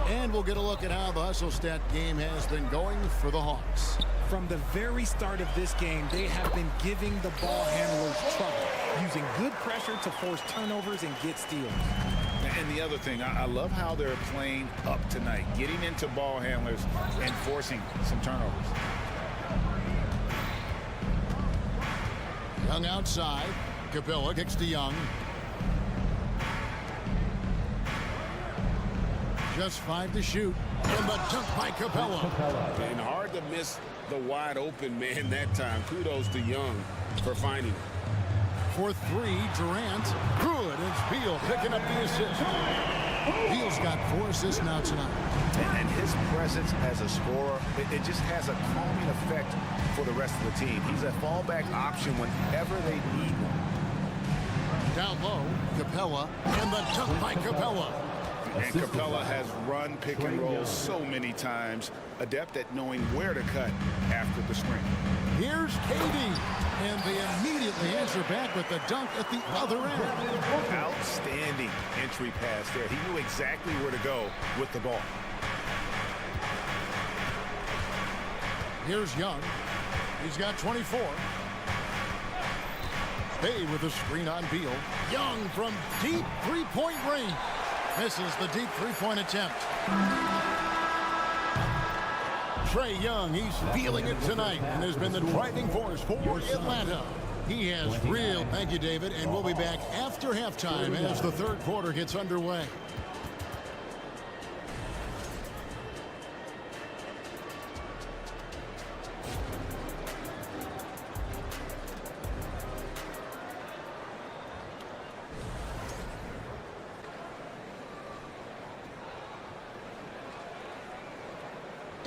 And we'll get a look at how the hustle stat game has been going for the Hawks. From the very start of this game, they have been giving the ball handlers trouble, using good pressure to force turnovers and get steals. And the other thing, I love how they're playing up tonight, getting into ball handlers and forcing some turnovers. Young outside. Capella kicks to Young. Just 5 to shoot. And the dunk by Capella. And hard to miss the wide open man that time. Kudos to Young for finding it. For 3, Durant. Good. It's Beal picking up the assist. Beal's got 4 assists now tonight. And his presence as a scorer, it just has a calming effect for the rest of the team. He's a fallback option whenever they need one. Down low, Capella. And the dunk by Capella. And Capella has run pick and roll so many times, adept at knowing where to cut after the screen. Here's KD, and they immediately answer back with the dunk at the other end. Outstanding entry pass there. He knew exactly where to go with the ball. Here's Young. He's got 24. Bay with a screen on Beal. Young from deep three-point range. Misses the deep three-point attempt. Trae Young, he's feeling it tonight and has been the driving force for Atlanta. He has real, thank you, David, and we'll be back after halftime as the third quarter gets underway.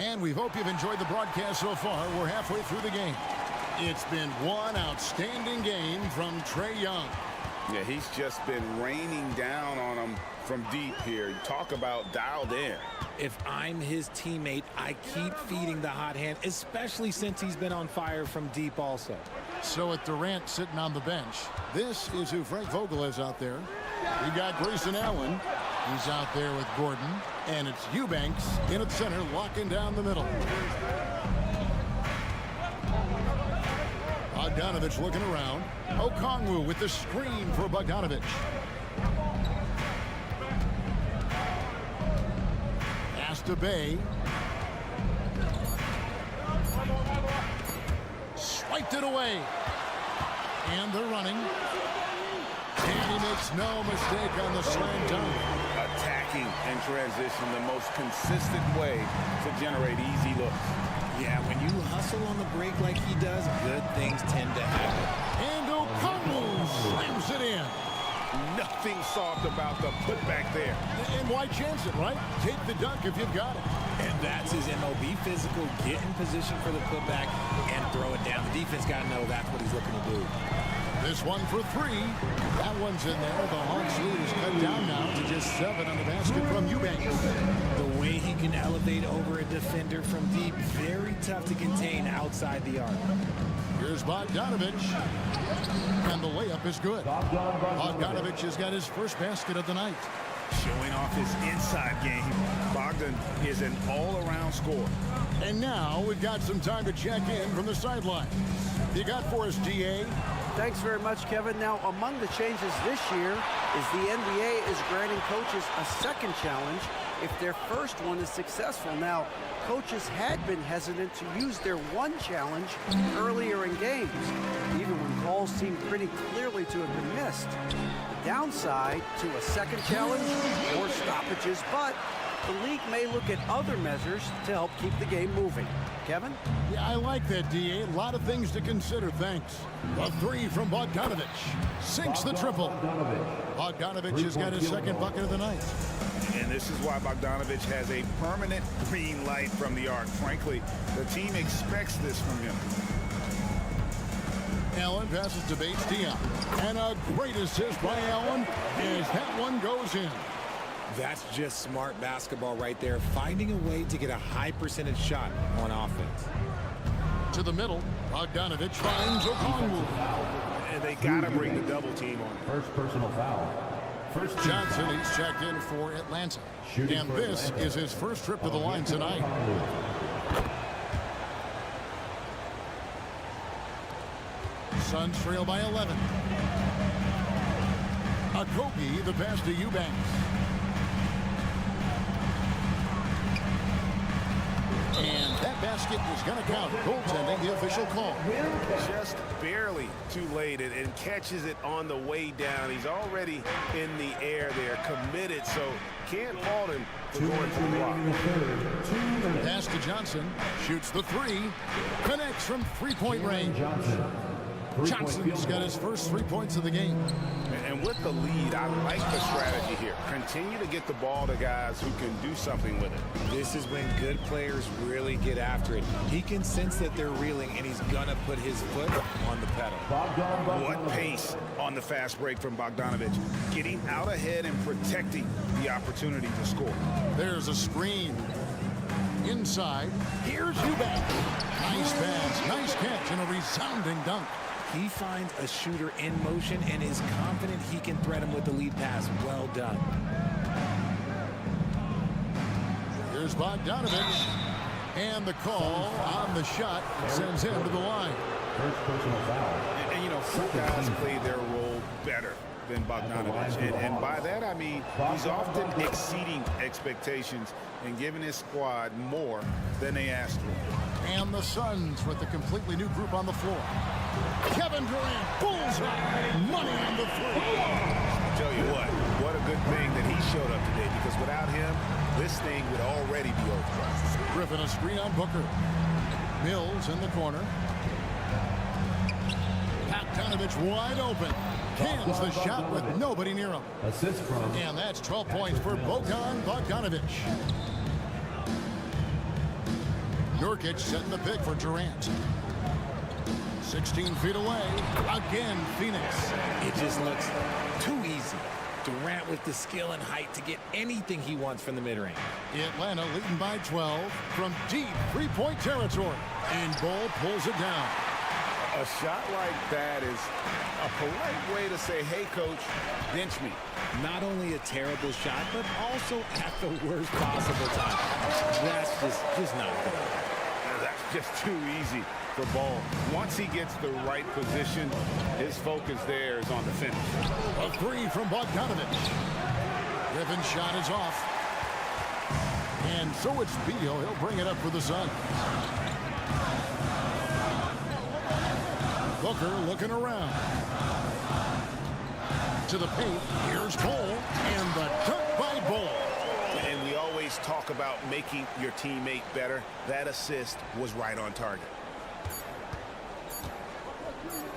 And we hope you've enjoyed the broadcast so far. We're halfway through the game. It's been one outstanding game from Trae Young. Yeah, he's just been raining down on them from deep here. Talk about dialed in. If I'm his teammate, I keep feeding the hot hand, especially since he's been on fire from deep also. So with Durant sitting on the bench, this is who Frank Vogel is out there. You got Grayson Allen. He's out there with Gordon. And it's Eubanks in at center, locking down the middle. Bogdanovich looking around. Okongwu with the screen for Bogdanovich. to Bay. Swiped it away. And they're running. And he makes no mistake on the slam dunk. Attacking and transition, the most consistent way to generate easy looks. Yeah, when you hustle on the break like he does, good things tend to happen. And O'Connell slams it in. Nothing soft about the putback there. And why chance it, right? Take the dunk if you've got it. And that's his MO. Be physical, get in position for the putback, and throw it down. The defense got to know that's what he's looking to do. This one for three. That one's in there. The Hawks lead is cut down now to just 7 on the basket from Eubanks. The way he can elevate over a defender from deep, very tough to contain outside the arc. Here's Bogdanovich. And the layup is good. Bogdanovich has got his first basket of the night. Showing off his inside game. Bogdan is an all-around scorer. And now we've got some time to check in from the sideline. You got for us, DA? Thanks very much, Kevin. Now, among the changes this year is the NBA is granting coaches a second challenge if their first one is successful. Now, coaches had been hesitant to use their one challenge earlier in games, even when calls seemed pretty clearly to have been missed. The downside to a second challenge, more stoppages, but the league may look at other measures to help keep the game moving. Kevin? Yeah, I like that, DA. A lot of things to consider, thanks. A three from Bogdanovich. Sinks the triple. Bogdanovich has got his second bucket of the night. And this is why Bogdanovich has a permanent green light from the arc. Frankly, the team expects this from him. Allen passes to Bates Dion. And a great assist by Allen as that one goes in. That's just smart basketball right there, finding a way to get a high percentage shot on offense. To the middle, Bogdanovich finds O'Connell. And they got to bring the double team on. First personal foul. Johnson, he's checked in for Atlanta. And this is his first trip to the line tonight. Suns trail by 11. Akobe, the pass to Eubanks. And that basket is going to count. Goaltending, the official call. Just barely too late and catches it on the way down. He's already in the air there, committed, so can't fault him for going to the block. Pass to Johnson. Shoots the three. Connects from three-point range. Johnson's got his first 3 points of the game. And with the lead, I like the strategy here. Continue to get the ball to guys who can do something with it. This is when good players really get after it. He can sense that they're reeling, and he's going to put his foot on the pedal. What pace on the fast break from Bogdanovich. Getting out ahead and protecting the opportunity to score. There's a screen. Inside. Here's Eubanks. Nice pass. Nice catch and a resounding dunk. He finds a shooter in motion and is confident he can threat him with the lead pass. Well done. Here's Bogdanovich. And the call on the shot sends him to the line. First personal foul. And you know, some guys play their role better than Bogdanovich. And by that, I mean he's often exceeding expectations and giving his squad more than they asked for. And the Suns with a completely new group on the floor. Kevin Durant, bullseye, money on the three. I tell you what a good thing that he showed up today, because without him, this thing would already be over. Griffin a screen on Booker. Mills in the corner. Bogdanovich wide open. Cans the shot with nobody near him. Assist from. And that's 12 points for Bojan Bogdanovich. Nurkic setting the pick for Durant. 16 feet away. Again, Phoenix. It just looks too easy. Durant with the skill and height to get anything he wants from the mid-range. Atlanta leading by 12 from deep three-point territory. And Bull pulls it down. A shot like that is a polite way to say, hey, coach, bench me. Not only a terrible shot, but also at the worst possible time. That's just not good. That's just too easy for Ball. Once he gets the right position, his focus there is on the finish. A three from Bogdanovich. Griffin's shot is off. And so it's Beal. He'll bring it up for the Suns. Booker looking around. To the paint. Here's Bull. And the dunk by Bull. And we always talk about making your teammate better. That assist was right on target.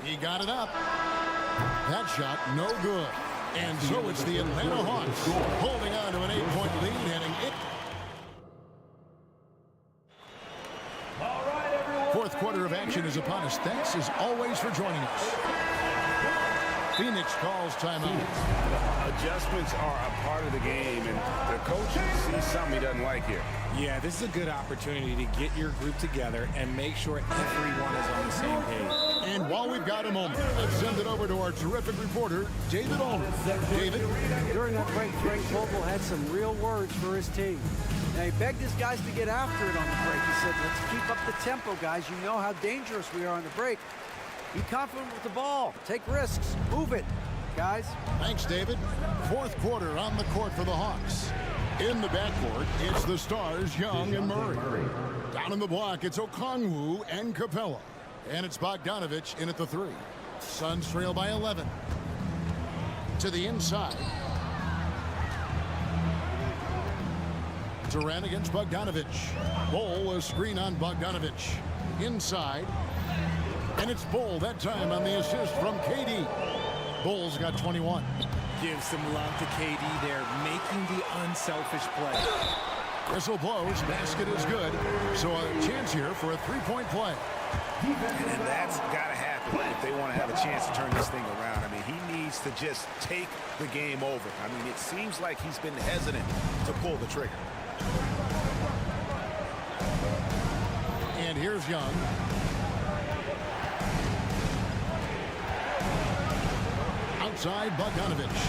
He got it up. That shot no good. And so it's the Atlanta Hawks holding on to an 8-point lead heading in. Fourth quarter of action is upon us. Thanks as always for joining us. Phoenix calls timeout. Adjustments are a part of the game, and the coach sees something he doesn't like here. Yeah, this is a good opportunity to get your group together and make sure everyone is on the same page. And while we've got a moment, let's send it over to our terrific reporter, David Ullman. David? During that break, Frank Vogel had some real words for his team. Now, he begged his guys to get after it on the break. He said, let's keep up the tempo, guys. You know how dangerous we are on the break. Be confident with the ball. Take risks. Move it, guys. Thanks, David. Fourth quarter on the court for the Hawks. In the backcourt, it's the stars, Young and Murray. Down in the block, it's Okongwu and Capella. And it's Bogdanovich in at the 3. Suns trail by 11. To the inside. Durant against Bogdanovich. Bull, a screen on Bogdanovich. Inside. And it's Bull that time on the assist from KD. Bull's got 21. Give some love to KD there, making the unselfish play. Whistle blows, basket is good. So a chance here for a three-point play. And that's got to happen if they want to have a chance to turn this thing around. I mean, he needs to just take the game over. I mean, it seems like he's been hesitant to pull the trigger. And here's Young. Outside, Bogdanovich.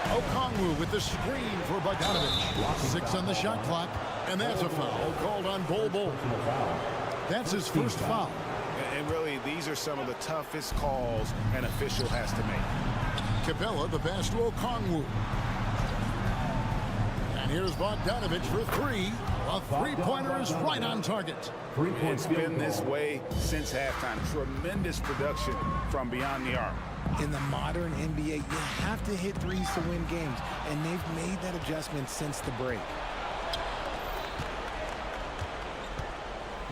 Okongwu with the screen for Bogdanovich. 6 on the shot clock, and that's a foul called on Bull. That's his first foul. And really, these are some of the toughest calls an official has to make. Capella, the pass to Okongwu. And here's Bogdanovich for 3. A three-pointer is right on target. It's been this way since halftime. Tremendous production from beyond the arc. In the modern NBA, you have to hit threes to win games, and they've made that adjustment since the break.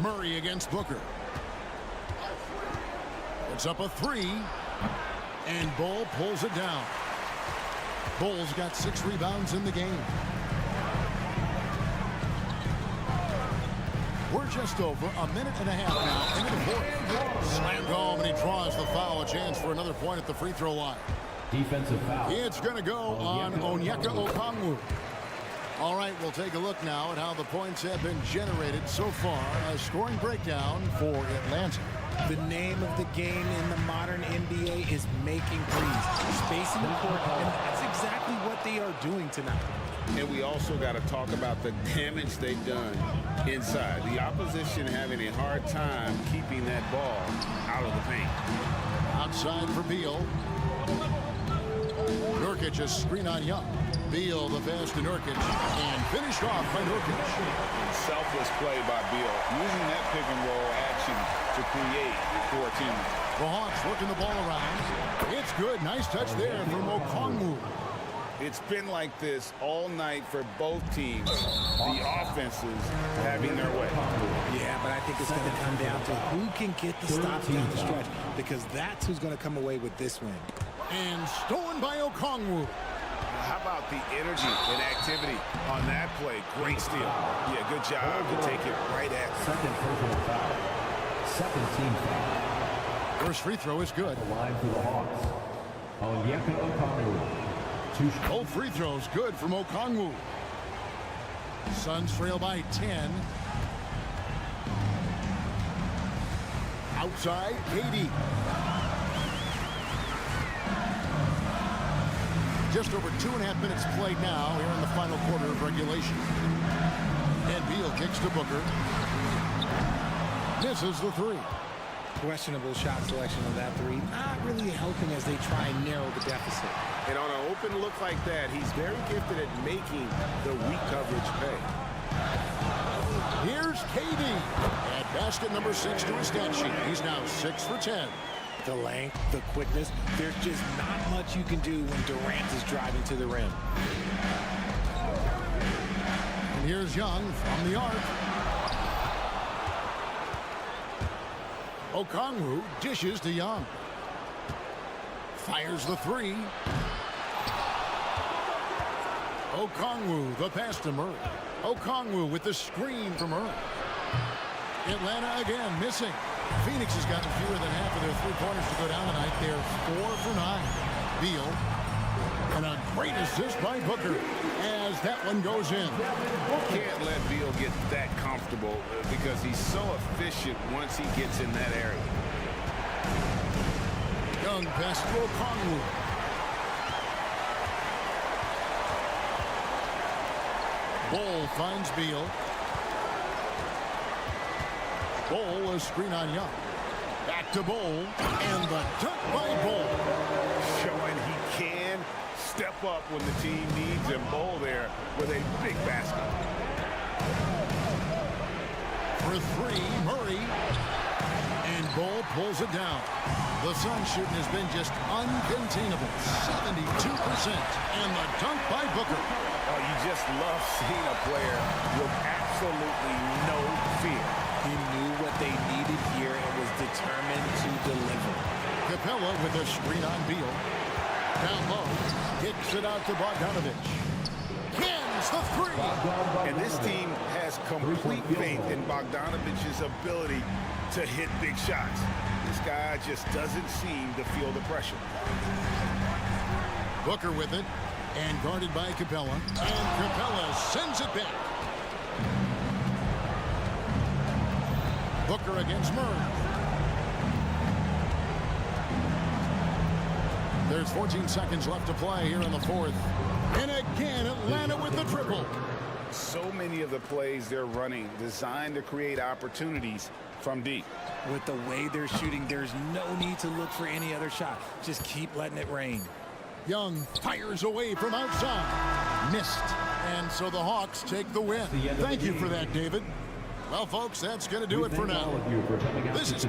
Murray against Booker. It's up a 3, and Bull pulls it down. Bull's got 6 rebounds in the game. We're just over a minute and a half now into the fourth. Slammed home, and he draws the foul. A chance for another point at the free throw line. Defensive foul. It's going to go on Onyeka Okongwu. All right, we'll take a look now at how the points have been generated so far. A scoring breakdown for Atlanta. The name of the game in the modern NBA is making threes, spacing the court, and that's exactly what they are doing tonight. And we also got to talk about the damage they've done inside. The opposition having a hard time keeping that ball out of the paint. Outside for Beal. Nurkic a screen on Young. Beal the pass to Nurkic and finished off by Nurkic. Selfless play by Beal, using that pick and roll action to create for a team. The Hawks working the ball around. It's good. Nice touch there from Okongwu. It's been like this all night for both teams. The offenses having their way. Yeah, but I think it's going to come down to who can get the stops down the stretch, because that's who's going to come away with this win. And stolen by Okongwu. How about the energy and activity on that play? Great steal. Yeah, good job to take it right at him. Second personal foul. Second team foul. First free throw is good. The line for the Hawks. Onyeka Okongwu. Both free throws good from Okongwu. Suns trail by 10. Outside, KD. Just over 2.5 minutes played now here in the final quarter of regulation. And Beal kicks to Booker. Misses the 3. Questionable shot selection of that three. Not really helping as they try and narrow the deficit. And on an open look like that, he's very gifted at making the weak coverage pay. Here's KD at basket number 6 to his stat sheet. He's now 6 for 10. The length, the quickness, there's just not much you can do when Durant is driving to the rim. And here's Young from the arc. Okongwu dishes to Young. Fires the three. Okongwu, the pass to Murray. Okongwu with the screen from Murray. Atlanta again missing. Phoenix has gotten fewer than half of their three-pointers to go down tonight. They're 4 for 9. Beal. And a great assist by Booker as that one goes in. Can't let Beal get that comfortable because he's so efficient once he gets in that area. Young pass to Okongwu. Ball finds Beal. Ball, a screen on Young. Back to Ball, and the dunk by Ball. Showing he can step up when the team needs him. Ball there with a big basket. For three, Murray. And Ball pulls it down. The Suns shooting has been just uncontainable. 72%. And the dunk by Booker. Oh, you just love seeing a player with absolutely no fear. He knew what they needed here and was determined to deliver. Capella with a screen on Beal. Down low. Kicks it out to Bogdanovich. Cans the three. And this team has complete faith in Bogdanovich's ability to hit big shots. This guy just doesn't seem to feel the pressure. Booker with it. And guarded by Capella. And Capella sends it back. Booker against Murray. There's 14 seconds left to play here in the fourth. And again, Atlanta with the triple. So many of the plays they're running designed to create opportunities from deep. With the way they're shooting, there's no need to look for any other shot. Just keep letting it rain. Young fires away from outside. Missed. And so the Hawks take the win. Thank you for that, David. Well, folks, that's going to do it for now. This is...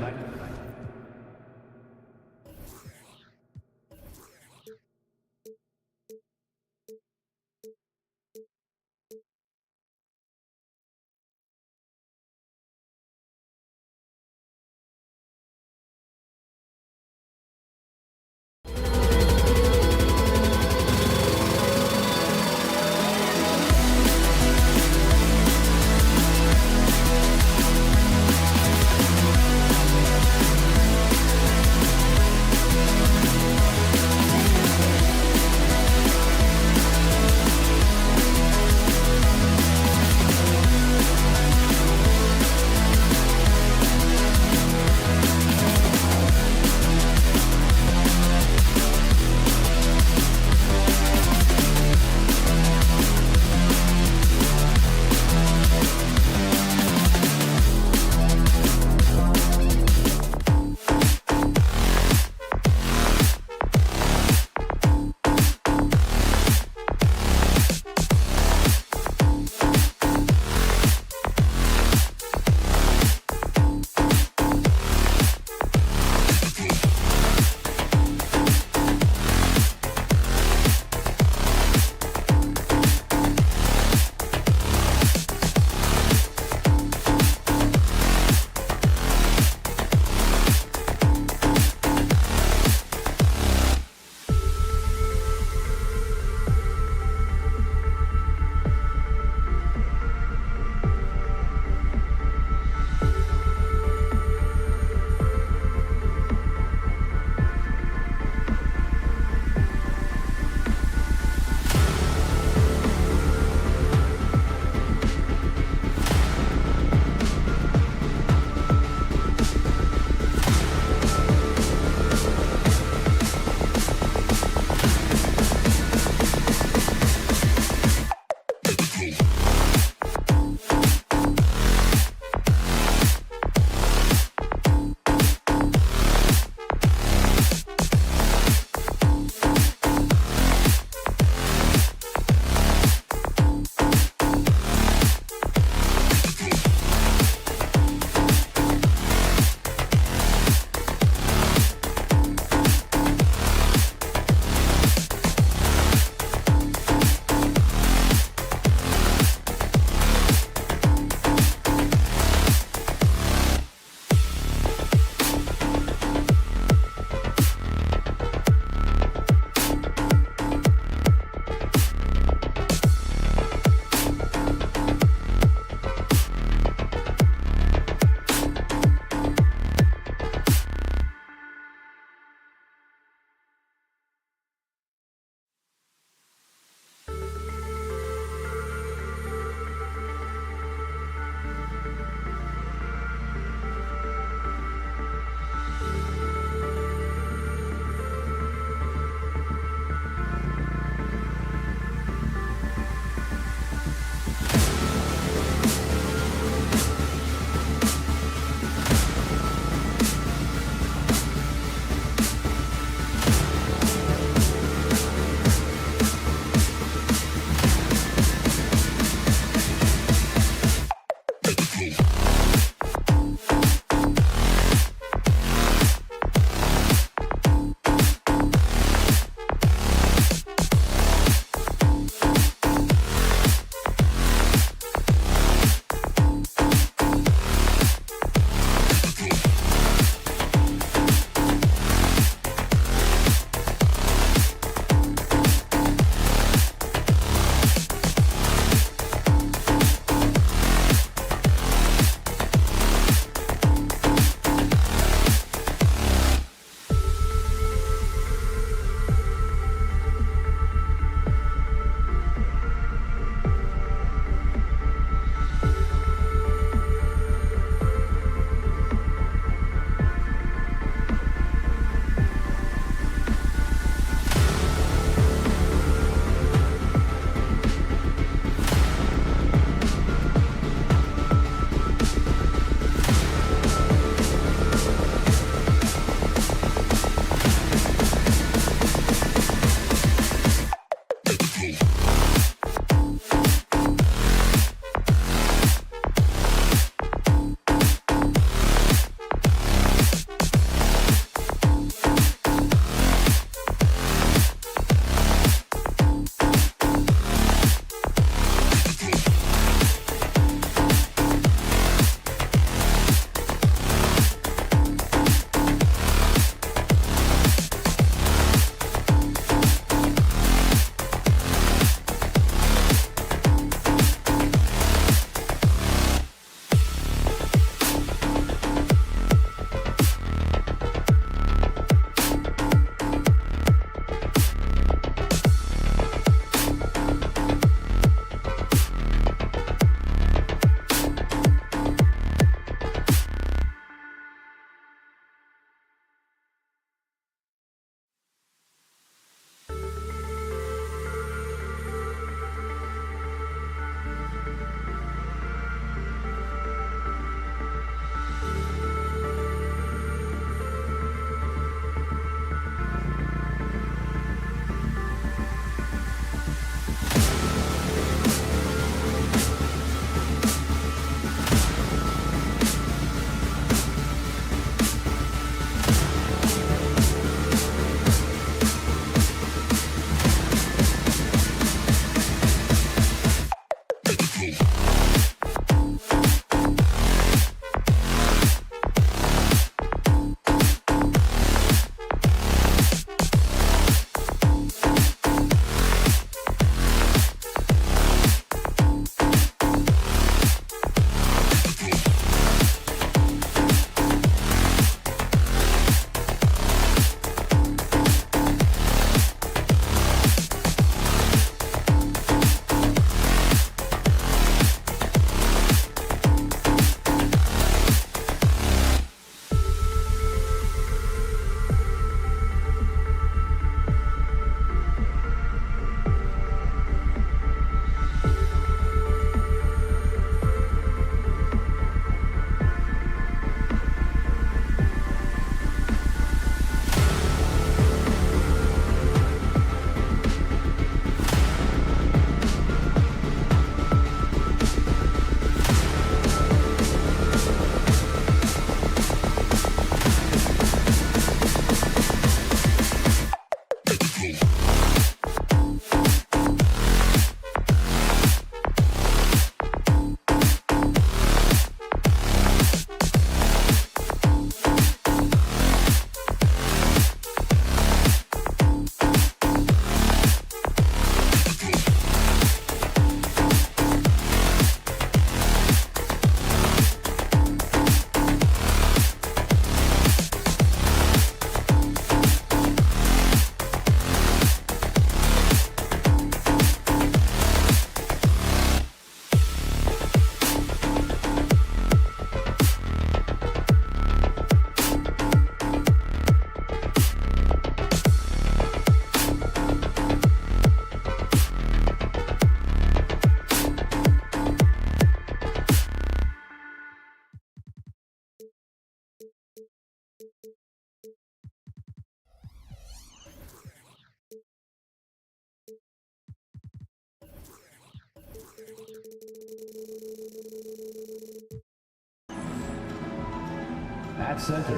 at center.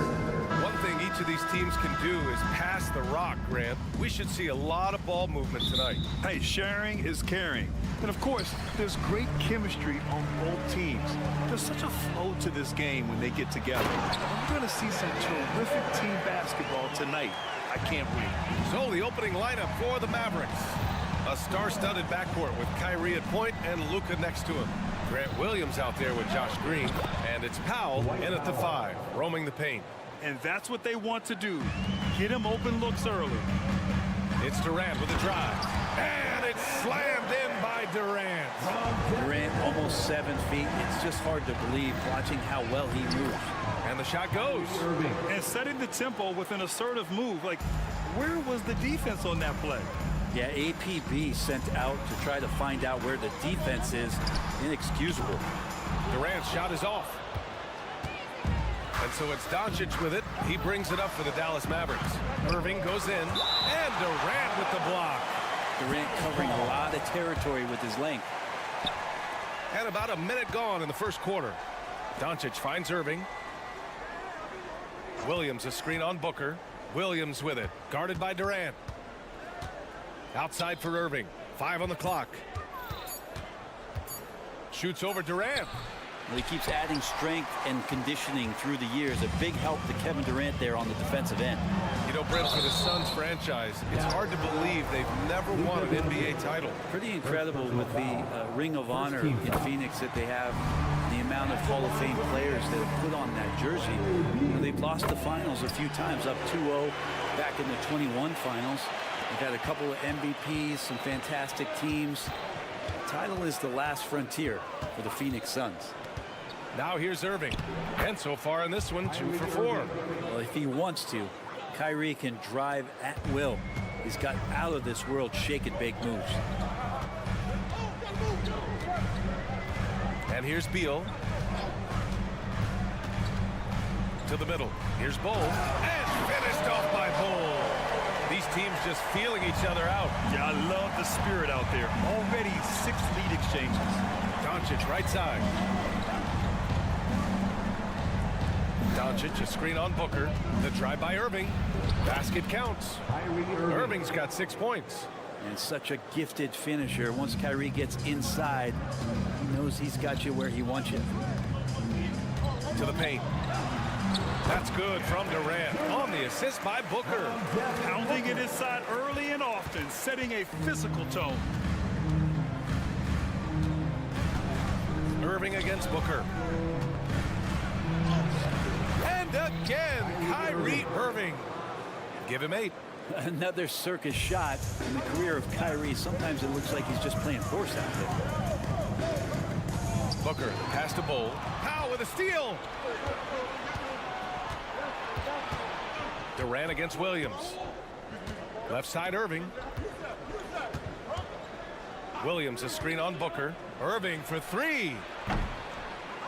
One thing each of these teams can do is pass the rock, Grant. We should see a lot of ball movement tonight. Hey, sharing is caring. And of course, there's great chemistry on both teams. There's such a flow to this game when they get together. We're going to see some terrific team basketball tonight. I can't wait. So the opening lineup for the Mavericks. A star-studded backcourt with Kyrie at point and Luka next to him. Grant Williams out there with Josh Green. And it's Powell in at the 5, roaming the paint. And that's what they want to do. Get him open looks early. It's Durant with a drive. And it's slammed in by Durant. Durant almost 7 feet. It's just hard to believe watching how well he moves. And the shot goes. And setting the tempo with an assertive move. Like, where was the defense on that play? Yeah, APB sent out to try to find out where the defense is. Inexcusable. Durant's shot is off. And so it's Doncic with it. He brings it up for the Dallas Mavericks. Irving goes in. And Durant with the block. Durant covering a lot of territory with his length. And about a minute gone in the first quarter. Doncic finds Irving. Williams a screen on Booker. Williams with it. Guarded by Durant. Outside for Irving. 5 on the clock. Shoots over Durant. Well, he keeps adding strength and conditioning through the years. A big help to Kevin Durant there on the defensive end. You know, Brent, for the Suns franchise, it's hard to believe they've never won an NBA title. Pretty incredible with the Ring of Honor in Phoenix that they have. The amount of Hall of Fame players that have put on that jersey. You know, they've lost the finals a few times, up 2-0 back in the 21 finals. They've had a couple of MVPs, some fantastic teams. The title is the last frontier for the Phoenix Suns. Now here's Irving. And so far in this one, 2 for 4. Well, if he wants to, Kyrie can drive at will. He's got out of this world shake and bake moves. And here's Beal. To the middle. Here's Bull. And finished off by Bull. These teams just feeling each other out. Yeah, I love the spirit out there. Already 6 lead exchanges. Doncic right side. Doncic, a screen on Booker. The drive by Irving. Basket counts. Irving's got 6 points. And such a gifted finisher. Once Kyrie gets inside, he knows he's got you where he wants you. To the paint. That's good from Durant on the assist by Booker. Pounding it inside early and often, setting a physical tone. Irving against Booker. And again, Kyrie Irving. Give him 8. Another circus shot in the career of Kyrie. Sometimes it looks like he's just playing force out there. Booker pass to Bull. Powell with a steal. Durant against Williams. Left side Irving. Williams a screen on Booker. Irving for 3.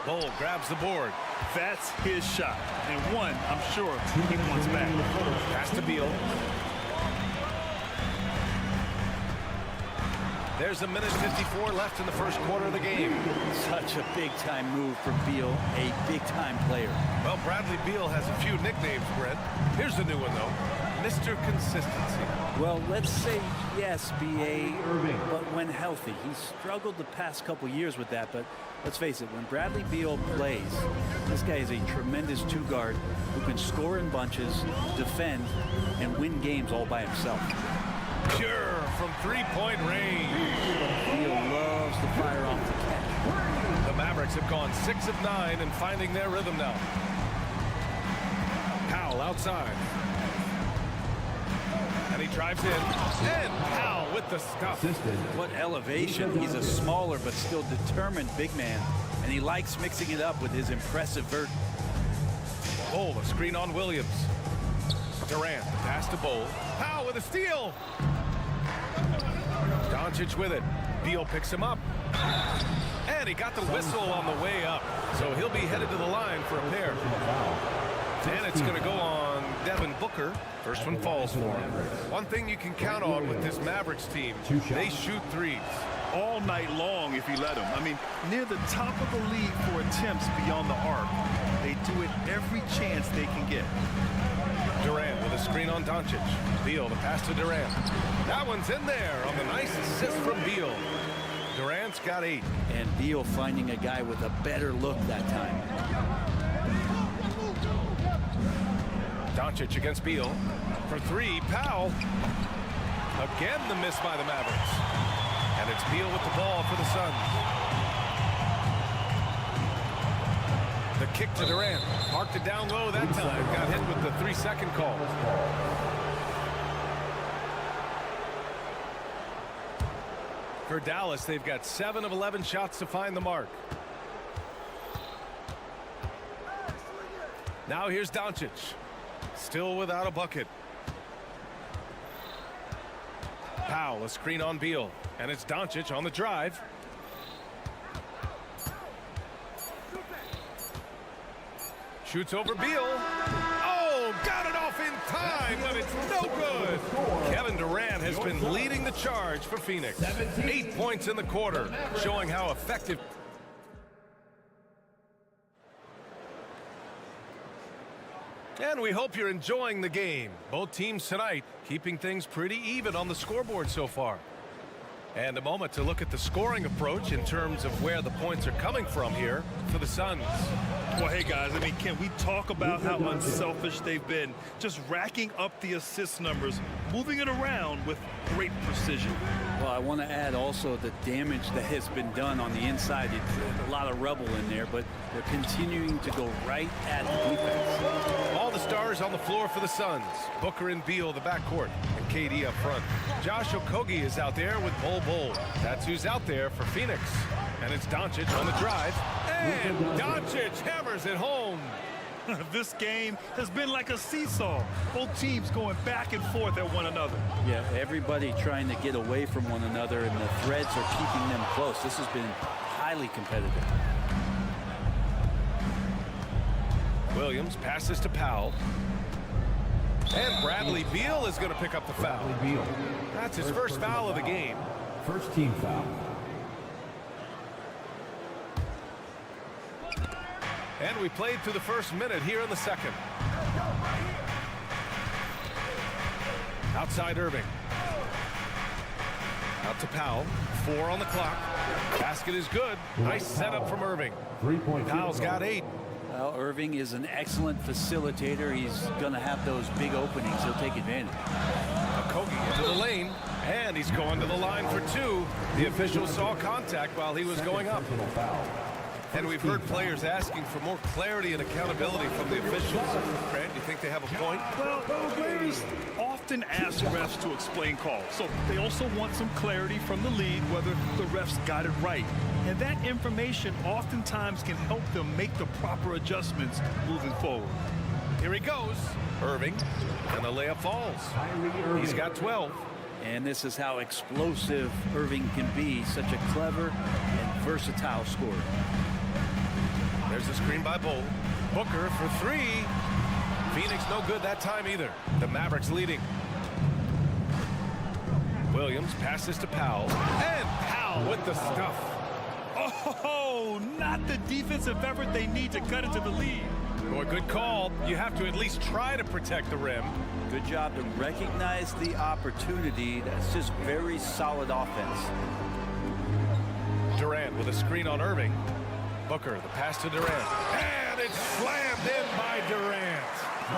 Bull grabs the board. That's his shot. And one, I'm sure, he wants back. Pass to Beal. There's a minute 54 left in the first quarter of the game. Such a big-time move for Beal, a big-time player. Well, Bradley Beal has a few nicknames, Brent. Here's the new one, though. Mr. Consistency. Well, let's say yes, B.A., but when healthy. He's struggled the past couple years with that, but let's face it, when Bradley Beal plays, this guy is a tremendous two-guard who can score in bunches, defend, and win games all by himself. Pure from three-point range. Beal loves to fire off the catch. The Mavericks have gone 6 of 9 and finding their rhythm now. Powell outside. And he drives in. And Powell with the stuff. What elevation. He's a smaller but still determined big man. And he likes mixing it up with his impressive vert. Bull, a screen on Williams. Durant, pass to Bull. Powell with a steal. Doncic with it. Beal picks him up. And he got the whistle on the way up. So he'll be headed to the line for a pair. And it's going to go on Devin Booker. First one falls for him. One thing you can count on with this Mavericks team, they shoot threes. all night long if he let him. I mean, near the top of the league for attempts beyond the arc. They do it every chance they can get. Durant with a screen on Doncic. Beal, the pass to Durant. That one's in there on the nice assist from Beal. Durant's got 8. And Beal finding a guy with a better look that time. Doncic against Beal. For 3, Powell. Again, the miss by the Mavericks. And it's Beal with the ball for the Suns. The kick to Durant. Parked it down low that time. Got hit with the 3-second call. For Dallas, they've got 7 of 11 shots to find the mark. Now here's Doncic. Still without a bucket. Powell, a screen on Beal. And it's Doncic on the drive. Shoots over Beal. Oh, got it off in time, but it's no good. Kevin Durant has been leading the charge for Phoenix. 8 points in the quarter, showing how effective. And we hope you're enjoying the game. Both teams tonight keeping things pretty even on the scoreboard so far. And a moment to look at the scoring approach in terms of where the points are coming from here for the Suns. Well, hey, guys, I mean, can we talk about how unselfish they've been? Just racking up the assist numbers, moving it around with great precision. Well, I want to add also the damage that has been done on the inside. It's a lot of rubble in there, but they're continuing to go right at the defense. All the stars on the floor for the Suns. Booker and Beal, the backcourt, and KD up front. Josh Okogie is out there with Bol Bol. That's who's out there for Phoenix. And it's Doncic on the drive. And Doncic hammers it home. This game has been like a seesaw. Both teams going back and forth at one another. Yeah, everybody trying to get away from one another, and the threads are keeping them close. This has been highly competitive. Williams passes to Powell. And Bradley Beal is going to pick up the foul. That's his first foul of the game. First team foul. And we played through the first minute here in the second. Outside Irving. Out to Powell. 4 on the clock. Basket is good. Nice setup from Irving. Powell's got 8. Well, Irving is an excellent facilitator. He's going to have those big openings. He'll take advantage. Okogie into the lane. And he's going to the line for 2. The official saw contact while he was going up. And we've heard players asking for more clarity and accountability from the officials. Grant, you think they have a point? Well, players often ask refs to explain calls. So they also want some clarity from the league whether the refs got it right. And that information oftentimes can help them make the proper adjustments moving forward. Here he goes. Irving. And the layup falls. He's got 12. And this is how explosive Irving can be. Such a clever and versatile scorer. There's a screen by Bol. Booker for 3. Phoenix no good that time either. The Mavericks leading. Williams passes to Powell. And Powell with the stuff. Oh, not the defensive effort they need to cut into the lead. Boy, good call. You have to at least try to protect the rim. Good job to recognize the opportunity. That's just very solid offense. Durant with a screen on Irving. Booker, the pass to Durant. And it's slammed in by Durant.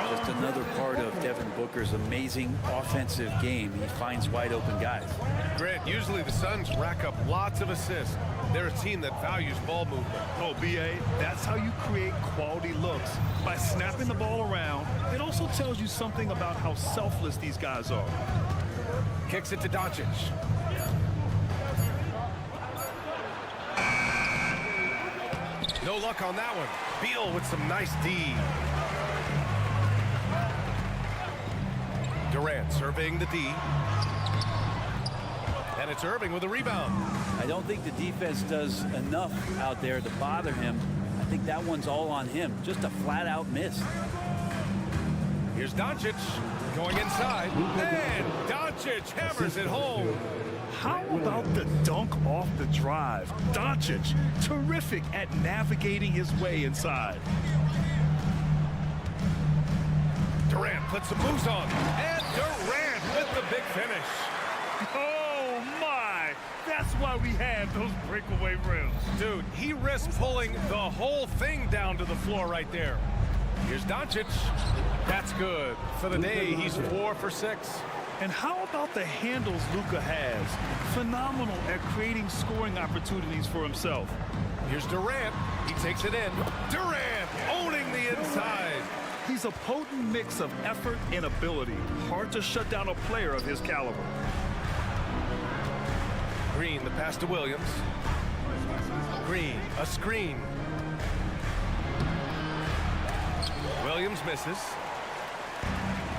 Just another part of Devin Booker's amazing offensive game. He finds wide open guys. Grant, usually the Suns rack up lots of assists. They're a team that values ball movement. Oh, B.A., that's how you create quality looks. By snapping the ball around, it also tells you something about how selfless these guys are. Kicks it to Doncic. No luck on that one. Beal with some nice D. Durant surveying the D. And it's Irving with a rebound. I don't think the defense does enough out there to bother him. I think that one's all on him. Just a flat-out miss. Here's Doncic. Going inside, and Doncic hammers it home. How about the dunk off the drive? Doncic, terrific at navigating his way inside. Durant puts some moves on, and Durant with the big finish. Oh, my. That's why we have those breakaway rims. Dude, he risks pulling the whole thing down to the floor right there. Here's Doncic. That's good. For the day, he's 4 for 6. And how about the handles Luka has? Phenomenal at creating scoring opportunities for himself. Here's Durant. He takes it in. Durant owning the inside. He's a potent mix of effort and ability. Hard to shut down a player of his caliber. Green, the pass to Williams. Green, a screen. Williams misses.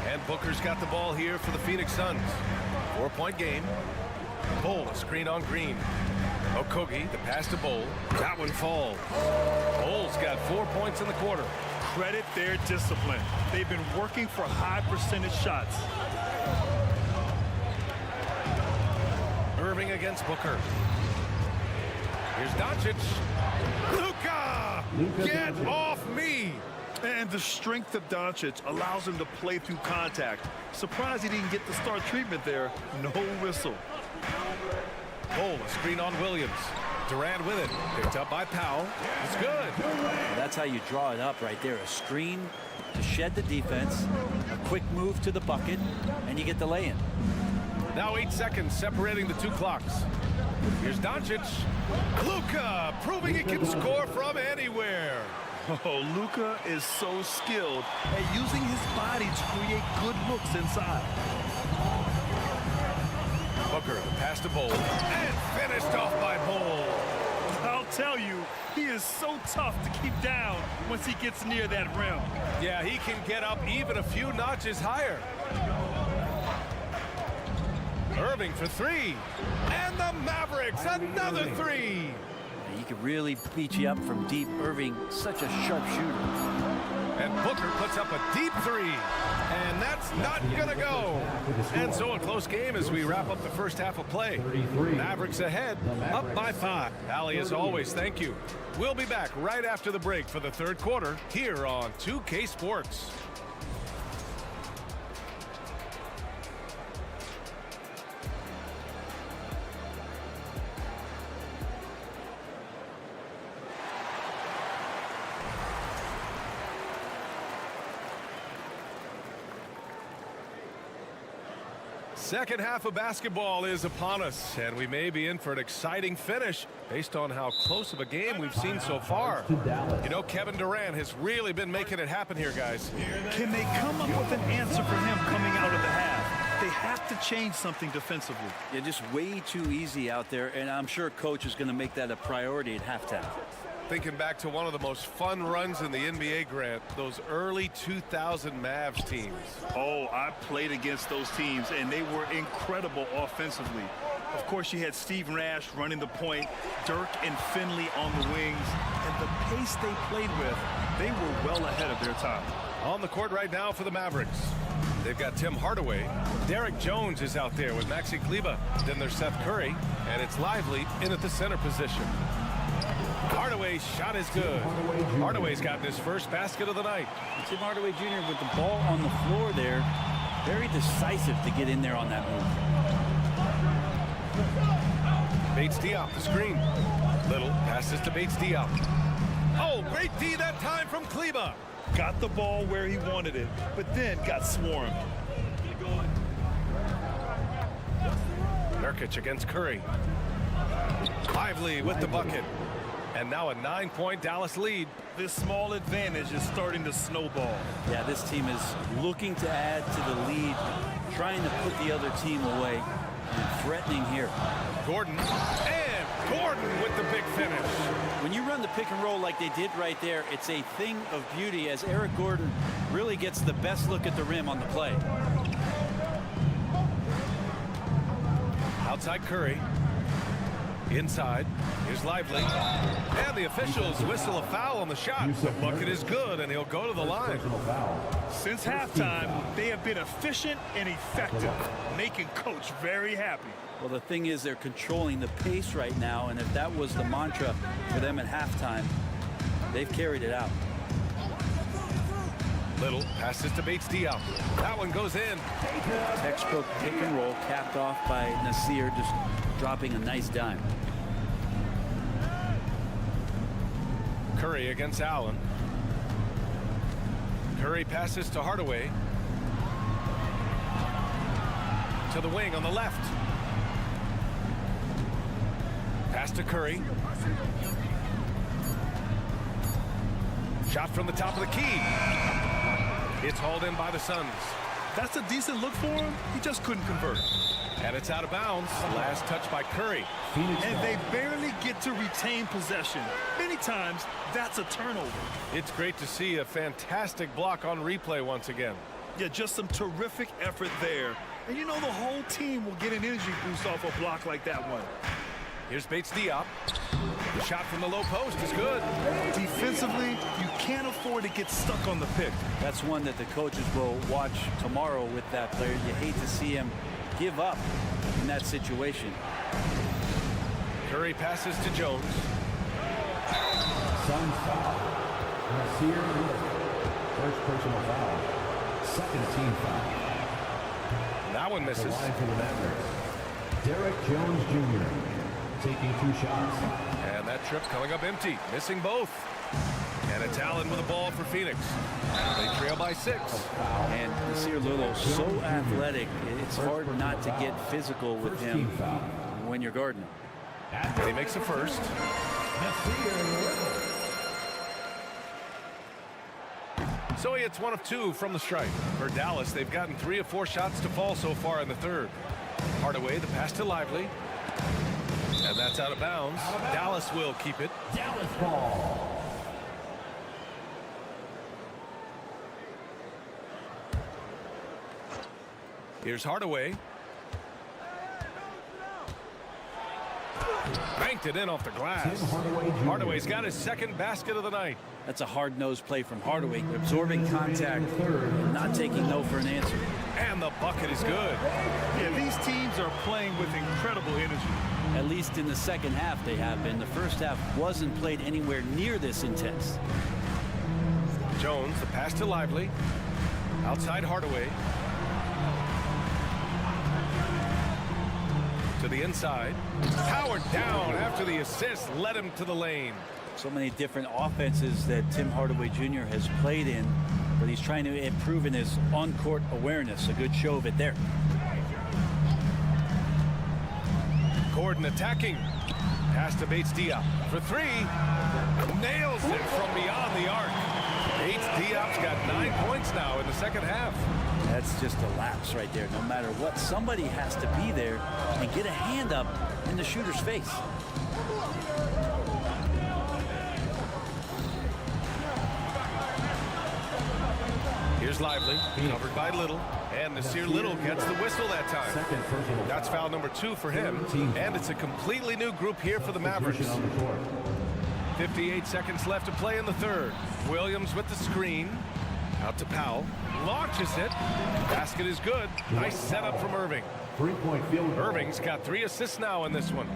And Booker's got the ball here for the Phoenix Suns. 4-point game. Bol, a screen on Green. Okogie, the pass to Bol. That one falls. Bol's got 4 points in the quarter. Credit their discipline. They've been working for high percentage shots. Irving against Booker. Here's Doncic. Luka! Get off me! And the strength of Doncic allows him to play through contact. Surprised he didn't get the start treatment there. No whistle. Bol, a screen on Williams. Durant with it. Picked up by Powell. It's good. That's how you draw it up right there. A screen to shed the defense, a quick move to the bucket, and you get the lay-in. Now 8 seconds separating the two clocks. Here's Doncic. Luka proving he can score from anywhere. Oh, Luka is so skilled at using his body to create good looks inside. Booker, the pass to Bol, and finished off by Bol. I'll tell you, he is so tough to keep down once he gets near that rim. Yeah, he can get up even a few notches higher. Irving for 3. And the Mavericks, another 3. He could really beat you up from deep. Irving, such a sharp shooter. And Booker puts up a deep 3. And that's not going to go. And so a close game as we wrap up the first half of play. Mavericks ahead, up by 5. Allie, as always, thank you. We'll be back right after the break for the third quarter here on 2K Sports. Second half of basketball is upon us, and we may be in for an exciting finish based on how close of a game we've seen so far. You know, Kevin Durant has really been making it happen here, guys. Can they come up with an answer for him coming out of the half? They have to change something defensively. Yeah, just way too easy out there, and I'm sure coach is going to make that a priority at halftime. Thinking back to one of the most fun runs in the NBA, Grant, those early 2000 Mavs teams. Oh, I played against those teams, and they were incredible offensively. Of course, you had Steve Nash running the point, Dirk and Finley on the wings, and the pace they played with, they were well ahead of their time. On the court right now for the Mavericks. They've got Tim Hardaway. Derek Jones is out there with Maxi Kleber. Then there's Seth Curry, and it's Lively in at the center position. Hardaway's shot is good. Hardaway's gotten his first basket of the night. Tim Hardaway Jr. with the ball on the floor there. Very decisive to get in there on that move. Bates Diop, the screen. Little passes to Bates Diop. Oh, great D that time from Kleber. Got the ball where he wanted it, but then got swarmed. Nurkic against Curry. Lively with the bucket. And now a 9-point Dallas lead. This small advantage is starting to snowball. Yeah, this team is looking to add to the lead, trying to put the other team away, and threatening here. Gordon, and Gordon with the big finish. When you run the pick and roll like they did right there, it's a thing of beauty as Eric Gordon really gets the best look at the rim on the play. Outside Curry. Inside, here's Lively. And the officials whistle a foul on the shot. The bucket is good, and he'll go to the line. Since halftime, they have been efficient and effective, making Coach very happy. Well, the thing is, they're controlling the pace right now, and if that was the mantra for them at halftime, they've carried it out. Little passes to Bates Diop. That one goes in. Textbook pick and roll, capped off by Nasir, just dropping a nice dime. Curry against Allen. Curry passes to Hardaway. To the wing on the left. Pass to Curry. Shot from the top of the key. It's hauled in by the Suns. That's a decent look for him. He just couldn't convert. And it's out of bounds. Last touch by Curry. And they barely get to retain possession. Many times, that's a turnover. It's great to see a fantastic block on replay once again. Yeah, just some terrific effort there. And you know the whole team will get an energy boost off a block like that one. Here's Bates Diop. The shot from the low post is good. Defensively, you can't afford to get stuck on the pick. That's one that the coaches will watch tomorrow with that player. You hate to see him give up in that situation. Curry passes to Jones. Suns foul. Nasir Little. First personal foul. Second team foul. That one misses. The line for the Mavericks. Derek Jones Jr. taking 2 shots. And that trip coming up empty, missing both. And it's Allen with the ball for Phoenix. They trail by 6. And Nasir Little, so athletic, it's hard not to get physical with him when you're guarding him. He makes the first. So he hits 1 of 2 from the stripe. For Dallas, they've gotten 3 of 4 shots to fall so far in the third. Hardaway, the pass to Lively. And that's out of bounds. Dallas will keep it. Dallas ball. Here's Hardaway. Banked it in off the glass. Hardaway's got his second basket of the night. That's a hard-nosed play from Hardaway, absorbing contact and not taking no for an answer. And the bucket is good. Yeah, these teams are playing with incredible energy. At least in the second half they have been. The first half wasn't played anywhere near this intense. Jones, the pass to Lively. Outside Hardaway. To the inside. Powered down after the assist led him to the lane. So many different offenses that Tim Hardaway Jr. has played in, but he's trying to improve in his on-court awareness. A good show of it there. Gordon attacking. Pass to Bates Diop for 3. Nails it from beyond the arc. Bates Diop's got 9 points now in the second half. That's just a lapse right there. No matter what, somebody has to be there and get a hand up in the shooter's face. Here's Lively, covered by Little, and Nasir Little gets the whistle that time. That's foul number 2 for him, and it's a completely new group here for the Mavericks. 58 seconds left to play in the third. Williams with the screen, out to Powell, launches it. Basket is good. Nice setup from Irving. 3-point field goal. Irving's got 3 assists now in this one.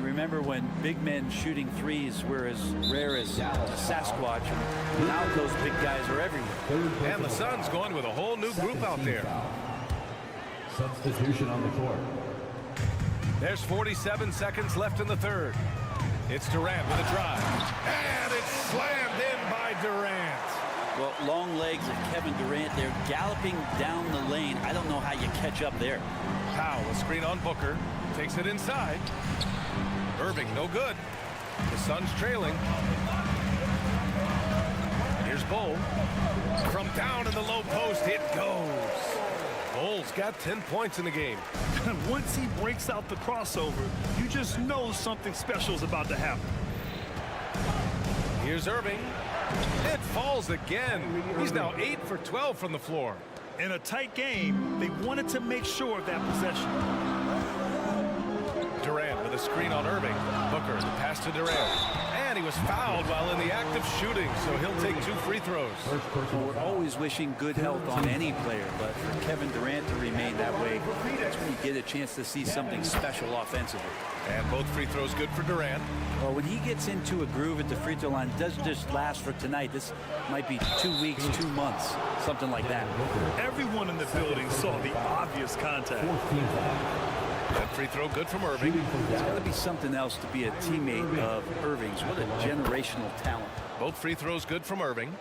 Remember when big men shooting threes were as rare as Sasquatch. Now those big guys are everywhere. And the Suns going with a whole new group out there. Substitution on the court. There's 47 seconds left in the third. It's Durant with a drive. And it's slammed in by Durant. Well, long legs of Kevin Durant. They're galloping down the lane. I don't know how you catch up there. Powell, a screen on Booker. Takes it inside. Irving, no good. The Suns trailing. Here's Bull. From down in the low post, it goes. Bull's got 10 points in the game. Once he breaks out the crossover, you just know something special is about to happen. Here's Irving. It falls again. He's now 8 for 12 from the floor. In a tight game, they wanted to make sure of that possession. Durant with a a screen on Irving. Booker, the pass to Durant. And he was fouled while in the act of shooting, so he'll take 2 free throws. Well, we're always wishing good health on any player, but for Kevin Durant to remain that way, that's when you get a chance to see something special offensively. And both free throws good for Durant. Well, when he gets into a groove at the free throw line, it doesn't just last for tonight. This might be 2 weeks, 2 months, something like that. Everyone in the building saw the obvious contact. That free throw good from Irving. It's got to be something else to be a teammate of Irving's. What a generational talent. Both free throws good from Irving.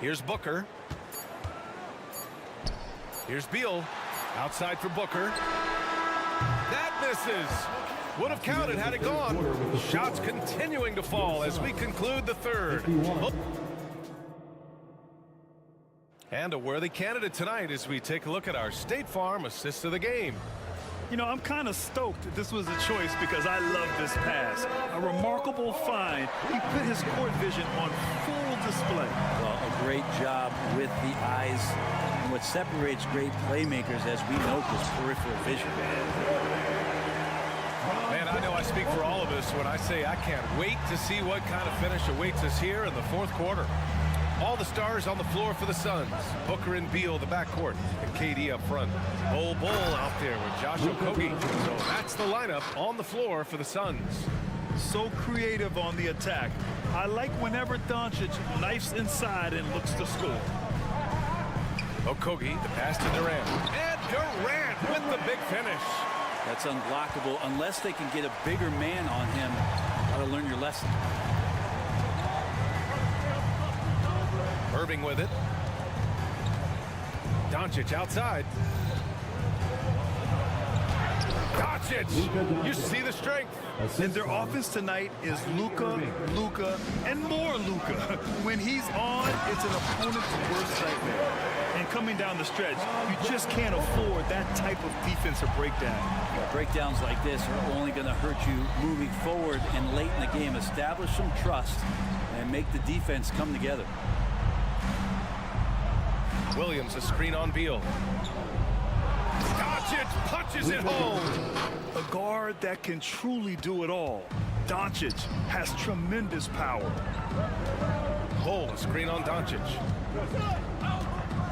Here's Booker. Here's Beal. Outside for Booker. That misses. Would have counted had it gone. Shots continuing to fall as we conclude the third. And a worthy candidate tonight as we take a look at our State Farm assist of the game. You know, I'm kind of stoked that this was a choice because I love this pass. A remarkable find. He put his court vision on full display. Well, a great job with the eyes. And what separates great playmakers, as we note, is peripheral vision. Man, I know I speak for all of us when I say I can't wait to see what kind of finish awaits us here in the fourth quarter. All the stars on the floor for the Suns. Booker and Beal, the backcourt, and KD up front. Bol out there with Josh Okogie. So that's the lineup on the floor for the Suns. So creative on the attack. I like whenever Doncic knifes inside and looks to score. Okogie, the pass to Durant. And Durant with the big finish. That's unblockable unless they can get a bigger man on him. Got to learn your lesson. Irving with it. Doncic outside. Doncic! You see the strength. And their offense tonight is Luka, and more Luka. When he's on, it's an opponent's worst nightmare. And coming down the stretch, you just can't afford that type of defensive breakdown. Breakdowns like this are only going to hurt you moving forward and late in the game. Establish some trust and make the defense come together. Williams, a screen on Beal. Doncic punches it home. A guard that can truly do it all. Doncic has tremendous power. Bol, a screen on Doncic.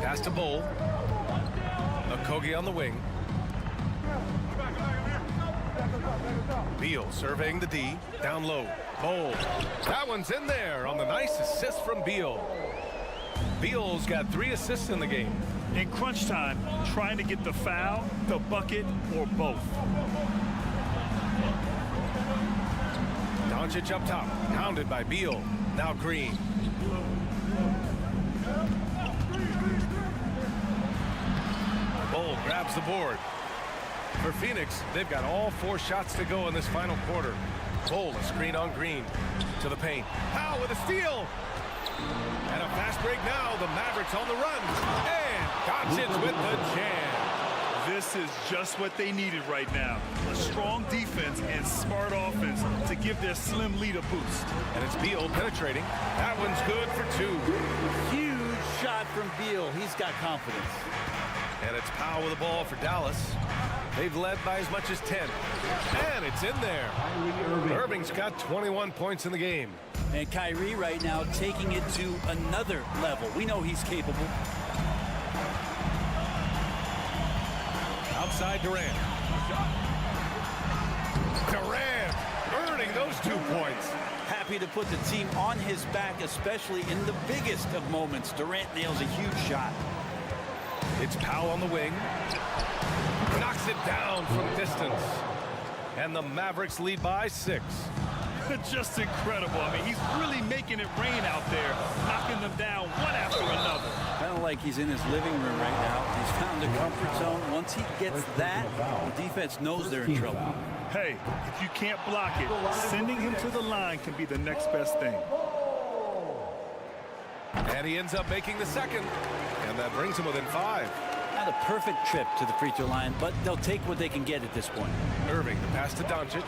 Pass to Bol. Okogie on the wing. Beal surveying the D. Down low. Bol. That one's in there on the nice assist from Beal. Beal's got 3 assists in the game. In crunch time, trying to get the foul, the bucket, or both. Doncic up top, pounded by Beal. Now Green. Bol grabs the board. For Phoenix, they've got all 4 shots to go in this final quarter. Bol, a screen on Green. To the paint. Powell with a steal. And a fast break now. The Mavericks on the run. And Doncic with the jam. This is just what they needed right now. A strong defense and smart offense to give their slim lead a boost. And it's Beal penetrating. That one's good for 2. Huge shot from Beal. He's got confidence. And it's Powell with the ball for Dallas. They've led by as much as 10. And it's in there. Irving's got 21 points in the game. And Kyrie right now taking it to another level. We know he's capable. Outside Durant. Durant earning those 2 points. Happy to put the team on his back, especially in the biggest of moments. Durant nails a huge shot. It's Powell on the wing. Knocks it down from distance. And the Mavericks lead by 6. Just incredible. I mean, he's really making it rain out there, knocking them down one after another. Kind of like he's in his living room right now. He's found a comfort zone. Once he gets that, the defense knows they're in trouble. Hey, if you can't block it, sending him to the line can be the next best thing. And he ends up making the second. And that brings him within 5. Not a perfect trip to the free throw line, but they'll take what they can get at this point. Irving, the pass to Doncic.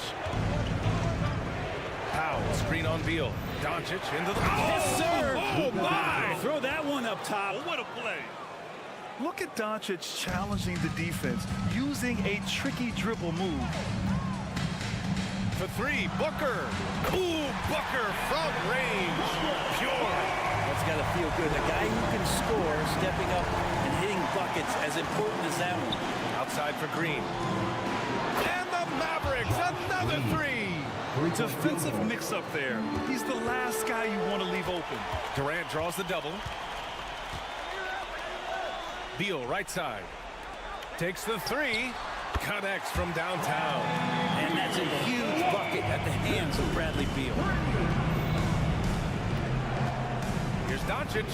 Powell, screen on Beal. Doncic into the... Yes, sir! Oh, my! Throw that one up top. Oh, what a play. Look at Doncic challenging the defense, using a tricky dribble move. For three, Booker. Ooh, Booker from range. Pure. That's got to feel good. A guy who can score, stepping up and hitting buckets, as important as that one. Outside for Green. And the Mavericks, another three. Defensive mix-up there. He's the last guy you want to leave open. Durant draws the double. Beal right side. Takes the three. Connects from downtown. And that's a huge bucket at the hands of Bradley Beal. Here's Doncic.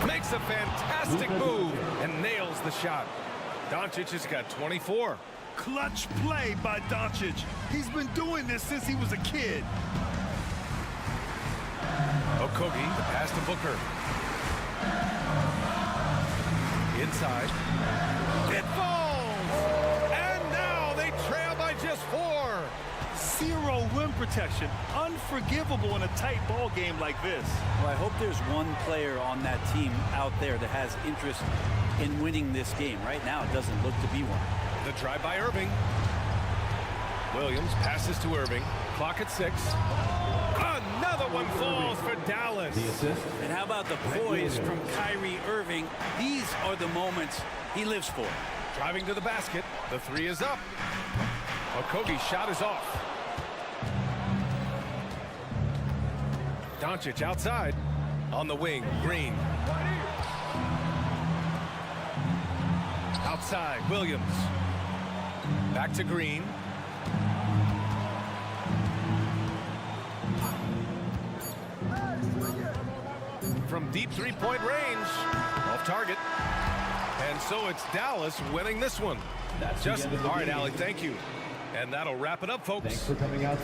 Makes a fantastic move and nails the shot. Doncic has got 24. Clutch play by Doncic. He's been doing this since he was a kid. Okogie, the pass to Booker. Inside. It falls! And now they trail by just 4. Zero rim protection. Unforgivable in a tight ball game like this. Well, I hope there's one player on that team out there that has interest in winning this game. Right now, it doesn't look to be one. The drive by Irving. Williams passes to Irving. Clock at 6. Another one falls for Dallas. And how about the poise from Kyrie Irving? These are the moments he lives for. Driving to the basket. The three is up. Okogie's shot is off. Doncic outside. On the wing, Green. Outside, Williams. Back to Green. From deep three-point range. Off target. And so it's Dallas winning this one. All right, Allie, thank you. And that'll wrap it up, folks. Thanks for coming out.